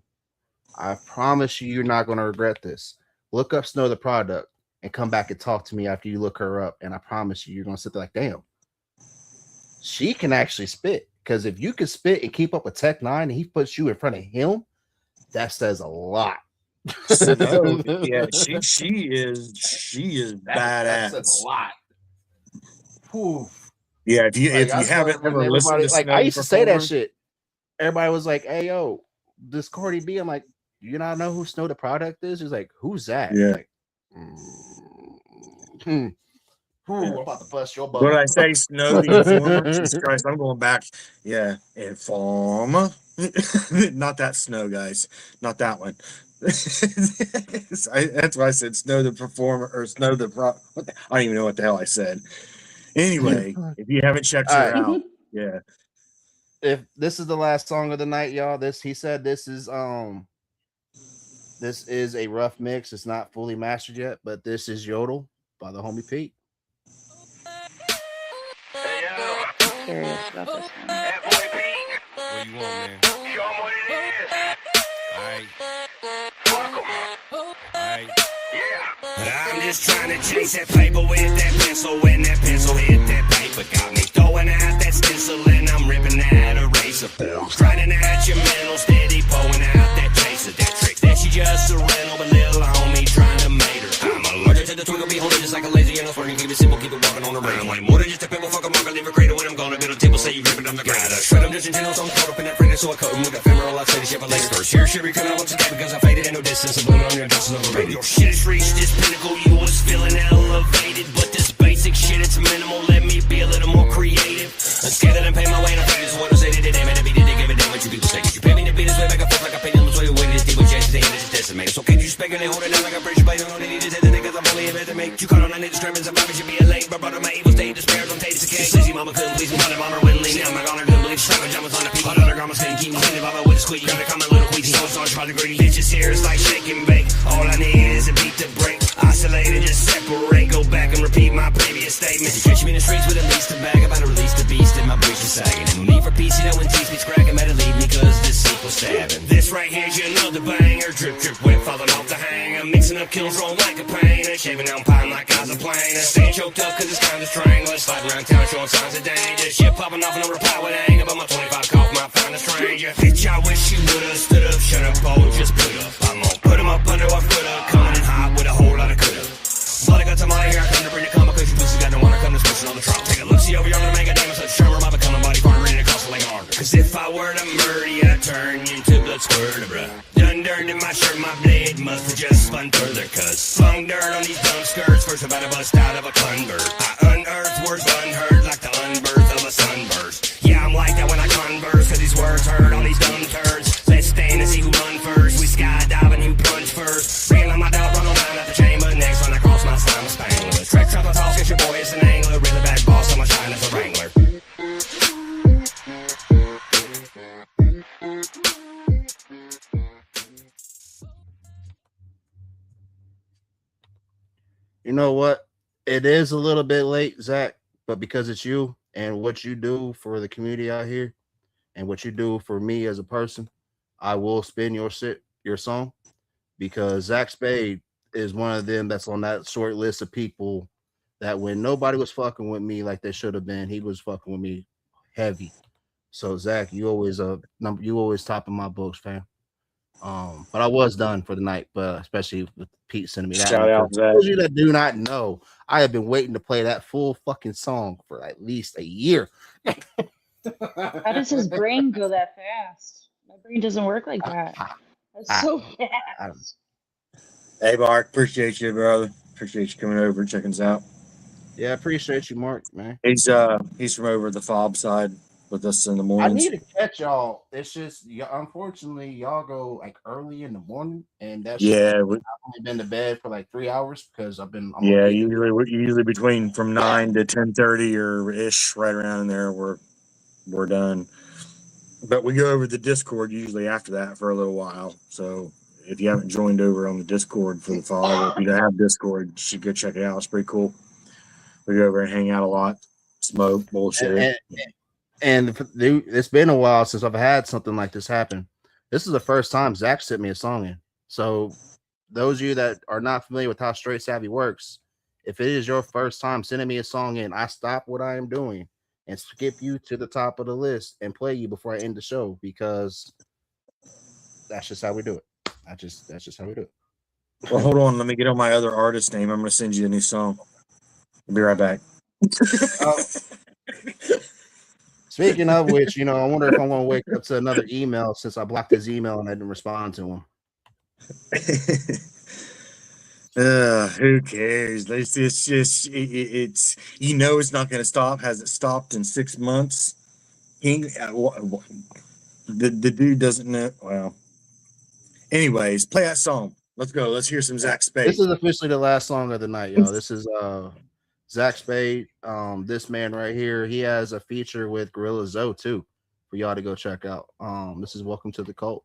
you're not going to regret this. Look up Snow the Product and come back and talk to me after you look her up. And I promise you're going to sit there like, damn, she can actually spit. Because if you can spit and keep up with Tech Nine and he puts you in front of him, that says a lot. Snow, yeah, she is badass. That says a lot. Whew. Yeah, if you haven't ever listened to Snow I used to say that perform, shit. Everybody was like, "Hey, yo, this Cardi B." I'm like, "Do you not know who Snow the Product is?" He's like, "Who's that?" Yeah. Like, I'm about to bust your butt. What I say, Snow the Informer? Jesus Christ, I'm going back. Yeah, Informer. Not that Snow, guys. Not that one. That's why I said Snow the Performer or Snow the I don't even know what the hell I said. Anyway, if you haven't checked her out, yeah. If this is the last song of the night, y'all, he said this is a rough mix. It's not fully mastered yet, but this is Yodel by the homie Pete. Curious about this one. What you want, man? Show 'em what it is. Alright. Fuck 'em. Alright. Yeah. I'm just trying to chase that paper with that pencil. When that pencil hit that paper, got me throwing out that stencil and I'm ripping that eraser. Grinding out your mental, steady pulling out that chaser. That trick that she just a rental, but little homie trying to mate her. I'm allergic to the twinkle, be holding just like a laser. You know, swerving, keep it simple, keep it walking on the rail. I'm more than just a pebble, fuck a marker, leave a cradle when I'm gonna build a table. Say you grip it, I'm the grinder. Shred them just intentional, so I'm caught up in that freighter, so I cut them with a femoral. I say the shit for later. First year should be coming out once again because I faded, ain't no distance. I'm blooming on your distance overrated. Your shit has reached this pinnacle, you was feeling elevated, but this basic shit, it's minimal. Let me be a little more creative. I'm scared that I'm paying my way, and I'm afraid this is what I'm saying. Damn it, I beat it, they give a damn what you people say. You pay me to beat this way back and forth like I paid them, so you waited this deep with chances, they end this decimated. So can't you speculate, hold it down like a bridge, but you don't need to hit the niggas, I'm only here to make you caught on, I need to scream and survive, it should be a late, but brought on my evil state, despair, don't take this again. Sleazy mama couldn't please me, mother mama wouldn't leave me, I'm not gonna couldn't believe, strong jumpers on the people, other grandmas couldn't keep me, sitting by my with a squeak, you gotta come a little queasy, so it's try to greedy, bitches here, it's like shake and bake, all I need is a beat to break, isolate and just separate, go back and repeat my previous statement. You catch me in the streets with at least a bag, about to release the beast in my breeches sagging, and no need for peace, you know when teeth be cracking, better leave me cause this sequel's stabbing. This This right here's another banger. Drip, drip, wet, falling off the hanger. Mixing up kills, roll like a painter. Shaving down pine like I was a planer. Staying choked up cause it's kinda strangler. Sliding around town showing signs of danger. Shit popping off and no reply with anger. But my 25 cough might find a stranger. Bitch, I wish you would've stood up. Shut up, oh, just put up. I'm gonna put 'em up under our foot up. Coming in hot with a whole lot of coulda. Blood, I got some money here. I come to bring the comma cause you pussy got no one to come to switching on the trunk. Take a look, see over yonder, make a damage. Such charmer, my becoming body part ready to cost like armor. Cause if I were to murder you, I'd turn you into blood squirter, bruh. Done dirt in my shirt, my blade must have just spun further. Cause flung dirt on these dumb skirts. First about to bust out of a convert. I unearthed words unheard like the unbirth of a sunburst. Yeah, I'm like that when I converse. Cause these words heard on these dumb turds. Let's stand and see who run first. We skydiving, who plunge first. Real on my dog, run around at the chamber. Next when I cross my slime, I'm spangler. Track, trap, I toss, get your boy, it's an angler. Really bad boss, I'm a shine as a wrangler. You know what? It is a little bit late, Zach, but because it's you and what you do for the community out here and what you do for me as a person, I will spin your song because Zach Spade is one of them that's on that short list of people that when nobody was fucking with me like they should have been, he was fucking with me heavy. So Zach, you always top of my books, fam. But I was done for the night, but especially with Pete sending me that. Shout out, Zach. For those of you that do not know, I have been waiting to play that full fucking song for at least a year. How does his brain go that fast? My brain doesn't work like that. That's so fast. Hey, Mark, appreciate you, brother. Appreciate you coming over and checking us out. Yeah, I appreciate you, Mark, man. He's from over the fob side with us in the I mornings. need to catch y'all. It's just, unfortunately, y'all go like early in the morning, and that's Yeah, I've only been to bed for like 3 hours because I'm usually between from 9 to 10:30 or ish, right around there. We're done. But we go over the Discord usually after that for a little while. So if you haven't joined over on the Discord for the fob, if you don't have Discord, you should go check it out. It's pretty cool. We go over and hang out a lot, smoke, bullshit. And it's been a while since I've had something like this happen. This is the first time Zach sent me a song in. So those of you that are not familiar with how Straight Savvy works, if it is your first time sending me a song in, I stop what I am doing and skip you to the top of the list and play you before I end the show because that's just how we do it. That's just how we do it. Well, hold on. Let me get on my other artist name. I'm going to send you a new song. I'll be right back. Speaking of which, I wonder if I'm going to wake up to another email since I blocked his email and I didn't respond to him. Who cares? It's just it's it's not going to stop. Has it stopped in 6 months? The dude doesn't know. Well, anyways, play that song. Let's go. Let's hear some Zach Spade. This is officially the last song of the night, y'all. This is Zach Spade. This man right here, he has a feature with Gorilla Zoe too, for y'all to go check out. This is Welcome to the Cult.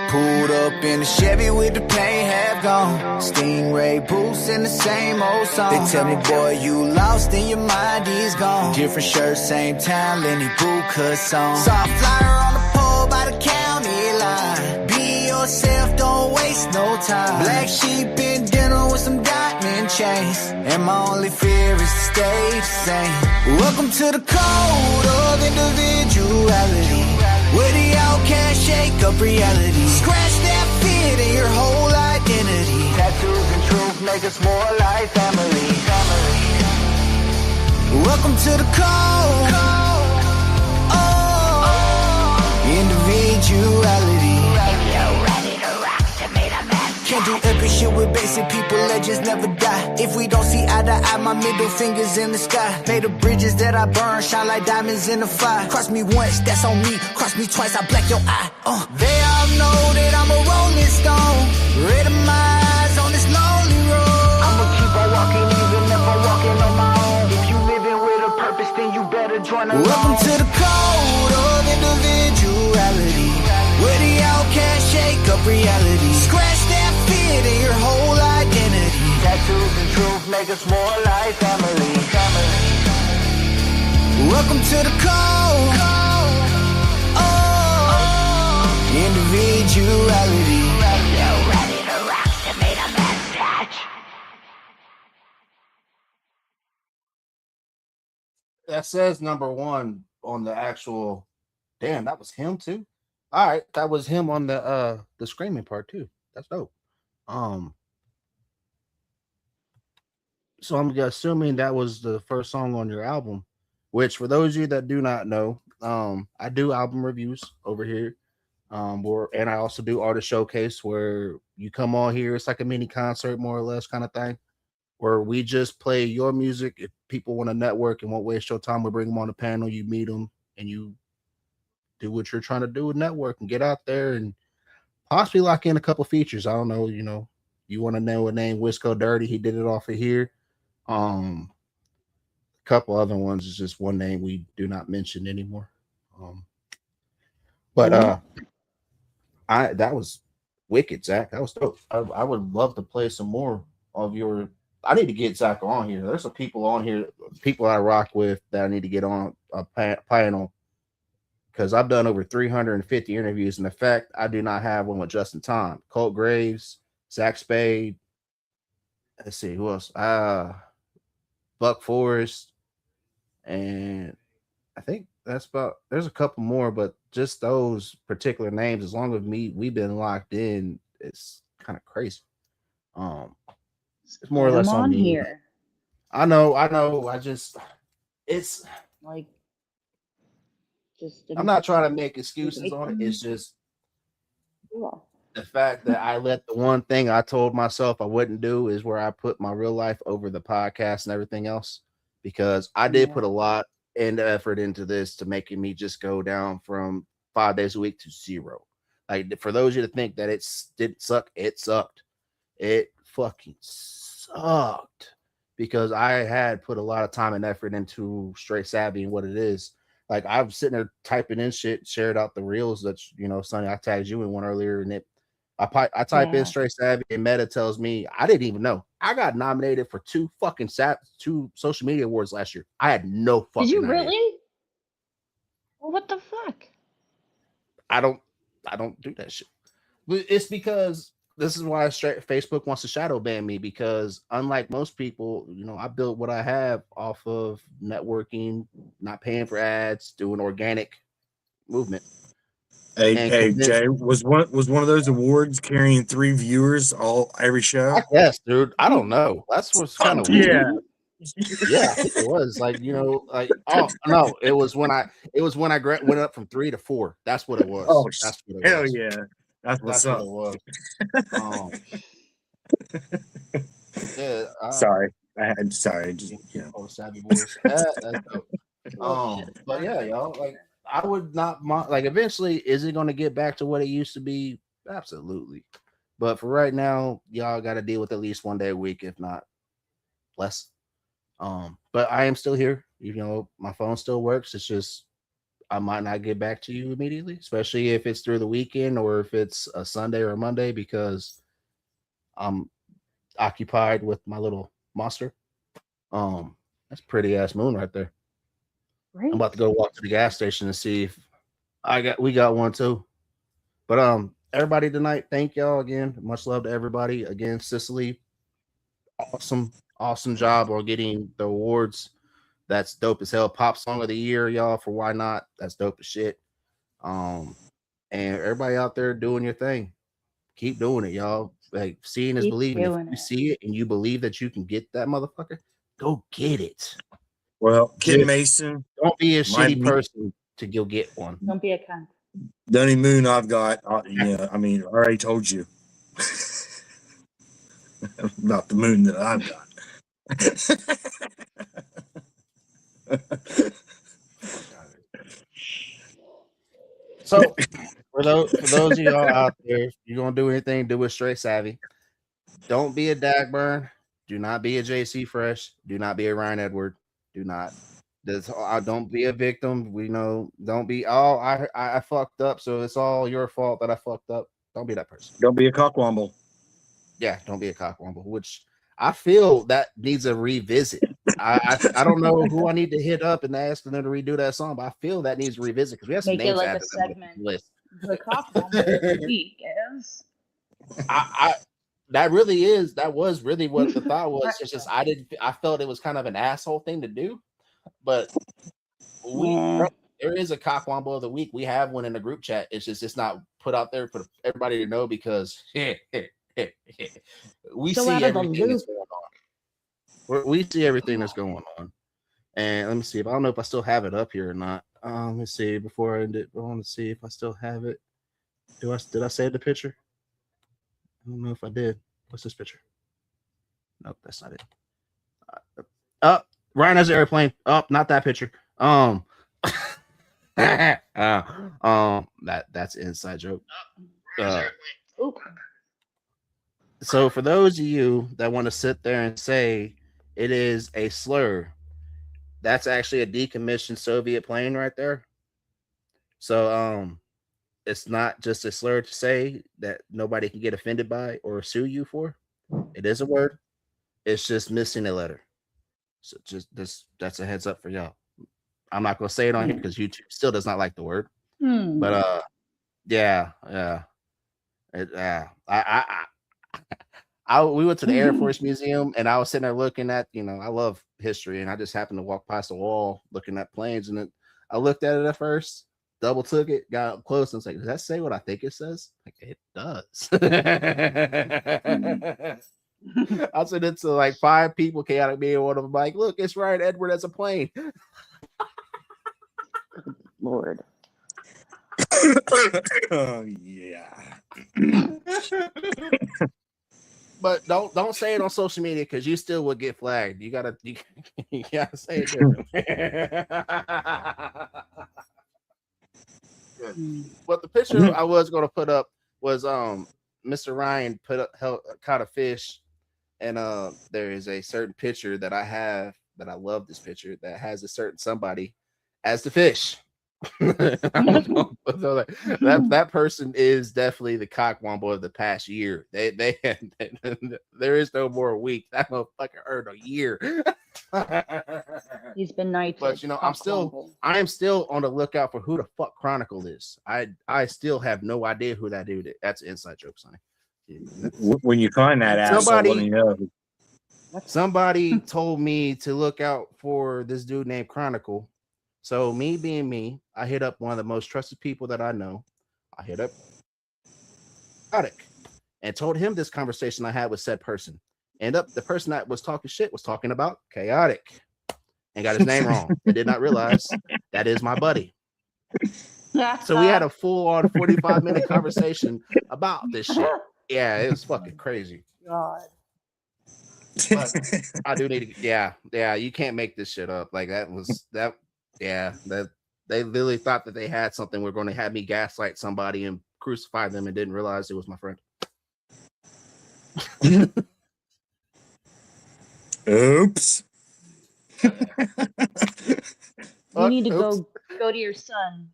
Pulled up in a Chevy with the paint half gone. Stingray boots and the same old song. They tell me, boy, you lost and your mind is gone. Different shirt, same town, Lenny boot cut song. Saw a flyer on the pole by the county line. Be yourself, don't waste no time. Black sheep in dinner with some diamond chains. And my only fear is to stay the same. Welcome to the code of individuality, where the outcast shake up reality. Scratch that fit in your whole identity. Tattoos and truth make us more like family. Welcome to the code. Individuality. Can't do epic shit with basic people, legends never die. If we don't see eye to eye, my middle finger's in the sky. May the bridges that I burn shine like diamonds in the fire. Cross me once, that's on me. Cross me twice, I black your eye. They all know that I'm a rolling stone. Red of my eyes on this lonely road. I'ma keep on walking even if I'm walking on my own. If you living with a purpose, then you better join along. Welcome to the code of individuality, where the outcast shake up reality. Scratch that fit in your whole identity. make us more like family. Welcome to the call. Oh, individuality. You ready to rock to meet a man's touch? That says number one on the actual. Damn, that was him too. All right, that was him on the screaming part too. That's dope. Um, so I'm assuming that was the first song on your album. Which, for those of you that do not know, I do album reviews over here. And I also do artist showcase where you come on here. It's like a mini concert, more or less, kind of thing, where we just play your music. If people want to network and won't waste your time, we bring them on the panel. You meet them and you do what you're trying to do with network and get out there and possibly lock in a couple features. I don't know, you want to know a name, Wisco Dirty. He did it off of here. A couple other ones is just one name we do not mention anymore. Um, but I that was wicked, Zach. That was dope. I would love to play some more of your. I need to get Zach on here. There's some people on here, people I rock with that I need to get on a panel because I've done over 350 interviews. And the fact I do not have one with Justin Tom, Colt Graves, Zach Spade. Let's see who else. Buck Forrest, and I think that's about. There's a couple more, but just those particular names. As long as we've been locked in. It's kind of crazy. It's more or Get 'em less on on me. here. I know. It's Like, just I'm not trying to make excuses on it. It's just the fact that I let the one thing I told myself I wouldn't do is where I put my real life over the podcast and everything else, because I did put a lot and effort into this to making me just go down from 5 days a week to 0. Like, for those of you to think that it didn't suck, it sucked. It fucking sucked because I had put a lot of time and effort into Straight Savvy and what it is. Like, I'm sitting there typing in shit, shared out the reels that Sonny, I tagged you in one earlier, and I type in Straight Savvy and Meta tells me I didn't even know I got nominated for 2 social media awards last year. I had no fucking Did you idea. really? Well, what the fuck? I don't do that shit. But it's because this is why Facebook wants to shadow ban me, because unlike most people, I built what I have off of networking, not paying for ads, doing organic movement. Hey, Jay, was one of those awards carrying 3 viewers every show? I guess, dude. I don't know. That's what's kind of weird. Yeah. Yeah, I think it was like oh no, it was when I went up from 3 to 4. That's what it was. Oh, That's what it hell was. yeah. That's what's That's up. what it was. Yeah. Sorry. Sorry. Just, Savvy boys. That's dope. But yeah, y'all, like, I would not mind. Like, eventually, is it going to get back to what it used to be? Absolutely. But for right now, y'all got to deal with at least one day a week, if not less. But I am still here. My phone still works. It's just I might not get back to you immediately, especially if it's through the weekend or if it's a Sunday or a Monday, because I'm occupied with my little monster. That's pretty ass moon right there. Right. I'm about to go walk to the gas station and see if we got one too. But everybody tonight, thank y'all again. Much love to everybody. Again, Cicely, awesome job on getting the awards. That's dope as hell. Pop song of the year, y'all, for Why Not. That's dope as shit. And everybody out there doing your thing. Keep doing it, y'all. Like, seeing is believing. If you see it and you believe that you can get that motherfucker, go get it. Well, Kid Mason, don't be a shitty person to go get one. Don't be a cunt. The only moon I've got, I already told you about the moon that I've got. So, for those of y'all out there, if you're gonna do anything, do it Straight Savvy. Don't be a Dagburn. Do not be a JC Fresh. Do not be a Ryan Edward. Do not. Don't be a victim. We know. Don't be. Oh, I fucked up, so it's all your fault that I fucked up. Don't be that person. Don't be a cockwomble. Yeah, don't be a cockwomble. Which I feel that needs a revisit. I don't know who I need to hit up and ask them to redo that song, but I feel that needs a revisit because we have some Make it names like a added to the segment. list. The cock womble of the week is. That was really what the thought was. It's just I felt it was kind of an asshole thing to do, but there is a cock womble of the week. We have one in the group chat. It's not put out there for everybody to know because we So see out of the everything that's loop. going on. We see everything that's going on. And let me see if I don't know if I still have it up here or not. Let me see before I end it. I want to see if I still have it. Did I save the picture? I don't know if I did. What's this picture? Nope, that's not it. Ryan has an airplane. Not that picture. That's an inside joke. So for those of you that want to sit there and say it is a slur, that's actually a decommissioned Soviet plane right there. So it's not just a slur to say that nobody can get offended by or sue you for. It is a word. It's just missing a letter. So just that's a heads up for y'all. I'm not gonna say it on here because YouTube still does not like the word. But yeah. We went to the Air Force Museum and I was sitting there looking at, I love history and I just happened to walk past the wall looking at planes and I looked at it at first, double took it, got up close and was like, does that say what I think it says? Like, it does. I said it to like 5 people, chaotic me and one of them like, look, it's right, Edward, as a plane. Lord. Oh yeah. But don't say it on social media because you still would get flagged. You gotta say it different. But the picture I was gonna put up was Mr. Ryan caught a fish, and there is a certain picture that I have that I love this picture that has a certain somebody as the fish. that person is definitely the cock wombo of the past year. They there is no more week. That motherfucker earned a year. He's been knighted. But I am still on the lookout for who the fuck Chronicle is. I still have no idea who that dude is. That's an inside joke, Sonny. When you find that asshole, let me know. Somebody told me to look out for this dude named Chronicle. So me being me, I hit up one of the most trusted people that I know. I hit up Chaotic and told him this conversation I had with said person. And the person that was talking shit was talking about Chaotic and got his name wrong and did not realize that is my buddy. So we had a full-on 45-minute conversation about this shit. Yeah, it was fucking crazy. God. But I do need to, yeah, you can't make this shit up. Like that they literally thought that they had something. We're going to have me gaslight somebody and crucify them and didn't realize it was my friend. Oops. You need to go to your son.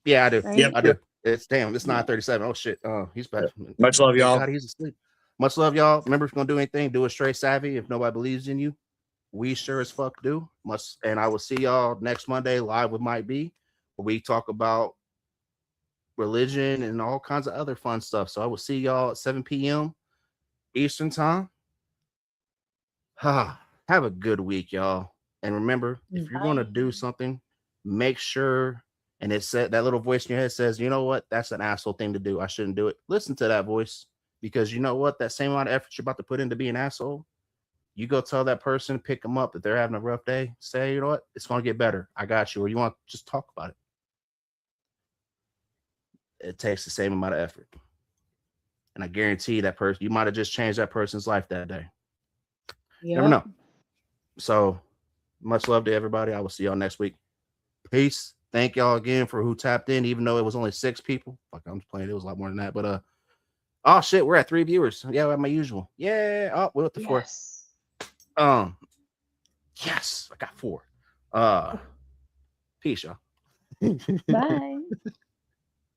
Yeah, I do. Right? I do. It's 9:37. Oh shit. Oh, he's back. Much love, y'all. God, he's asleep. Much love, y'all. Remember, if you're gonna do anything, do it straight savvy. If nobody believes in you, we sure as fuck do. And I will see y'all next Monday live with Mike B, where we talk about religion and all kinds of other fun stuff. So I will see y'all at 7 p.m. Eastern time. Have a good week, y'all. And remember, if you're going to do something, make sure, and it said that little voice in your head says, you know what? That's an asshole thing to do. I shouldn't do it. Listen to that voice, because you know what? That same amount of effort you're about to put in to be an asshole, you go tell that person, pick them up, that they're having a rough day. Say, you know what? It's going to get better. I got you. Or you want to just talk about it. It takes the same amount of effort. And I guarantee that person, you might have just changed that person's life that day. Yep. Never know. So much love to everybody. I will see y'all next week. Peace. Thank y'all again for who tapped in, even though it was only 6 people. Fuck, I'm just playing. It was a lot more than that. But oh shit, we're at 3 viewers. Yeah, at my usual. Yeah. Oh, we're at the 4. Yes, I got 4. Peace, y'all. Bye.